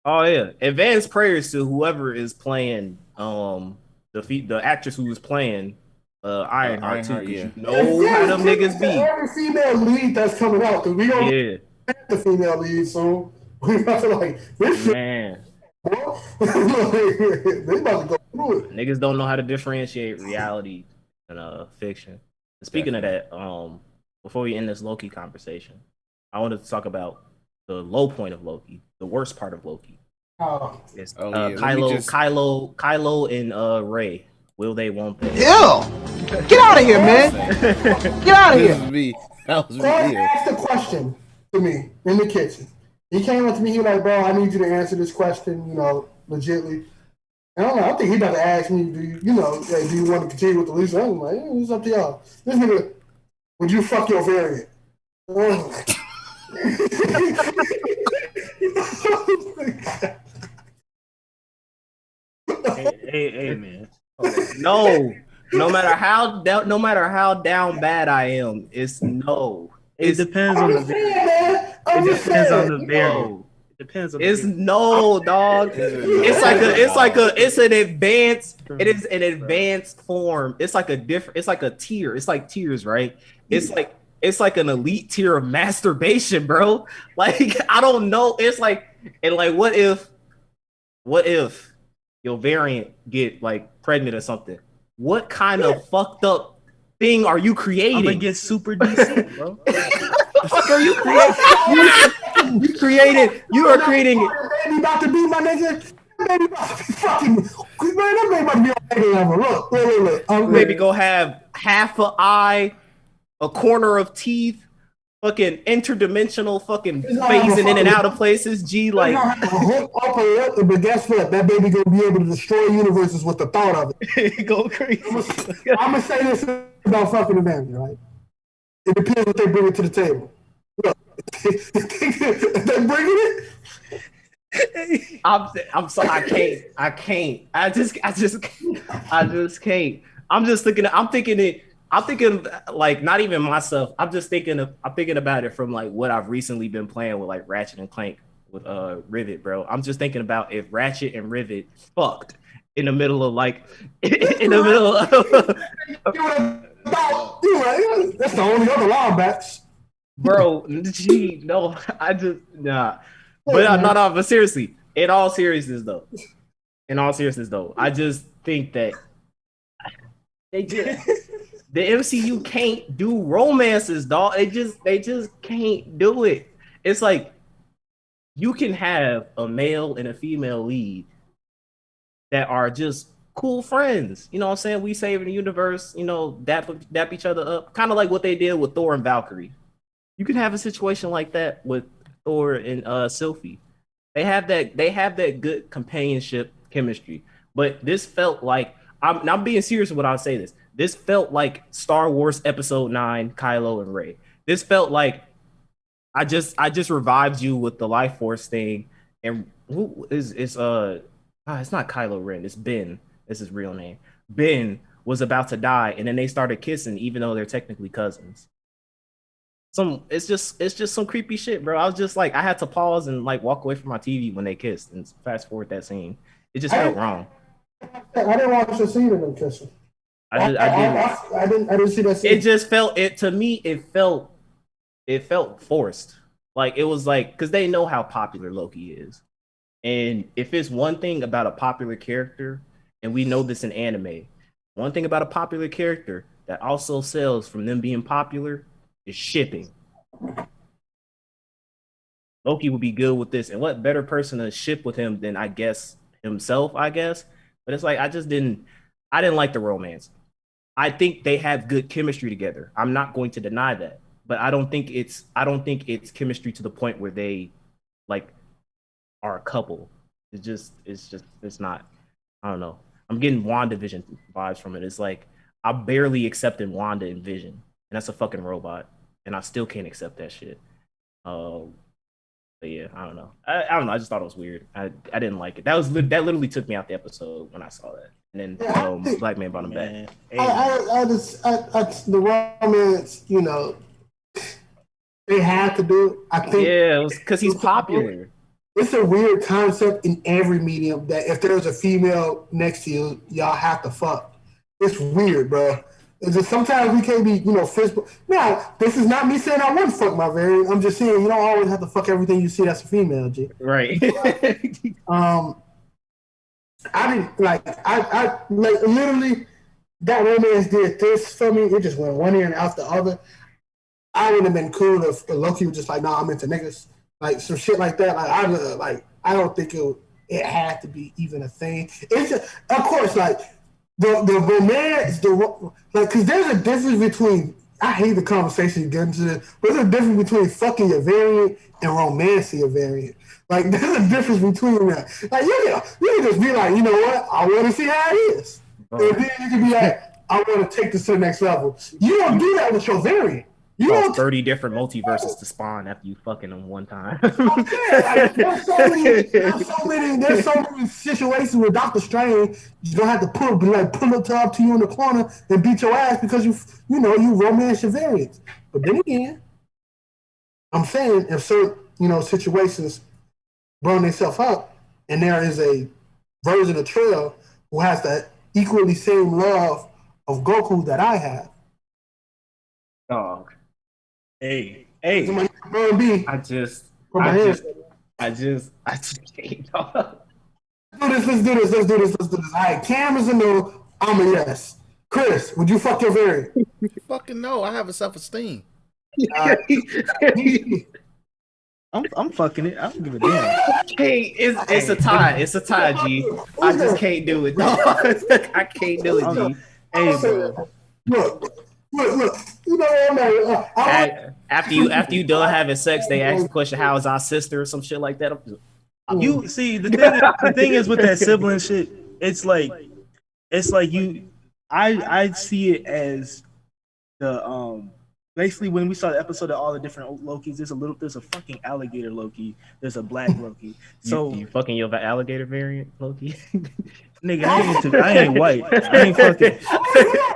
Oh yeah, advanced prayers to whoever is playing the actress who is playing Ironheart too. Yeah. You know how them niggas be. Every female lead that's coming out because we don't get the female lead, so we about to like this shit. Man. They about to go through it. Niggas don't know how to differentiate reality and fiction. Speaking of that, before we end this Loki conversation, I wanted to talk about the low point of Loki, the worst part of Loki. It's Kylo and Rey. Will they? Won't they? Ew! Get out of here, man! Get out of here! That was me. He asked a question to me in the kitchen. He came up to me. He was like, "Bro, I need you to answer this question, legitly." And I don't know. I think he about to ask me, "Do you want to continue with the lease?" I'm like, "It's up to y'all." This nigga, would you fuck your variant? Hey, man. No matter how down bad I am, it's no. It depends on the video. I'm It depends on the variant. It depends on the It's variant. no dog. It's an advanced. It is an advanced form. It's like a different. It's like a tier. It's like tiers, right? It's like an elite tier of masturbation, bro. Like I don't know. It's like and like what if your variant get like pregnant or something? What kind of fucked up thing are you creating? I'm gonna get super DC, bro. The fuck are you creating? You are creating. Baby about to be my nigga. Baby about to be fucking. Man, that baby about to be on baby level. Look. Baby go have half an eye, a corner of teeth, fucking interdimensional fucking phasing in and out of places. G like. But guess what? That baby gonna be able to destroy universes with the thought of it. Go crazy. I'm gonna say this about fucking humanity, right? It depends what they bring it to the table. Look, if they bringing it. I'm sorry. I can't. I just can't. I'm thinking like not even myself. I'm thinking about it from like what I've recently been playing with like Ratchet and Clank with Rivet, bro. I'm just thinking about if Ratchet and Rivet fucked in the middle of like in the middle of That's the only other linebackers. bro. Gee, no, I just nah. But no, but seriously, in all seriousness though, I just think that they just the MCU can't do romances, dog. They just can't do it. It's like you can have a male and a female lead that are just cool friends. You know what I'm saying? We saving the universe, you know, dap each other up. Kind of like what they did with Thor and Valkyrie. You can have a situation like that with Thor and Sylvie. They have that good companionship chemistry. But this felt like I'm being serious when I say this. This felt like Star Wars Episode 9, Kylo and Rey. This felt like I just revived you with the Life Force thing. And who is it's not Kylo Ren, it's Ben. That's his real name. Ben was about to die, and then they started kissing, even though they're technically cousins. It's just some creepy shit, bro. I was just like, I had to pause and like walk away from my TV when they kissed and fast forward that scene. It just felt wrong. I didn't watch the scene of them kissing. I didn't see that scene. It just felt to me. It felt forced. Like it was like because they know how popular Loki is, and if it's one thing about a popular character, and we know this in anime, one thing about a popular character that also sells from them being popular is shipping. Loki would be good with this, and what better person to ship with him than himself, I guess. But it's like I didn't like the romance. I think they have good chemistry together. I'm not going to deny that, but I don't think it's chemistry to the point where they like are a couple. It's not. I don't know. I'm getting WandaVision vibes from it. It's like I barely accepted Wanda and Vision, and that's a fucking robot, and I still can't accept that shit. But yeah, I don't know. I don't know. I just thought it was weird. I didn't like it. That literally took me out the episode when I saw that. And then Black Man brought him back. The romance, you know, they had to do it. I think. Yeah, it was because he's popular. It's a weird concept in every medium that if there's a female next to you, y'all have to fuck. It's weird, bro. It's just sometimes we can't be, you know, physical. Now, this is not me saying I wouldn't fuck my variant. I'm just saying you don't always have to fuck everything you see that's a female, G. Right. I didn't I like literally that romance did this for me. It just went one ear and out the other. I would have been cool if Loki was just like, nah, I'm into niggas. Like some shit like that. I don't think it had to be even a thing. It's just, of course, like the romance, because there's a difference between. I hate the conversation getting to this, but there's a difference between fucking your variant and romancing your variant. Like there's a difference between that. Like you can just be like, you know what? I want to see how it is, and then you can be like, I want to take this to the next level. You don't do that with your variant. You know, 30 different multiverses to spawn after you fucking them one time. There's so many situations with Doctor Strange. You don't have to pull it up to you in the corner and beat your ass because you romance your variants. But then again, I'm saying if situations burn themselves up, and there is a version of Trail who has that equally same love of Goku that I have. Dog. Hey. I just can't. Dog. Let's do this. All right, Cam is a no. I'm a yes. Chris, would you fuck your variant? Fucking no, I have a self-esteem. I'm fucking it. I don't give a damn. Hey, it's a tie. It's a tie, G. I just can't do it. No, I can't do it, G. Hey, bro. Look. You know what, man? After you done having sex, they ask the question, "How is our sister?" or some shit like that. You see, the thing is with that sibling shit, it's like you. I see it as the basically when we saw the episode of all the different Lokis, there's a fucking alligator Loki, there's a black Loki. So you fucking your alligator variant Loki? Nigga, I ain't white. I ain't fucking.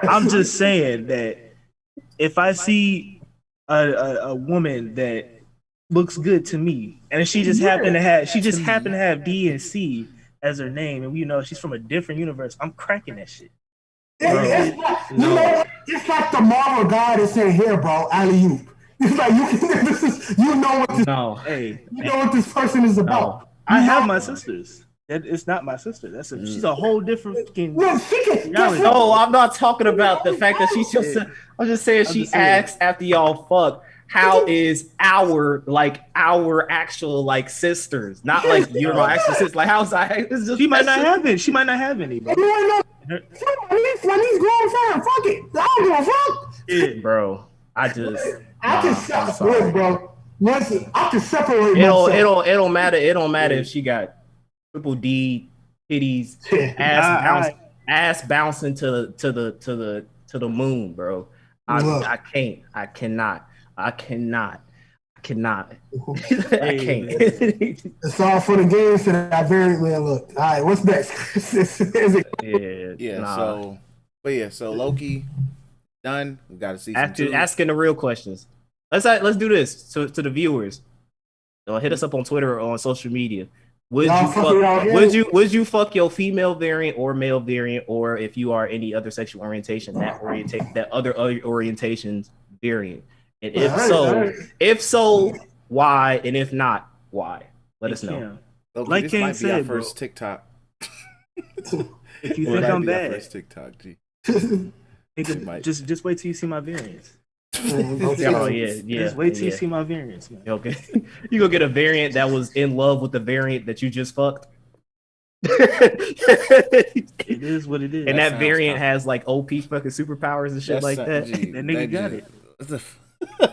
I'm just saying that if I see a woman that looks good to me, and she just happened to have D and C as her name, and she's from a different universe, I'm cracking that shit. It's like the Marvel guy that's saying, "Here, bro, alley-oop." It's like you know what this person is about. I have my sisters. It's not my sister. She's a whole different fucking. No, I'm not talking about the fact that she's just. I'm just saying she asks after y'all fuck. How is our actual sisters, not like you're my actual sisters? Like how's that? She might not have it. She might not have any. Bro. When he's grown fine, fuck it. I don't give a fuck. Yeah, bro. I can separate, bro. Listen, I can separate. It don't matter. It don't matter if she got triple D titties, ass bouncing to the moon, bro. I cannot. I can't. It's all for the games and that variant man. Look, all right, what's next? So Loki done. We got to see. After asking the real questions, let's do this to the viewers. Hit us up on Twitter or on social media. Would you fuck your female variant or male variant, or if you are any other sexual orientation, that other orientations variant? And if so, why? And if not, why? Let us know. Loki, like Kang said, bro. First TikTok. If you think I'm bad, first TikTok, G. Just wait till you see my variants. Just wait till you see my variants, man. Okay, you gonna get a variant that was in love with the variant that you just fucked. It is what it is. And that variant has like OP fucking superpowers and shit like that. That nigga got it.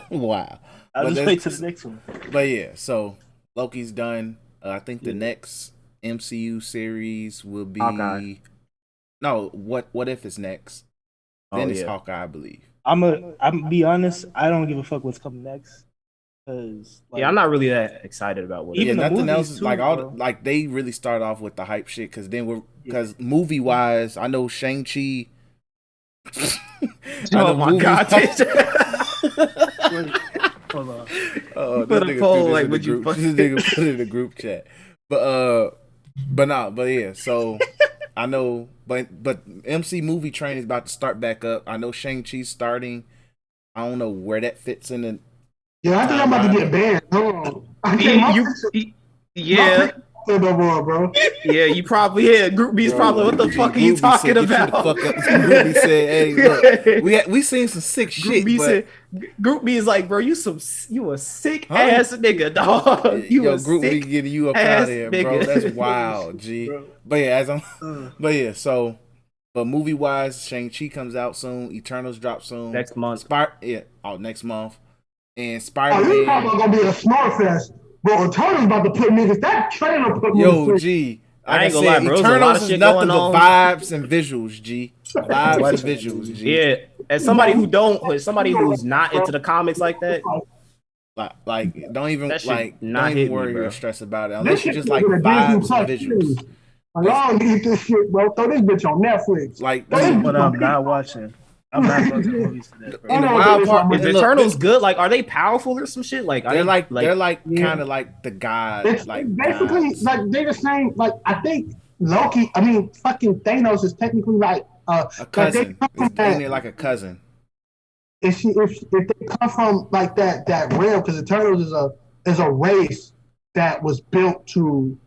Wow. I'll just wait till the next one. But yeah, so Loki's done. I think the next MCU series will be Hawkeye. No, what if it's next? Then it's Hawkeye, I believe. I'm be honest, I don't give a fuck what's coming next. Cause I'm not really that excited about what. Even nothing else is like they really start off with the hype shit because movie wise, I know Shang-Chi. Oh my god! Hold on. Put a poll like would you? This nigga put it in the group chat, but yeah. So I know, but MC movie train is about to start back up. I know Shang-Chi's starting. I don't know where that fits in. I think I'm about to get banned. No more, bro. Yeah, you probably Group B is probably what the fuck are you talking about? Group B said, "Hey, look, we seen some sick shit." Group B is like, bro, you a sick ass nigga, dog. Group B getting you up out of here, bro. That's wild, G. Bro. But movie wise, Shang-Chi comes out soon. Eternals drop soon next month. Next month. And Spider-Man. It's probably gonna be a smart fest. Bro, Eternals about to put niggas. That trailer put niggas. G. I ain't gonna lie, bro. Eternals is nothing but vibes and visuals, G. Vibes and visuals, G. Yeah, as somebody who's not into the comics like that, don't even worry or stress about it unless you just like vibes and visuals. I don't need this shit, bro. Throw this bitch on Netflix. But I'm not watching. I'm not going to the movies for that. Bro. And the Oh, no, wild it's part not- Is and the look, Eternals good? Like, are they powerful or some shit? Like, are they're they like Yeah. kind of like the god, It's like basically gods. like they're the same. Like I think Loki. I mean, fucking Thanos is technically like A like they cousin. come from Ain't that. it like a cousin? If they come from like that realm, because Eternals is a race that was built to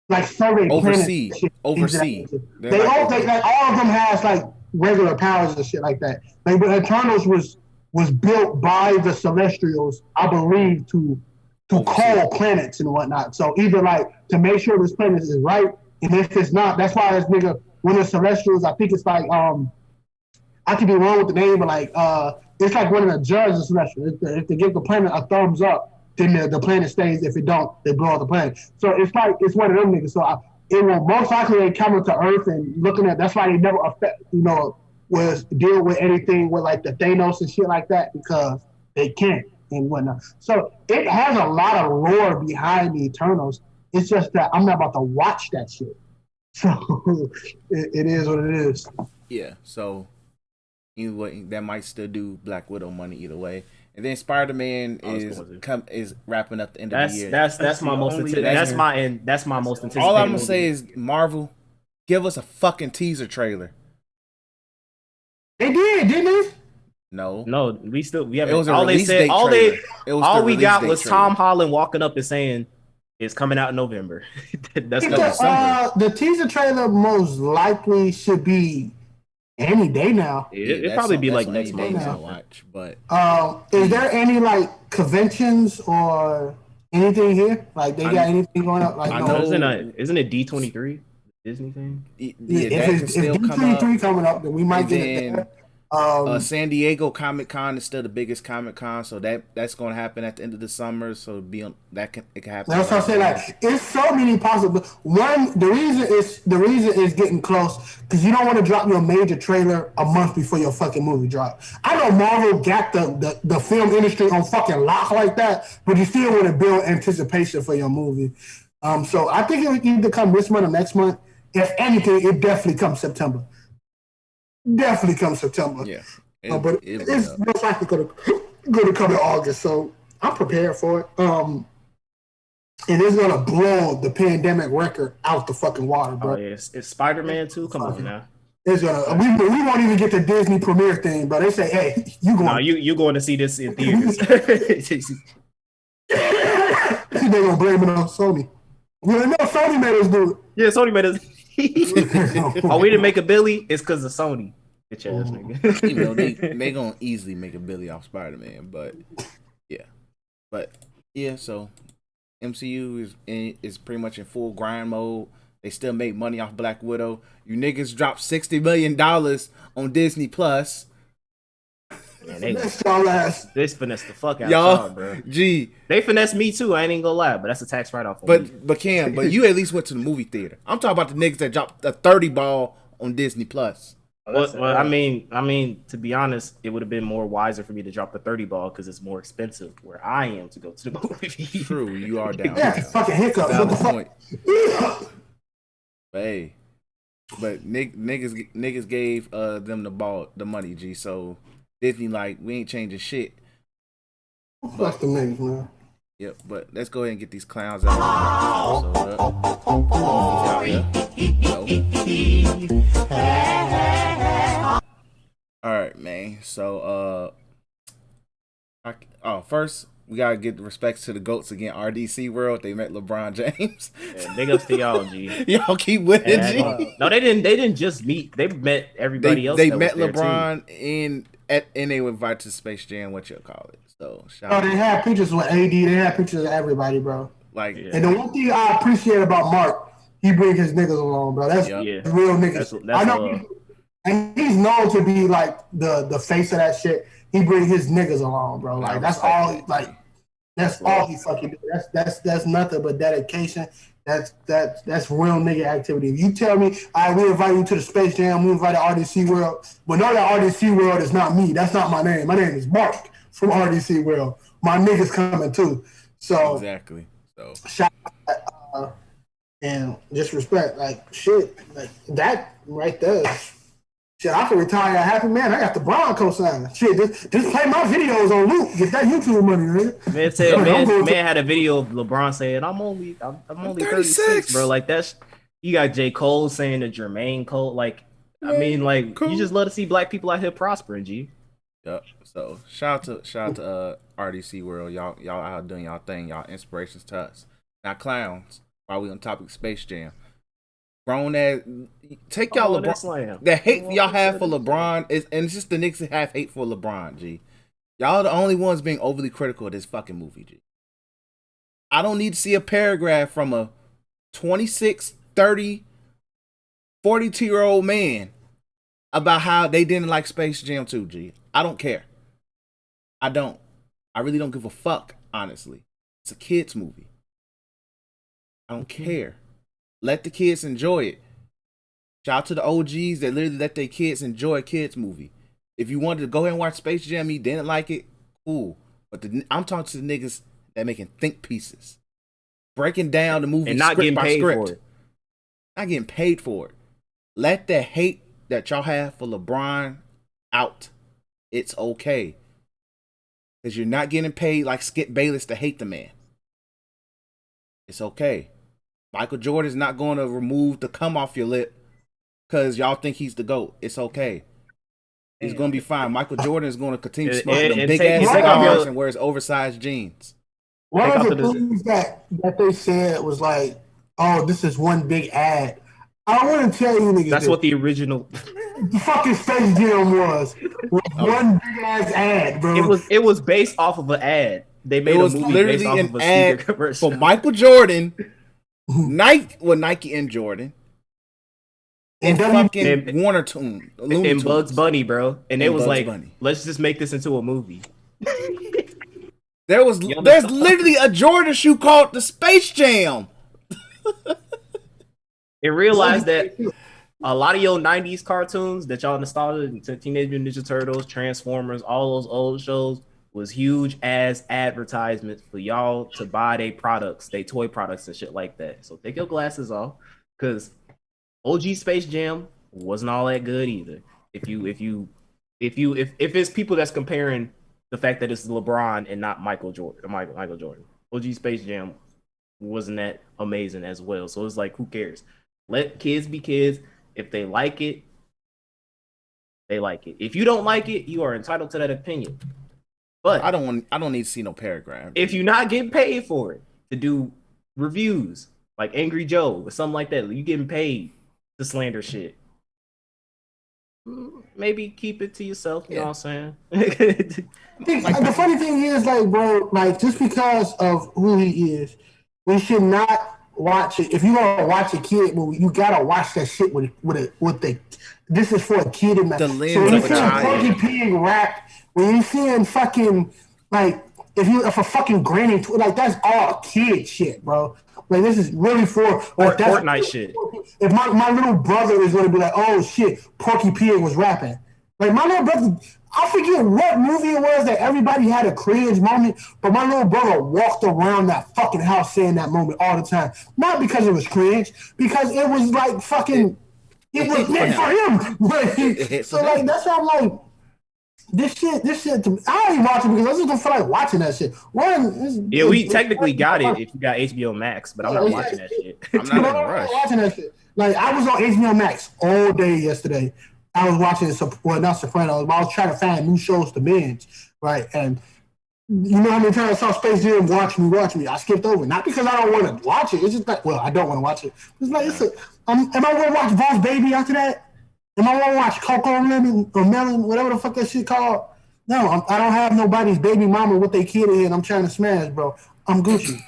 like survey planets. Oversee. And shit. Oversee. Exactly. They're They like all they like all of them has like regular powers and shit like that. Like but Eternals was built by the Celestials, I believe, to Oversee. call planets and whatnot. So either like to make sure this planet is right, and if it's not, that's why this nigga one of the Celestials, I think it's like I could be wrong with the name, but like it's like one of the judges Celestial. If they give the planet a thumbs up, then the planet stays. If it don't, they blow up the planet. So it's like it's one of them niggas. So it will most likely come to Earth and looking at. That's why they never affect, was deal with anything with like the Thanos and shit like that because they can't and whatnot. So it has a lot of lore behind the Eternals. It's just that I'm not about to watch that shit. So it is what it is. Yeah. So either way, that might still do Black Widow money either way. And then Spider-Man is wrapping up the end of the year. That's my most that's my most anticipated. All I'm gonna say is Marvel, give us a fucking teaser trailer. They did, didn't they? No, we haven't. It was a all they release said, date all trailer. they, It was all the we release got date was trailer. Tom Holland walking up and saying it's coming out in November. That's December. The teaser trailer most likely should be any day now. It'd probably be like next month. month. To watch, but is there any like conventions or anything here? Like they got anything going up? Like I no. know. Isn't it D23 Disney thing? Yeah, if that can still come D23 up. coming up, then we might And get then, it there. San Diego Comic Con is still the biggest Comic Con, so that's going to happen at the end of the summer. So it can happen. That's what I say. Like, it's so many possible. One, the reason is getting close because you don't want to drop your major trailer a month before your fucking movie drop. I know Marvel got the film industry on fucking lock like that, but you still want to build anticipation for your movie. So I think it would either come this month or next month. If anything, it definitely comes September. Definitely comes September. Yeah, but it's most likely going to come in August. So I'm prepared for it. And it's gonna blow the pandemic record out the fucking water, bro. Oh yeah, it's Spider-Man 2. Come on now. It's gonna. We won't even get the Disney premiere thing, but they say, "Hey, you going? No, you going to see this in theaters?" They gonna blame it on Sony. Well, no, Sony made us do it. Yeah, Sony made us. Oh, we didn't make a Billy. It's because of Sony. Get your ass, nigga. You know, they gonna easily make a Billy off Spider-Man, but yeah. So MCU is pretty much in full grind mode. They still make money off Black Widow. You niggas dropped $60 million on Disney Plus. Man, they finessed the fuck out y'all, bro. Gee, they finessed me too. I ain't even gonna lie, but that's a tax write-off. But Cam, but you at least went to the movie theater. I'm talking about the niggas that dropped a 30 ball on Disney Plus. Well, I mean, to be honest, it would have been more wiser for me to drop the 30 ball because it's more expensive where I am to go to the movie. True, you are down. Yeah, fucking hiccups. What the Point. fuck? Hey, but niggas gave them the money, G. So Disney like we ain't changing shit. Fuck the niggas, man. Yep, but let's go ahead and get these clowns out. All right, man. So, first we gotta give respects to the goats again. RDC World, they met LeBron James. Yeah, big ups to y'all, G. Y'all keep winning, G. No, they didn't just meet. They met everybody else. They met LeBron and they were invited to Space Jam. What you call it? So, they had pictures with AD. They had pictures of everybody, bro. Like, and the one thing I appreciate about Mark, he brings his niggas along, bro. That's real niggas. That's I know, and he's known to be like the face of that shit. He brings his niggas along, bro. Like that's all. Like that's all he fucking do. That's nothing but dedication. That's real nigga activity. If you tell me, we invite you to the Space Jam, we invite RDC World, but know that RDC World is not me. That's not my name. My name is Mark from RDC World. My niggas coming too. So exactly. So shout out, and just respect, like shit, like that right there. Shit, I can retire a happy man. I got the Bron cosign. Shit, just play my videos on loop. Get that YouTube money, nigga. Man said, man had a video of LeBron saying, I'm only 36, bro. Like that's you got J. Cole saying the Jermaine Cole. Like, I mean, like you just love to see black people out here prospering, G. Yep. So shout out to RDC World. Y'all out doing y'all thing. Y'all inspirations to us. Now clowns, while we on topic Space Jam. Grown ass, take y'all LeBron. The hate y'all have for LeBron is, and it's just the Knicks that have hate for LeBron. G, y'all are the only ones being overly critical of this fucking movie. G, I don't need to see a paragraph from a 26, 30, 42-year-old man about how they didn't like Space Jam 2. G, I don't care. I don't. I really don't give a fuck. Honestly, it's a kids movie. I don't care. Let the kids enjoy it. Shout out to the OGs that literally let their kids enjoy a kids movie. If you wanted to go ahead and watch Space Jam, you didn't like it, cool. But I'm talking to the niggas that making think pieces, breaking down the movie and not script getting by paid script, for it. Not getting paid for it. Let the hate that y'all have for LeBron out. It's okay, because you're not getting paid like Skip Bayless to hate the man. It's okay. Michael Jordan's not going to remove the cum off your lip because y'all think he's the GOAT. It's okay. He's going to be fine. Michael Jordan is going to continue smoking them big-ass cigars and wears oversized jeans. One of the things that they said was like, oh, this is one big ad. I want to tell you niggas. That's what the original the fucking Space Jam was one big-ass ad, bro. It was based off of an ad. They made a movie based off of a ad commercial. For Michael Jordan, Nike and Jordan, and fucking Warner Tunes, and Bugs Bunny, bro. And it was Bugs like, Bunny. Let's just make this into a movie. There's literally a Jordan shoe called the Space Jam. They realized that a lot of your 90s cartoons that y'all nostalgic into Teenage Mutant Ninja Turtles, Transformers, all those old shows was huge ass advertisements for y'all to buy their products, their toy products and shit like that. So take your glasses off, because OG Space Jam wasn't all that good either. If it's people that's comparing the fact that it's LeBron and not Michael Jordan, OG Space Jam wasn't that amazing as well. So it's like, who cares? Let kids be kids. If they like it, they like it. If you don't like it, you are entitled to that opinion. But I don't need to see no paragraph. If you're not getting paid for it to do reviews like Angry Joe or something like that, you getting paid to slander shit. Maybe keep it to yourself. You know what I'm saying? The funny thing is, like, bro, like just because of who he is, we should not watch it. If you want to watch a kid movie, you gotta watch that shit with the. This is for a kid in the lens so when of you see a Porky Pig rap, when you seeing fucking like if a fucking granny like that's all kid shit, bro. Like this is really for like, Fortnite shit. If my little brother is gonna be like, oh shit, Porky Pig was rapping. Like my little brother, I forget what movie it was that everybody had a cringe moment, but my little brother walked around that fucking house saying that moment all the time. Not because it was cringe, because it was like fucking. It was meant for him. Like, so like that's how I'm like. This shit. I ain't watching because I just don't feel like watching that shit. We technically got it if you got HBO Max, but I'm not watching that shit. I'm not in a rush. Watching that shit. Like I was on HBO Max all day yesterday. I was watching not Sopranos, but I was trying to find new shows to binge, right? And you know how many times I saw Space Jam, watch me. I skipped over, not because I don't want to watch it. It's just like, well, I don't want to watch it. It's like am I going to watch Boss Baby after that? Am I going to watch Coco Lemon or Melon, whatever the fuck that shit called? No, I don't have nobody's baby mama with their kid in. I'm trying to smash, bro. I'm Gucci.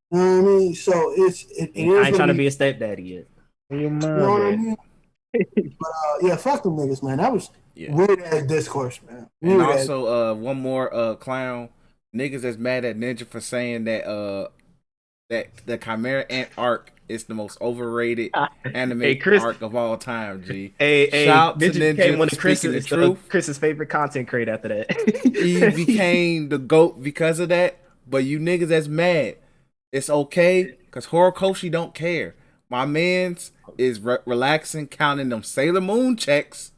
You know what I mean? So it I ain't trying to be a stepdaddy yet. You know what I mean? But fuck them niggas, man. That was weird ass discourse, man. And also, one more clown niggas that's mad at Ninja for saying that that the Chimera Ant arc is the most overrated anime arc of all time. G. Shout out to Ninja became one of Chris's favorite content creator after that. He became the GOAT because of that. But you niggas that's mad, it's okay because Horikoshi don't care. My man's is relaxing, counting them Sailor Moon checks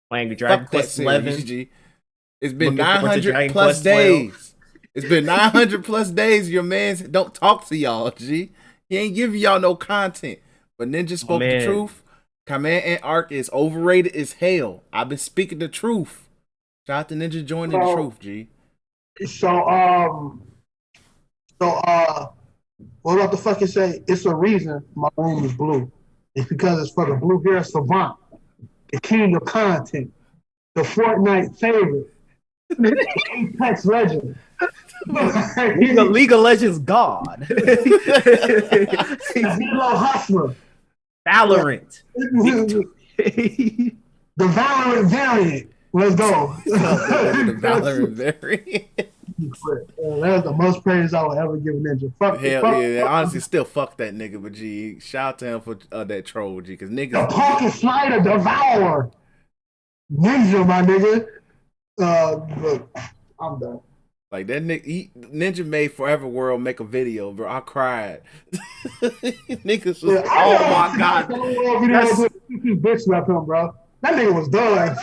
Playing Dragon Fuck that Quest series, 11. G. It's been Looking forward to 900 Dragon plus Quest 12. days. It's been 900 plus days. Your man's don't talk to y'all, G. He ain't giving y'all no content. But Ninja spoke the truth. Command and Arc is overrated as hell. I've been speaking the truth. Shout out to Ninja joining the truth, G. So what about the fucking say? It's a reason my room is blue. It's because it's for the blue hair savant, the king of content, the Fortnite favorite, Apex legend. League of Legends God. Halo hustler. Valorant. The Valorant variant. Let's go. The Valorant variant. That's the most praise I will ever give a ninja. Fuck yeah. Honestly, still fuck that nigga, but G, shout out to him for that troll, G, because niggas. The Pocket Slider Devourer. Ninja, my nigga. Look, I'm done. Like that Ninja made Forever World make a video, bro. I cried. Niggas was, oh my god. That's bitch left him, bro. That nigga was done.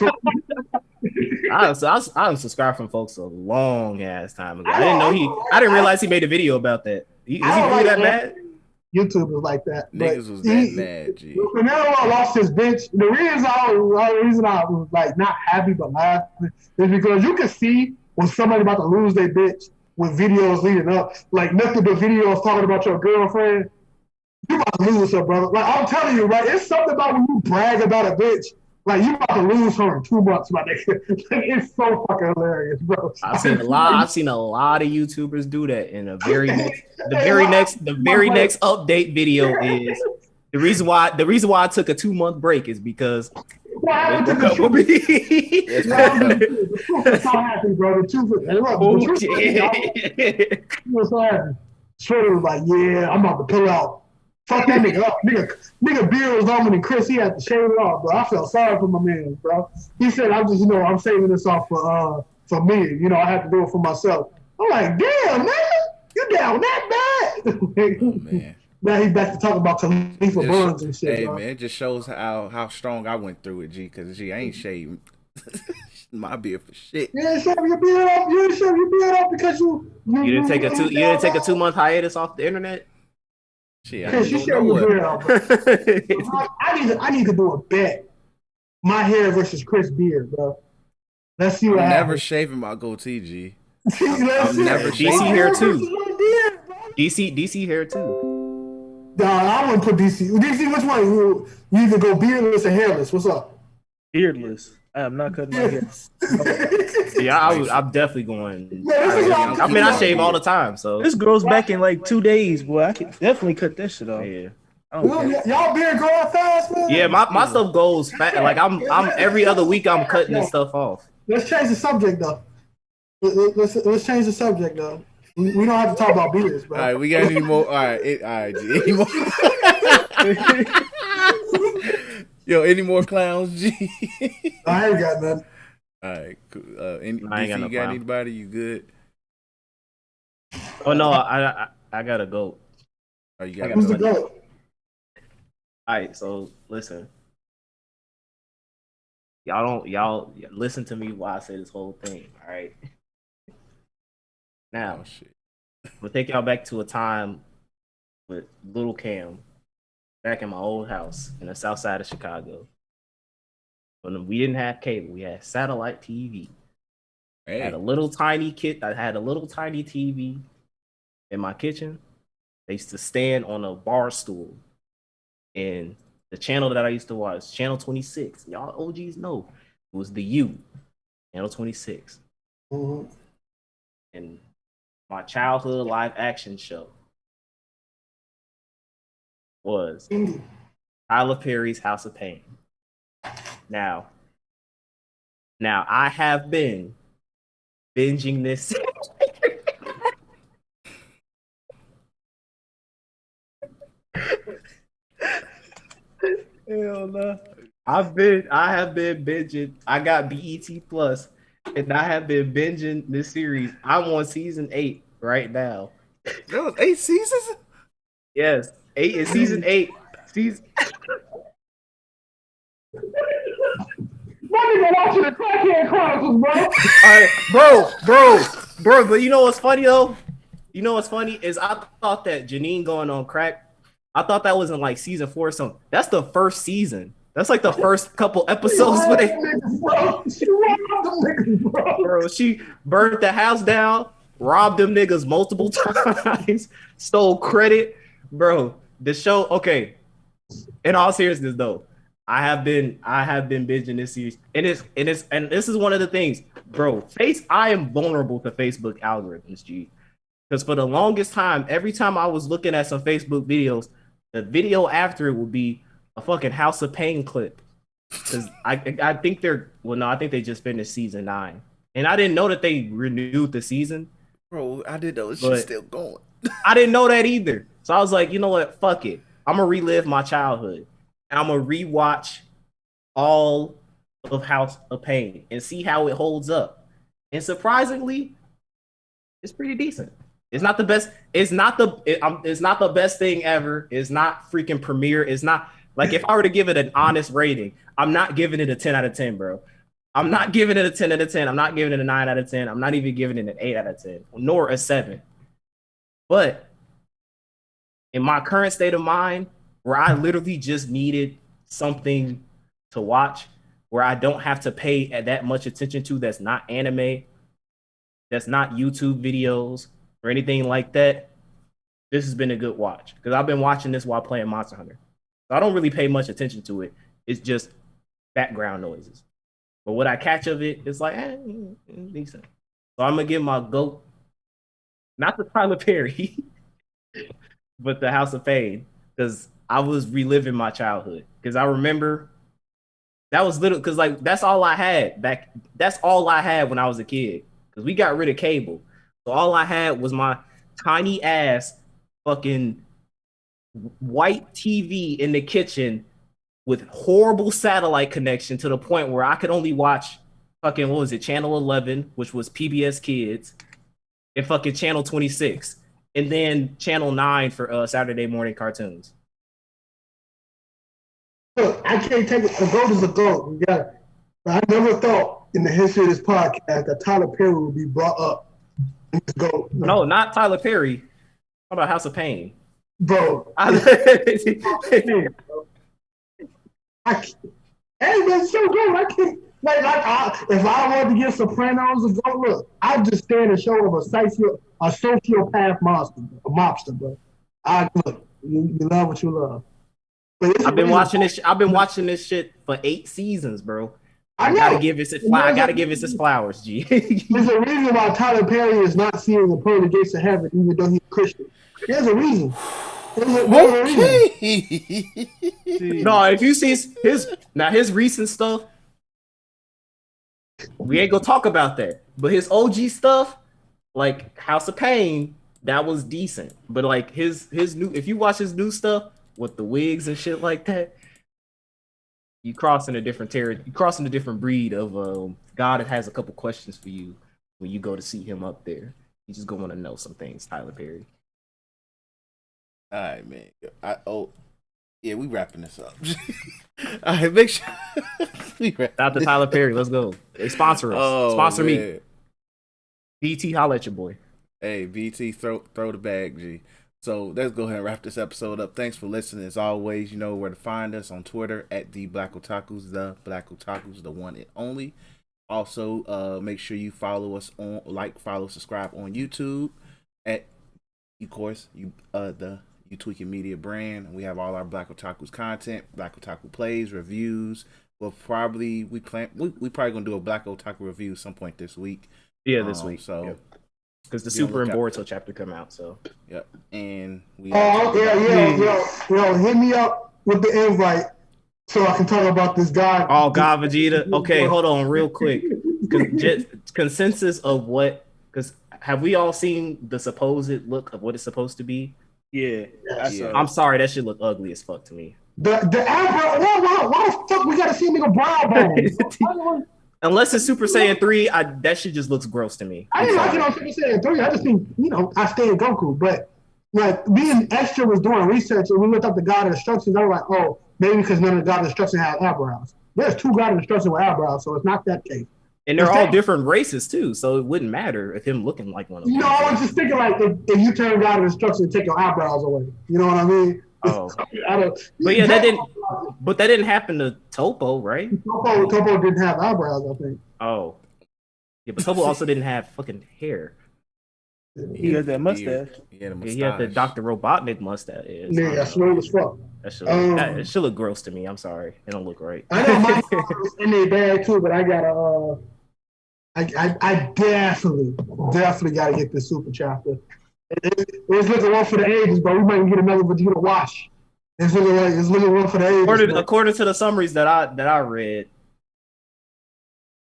I unsubscribed from folks a long ass time ago. I didn't realize he made a video about that. Is he really that bad? YouTube was like that. Niggas was that mad, G. Canelo lost his bitch. The reason I was like not happy but laughing is because you can see when somebody about to lose their bitch with videos leading up, like nothing but videos talking about your girlfriend. You about to lose her, brother. Like I'm telling you, right? It's something about when you brag about a bitch. Like you about to lose her in 2 months, my nigga. It's so fucking hilarious, bro. I've seen a lot of YouTubers do that. And the very next update video is the reason why I took a 2-month break is because The truth is so happy, bro. The truth is so happy. Shredder was like, yeah, I'm about to pull out. Fuck that nigga up. Nigga beard was longer than Chris. He had to shave it off, bro. I felt sorry for my man, bro. He said, I'm just, I'm saving this off for me. I had to do it for myself. I'm like, damn, nigga, you down that bad? Oh, man. Now he's back to talk about Khalifa Burns and shit. Hey, bro. man, it just shows how strong I went through it, G, because, G, I ain't shaved my beard for shit. You didn't shave your beard off. You didn't shave your beard off because you didn't take a 2-month hiatus off the internet? Shit, I need to do a bet. My hair versus Chris beard, bro. Let's see what happens. I'm never shaving my goatee, G. I'm never DC hair too. DC hair too. Nah, I wouldn't put DC. DC, which one? You either go beardless or hairless. What's up? Beardless. I am not cutting my hair. Yeah, I'm definitely going. I shave all the time, so this grows back in like 2 days, boy. I can definitely cut that shit off. Yeah. Y'all beard growing fast, man. Yeah, my stuff goes fast. Like I'm every other week I'm cutting this stuff off. Let's change the subject though. Let's change the subject though. We don't have to talk about beards, bro. All right, we got any more? All right, G. Any more? Yo, any more clowns, G? I ain't got none. All right, cool. DC, you got anybody? You good? Oh no, I gotta go. Oh, you got Who's the goat? All right, so listen. Y'all listen to me while I say this whole thing, all right? Now, shit. We'll take y'all back to a time with little Cam back in my old house in the south side of Chicago. When we didn't have cable, we had satellite TV. Hey. I had a little tiny TV in my kitchen. I used to stand on a bar stool. And the channel that I used to watch, Channel 26, y'all OGs know, it was the U, Channel 26. Mm-hmm. And my childhood live action show was Tyler Perry's House of Pain. Now I have been binging this. Hell no. I have been binging. I got BET Plus, and I have been binging this series. I'm on season 8 right now. There was 8 seasons? Yes, 8 is season 8. What nigga watching the Crackhead Chronicles, bro. All right, bro. But you know what's funny though? You know what's funny is I thought that Janine going on crack. I thought that was in like season 4 or something. That's the first season. That's like the first couple episodes where bro, she burned the house down, robbed them niggas multiple times, stole credit, bro. The show, okay. In all seriousness, though, I have been binging this series, and this is one of the things, bro. I am vulnerable to Facebook algorithms, G. Because for the longest time, every time I was looking at some Facebook videos, the video after it would be a fucking House of Pain clip. Because I think I think they just finished season 9, and I didn't know that they renewed the season. Bro, I didn't know it's still going. I didn't know that either. So I was like, you know what? Fuck it. I'm gonna relive my childhood, and I'm gonna rewatch all of House of Pain and see how it holds up. And surprisingly, it's pretty decent. It's not the best. It's not the best thing ever. It's not freaking premiere. It's not like if I were to give it an honest rating, I'm not giving it a 10 out of 10, bro. I'm not giving it a 10 out of 10. I'm not giving it a 9 out of 10. I'm not even giving it an 8 out of 10, nor a 7. But in my current state of mind, where I literally just needed something to watch, where I don't have to pay that much attention to, that's not anime, that's not YouTube videos or anything like that, this has been a good watch. Because I've been watching this while playing Monster Hunter. So I don't really pay much attention to it. It's just background noises. But what I catch of it is like, decent. So I'm going to give my GOAT, not the Tyler Perry, but the House of Pain. Because I was reliving my childhood. Because I remember that was little, because like that's all I had back. That's all I had when I was a kid. Because we got rid of cable. So all I had was my tiny ass fucking white TV in the kitchen with horrible satellite connection to the point where I could only watch fucking, what was it, Channel 11, which was PBS Kids, and fucking Channel 26, and then Channel 9 for Saturday morning cartoons. Look, I can't take it. A goat is a goat. You got it. But I never thought in the history of this podcast that Tyler Perry would be brought up. Goat. No, not Tyler Perry. How about House of Pain? Bro. Hey, that's so good. I can't. If I wanted to get Sopranos a go, look, I'd just stand and show of a sociopath monster, a mobster, bro. You love what you love. I've been watching this shit for 8 seasons, bro. I gotta give it its flowers, G. There's a reason why Tyler Perry is not seeing the pearly gates of heaven, even though he's a Christian. There's a reason. No, if you see his recent stuff, we ain't gonna talk about that. But his OG stuff, like House of Pain, that was decent. But like his new, if you watch his new stuff with the wigs and shit like that, you crossing a different territory. You crossing a different breed of God has a couple questions for you when you go to see him up there. You just gonna want to know some things, Tyler Perry. All right, man. We wrapping this up. All right, make sure Out to Tyler Perry. Let's go. They sponsor us. Sponsor me. BT, holla at your boy. Hey, BT, throw the bag, G. So let's go ahead and wrap this episode up. Thanks for listening. As always, you know where to find us on Twitter at the Black Otakus, the one and only. Also, make sure you follow us follow, subscribe on YouTube at, of course, the You Tweaking Media brand. We have all our Black Otakus content, Black Otaku plays, reviews. We probably gonna do a Black Otaku review some point this week. Yeah, this week. So. Yep. Because the Super and Boruto chapter come out, so. Yep, and we. Hit me up with the invite so I can talk about this guy. Oh, God, Vegeta. Okay, hold on, real quick. Consensus of what? Because have we all seen the supposed look of what it's supposed to be? Yeah. I'm sorry, that shit look ugly as fuck to me. The eyebrow. Why the fuck we gotta see nigga brow bones? Unless it's Super Saiyan 3, that shit just looks gross to me. I didn't like it on Super Saiyan 3. I just think, I stay in Goku. But, like, me and Extra was doing research, and we looked up the God of Destruction. I was like, oh, maybe because none of the God of Destruction had eyebrows. there's two God of Destruction with eyebrows, so it's not that case. And they're all different races too, so it wouldn't matter if him looking like one of them. No, I was just thinking like if you turn God of Destruction and take your eyebrows away, you know what I mean? Oh, but yeah, that didn't happen to Topo, right? Topo didn't have eyebrows, I think. Oh, yeah, but Topo also didn't have fucking hair. He had that mustache. He had a mustache. He had the Dr. Robotnik mustache. Yeah, that's smooth as fuck. That should look gross to me. I'm sorry, it don't look right. I know my was in their bag too, but I gotta I definitely gotta get this super chapter. It was looking one for the ages, but we might get another Vegeta wash. It's looking one for the ages. According to the summaries that I read,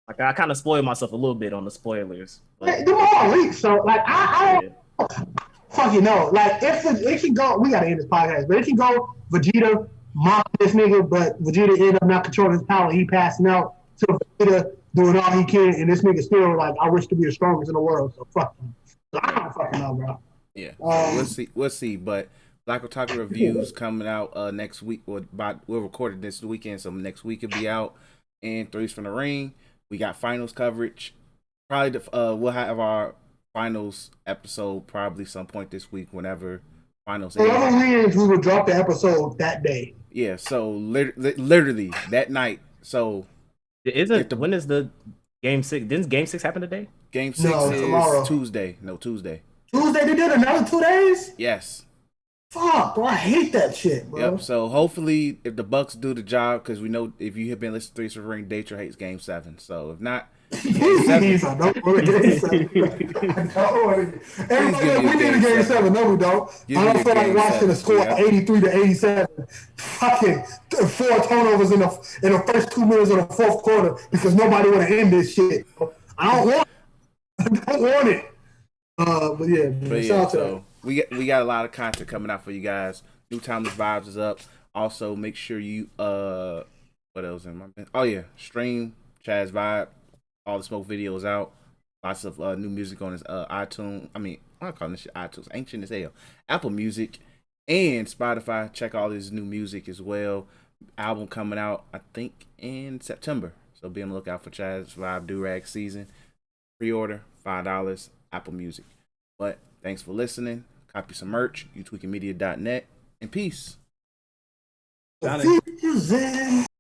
like I kind of spoiled myself a little bit on the spoilers. They're all leaks, so like I don't fucking know. Like if it can go, we gotta end this podcast, but it can go Vegeta mock this nigga, but Vegeta ended up not controlling his power. He passing out to Vegeta doing all he can, and this nigga still like, I wish to be the strongest in the world. So fuck him. So I don't fucking know, bro. Yeah, we'll see. But Black Otaku reviews coming out next week. We're recording this weekend, so next week it'll be out. And Threes from the Ring. We got finals coverage. Probably we'll have our finals episode probably some point this week whenever finals. Whoever wins, we will drop the episode that day. Yeah, so literally that night. So when is the game 6? Didn't game 6 happen today? Game 6 is tomorrow. Tuesday. No, Tuesday. Tuesday they did another 2 days? Yes. Fuck, bro, I hate that shit, bro. Yep. So hopefully, if the Bucks do the job, because we know if you have been listening to Threes from the Ring, Dater hates Game 7. So if not, Game 7. Don't want Game 7. Everybody, we need a Game 7. No, we don't. I don't feel like watching the score 83 to 87. Fucking 4 turnovers in the first 2 minutes of the fourth quarter because nobody want to end this shit. I don't want it. But yeah, so we got a lot of content coming out for you guys. New Timeless Vibes is up. Also, make sure you what else in my stream Chaz Vibe. All the smoke videos out. Lots of new music on his iTunes. I mean, I'm not calling this shit iTunes. Ancient as hell. Apple Music and Spotify. Check all his new music as well. Album coming out, I think, in September. So be on the lookout for Chaz Vibe Do-Rag Season. Pre-order $5. Apple Music. But thanks for listening. Copy some merch. YouTweakingmedia.net. And peace.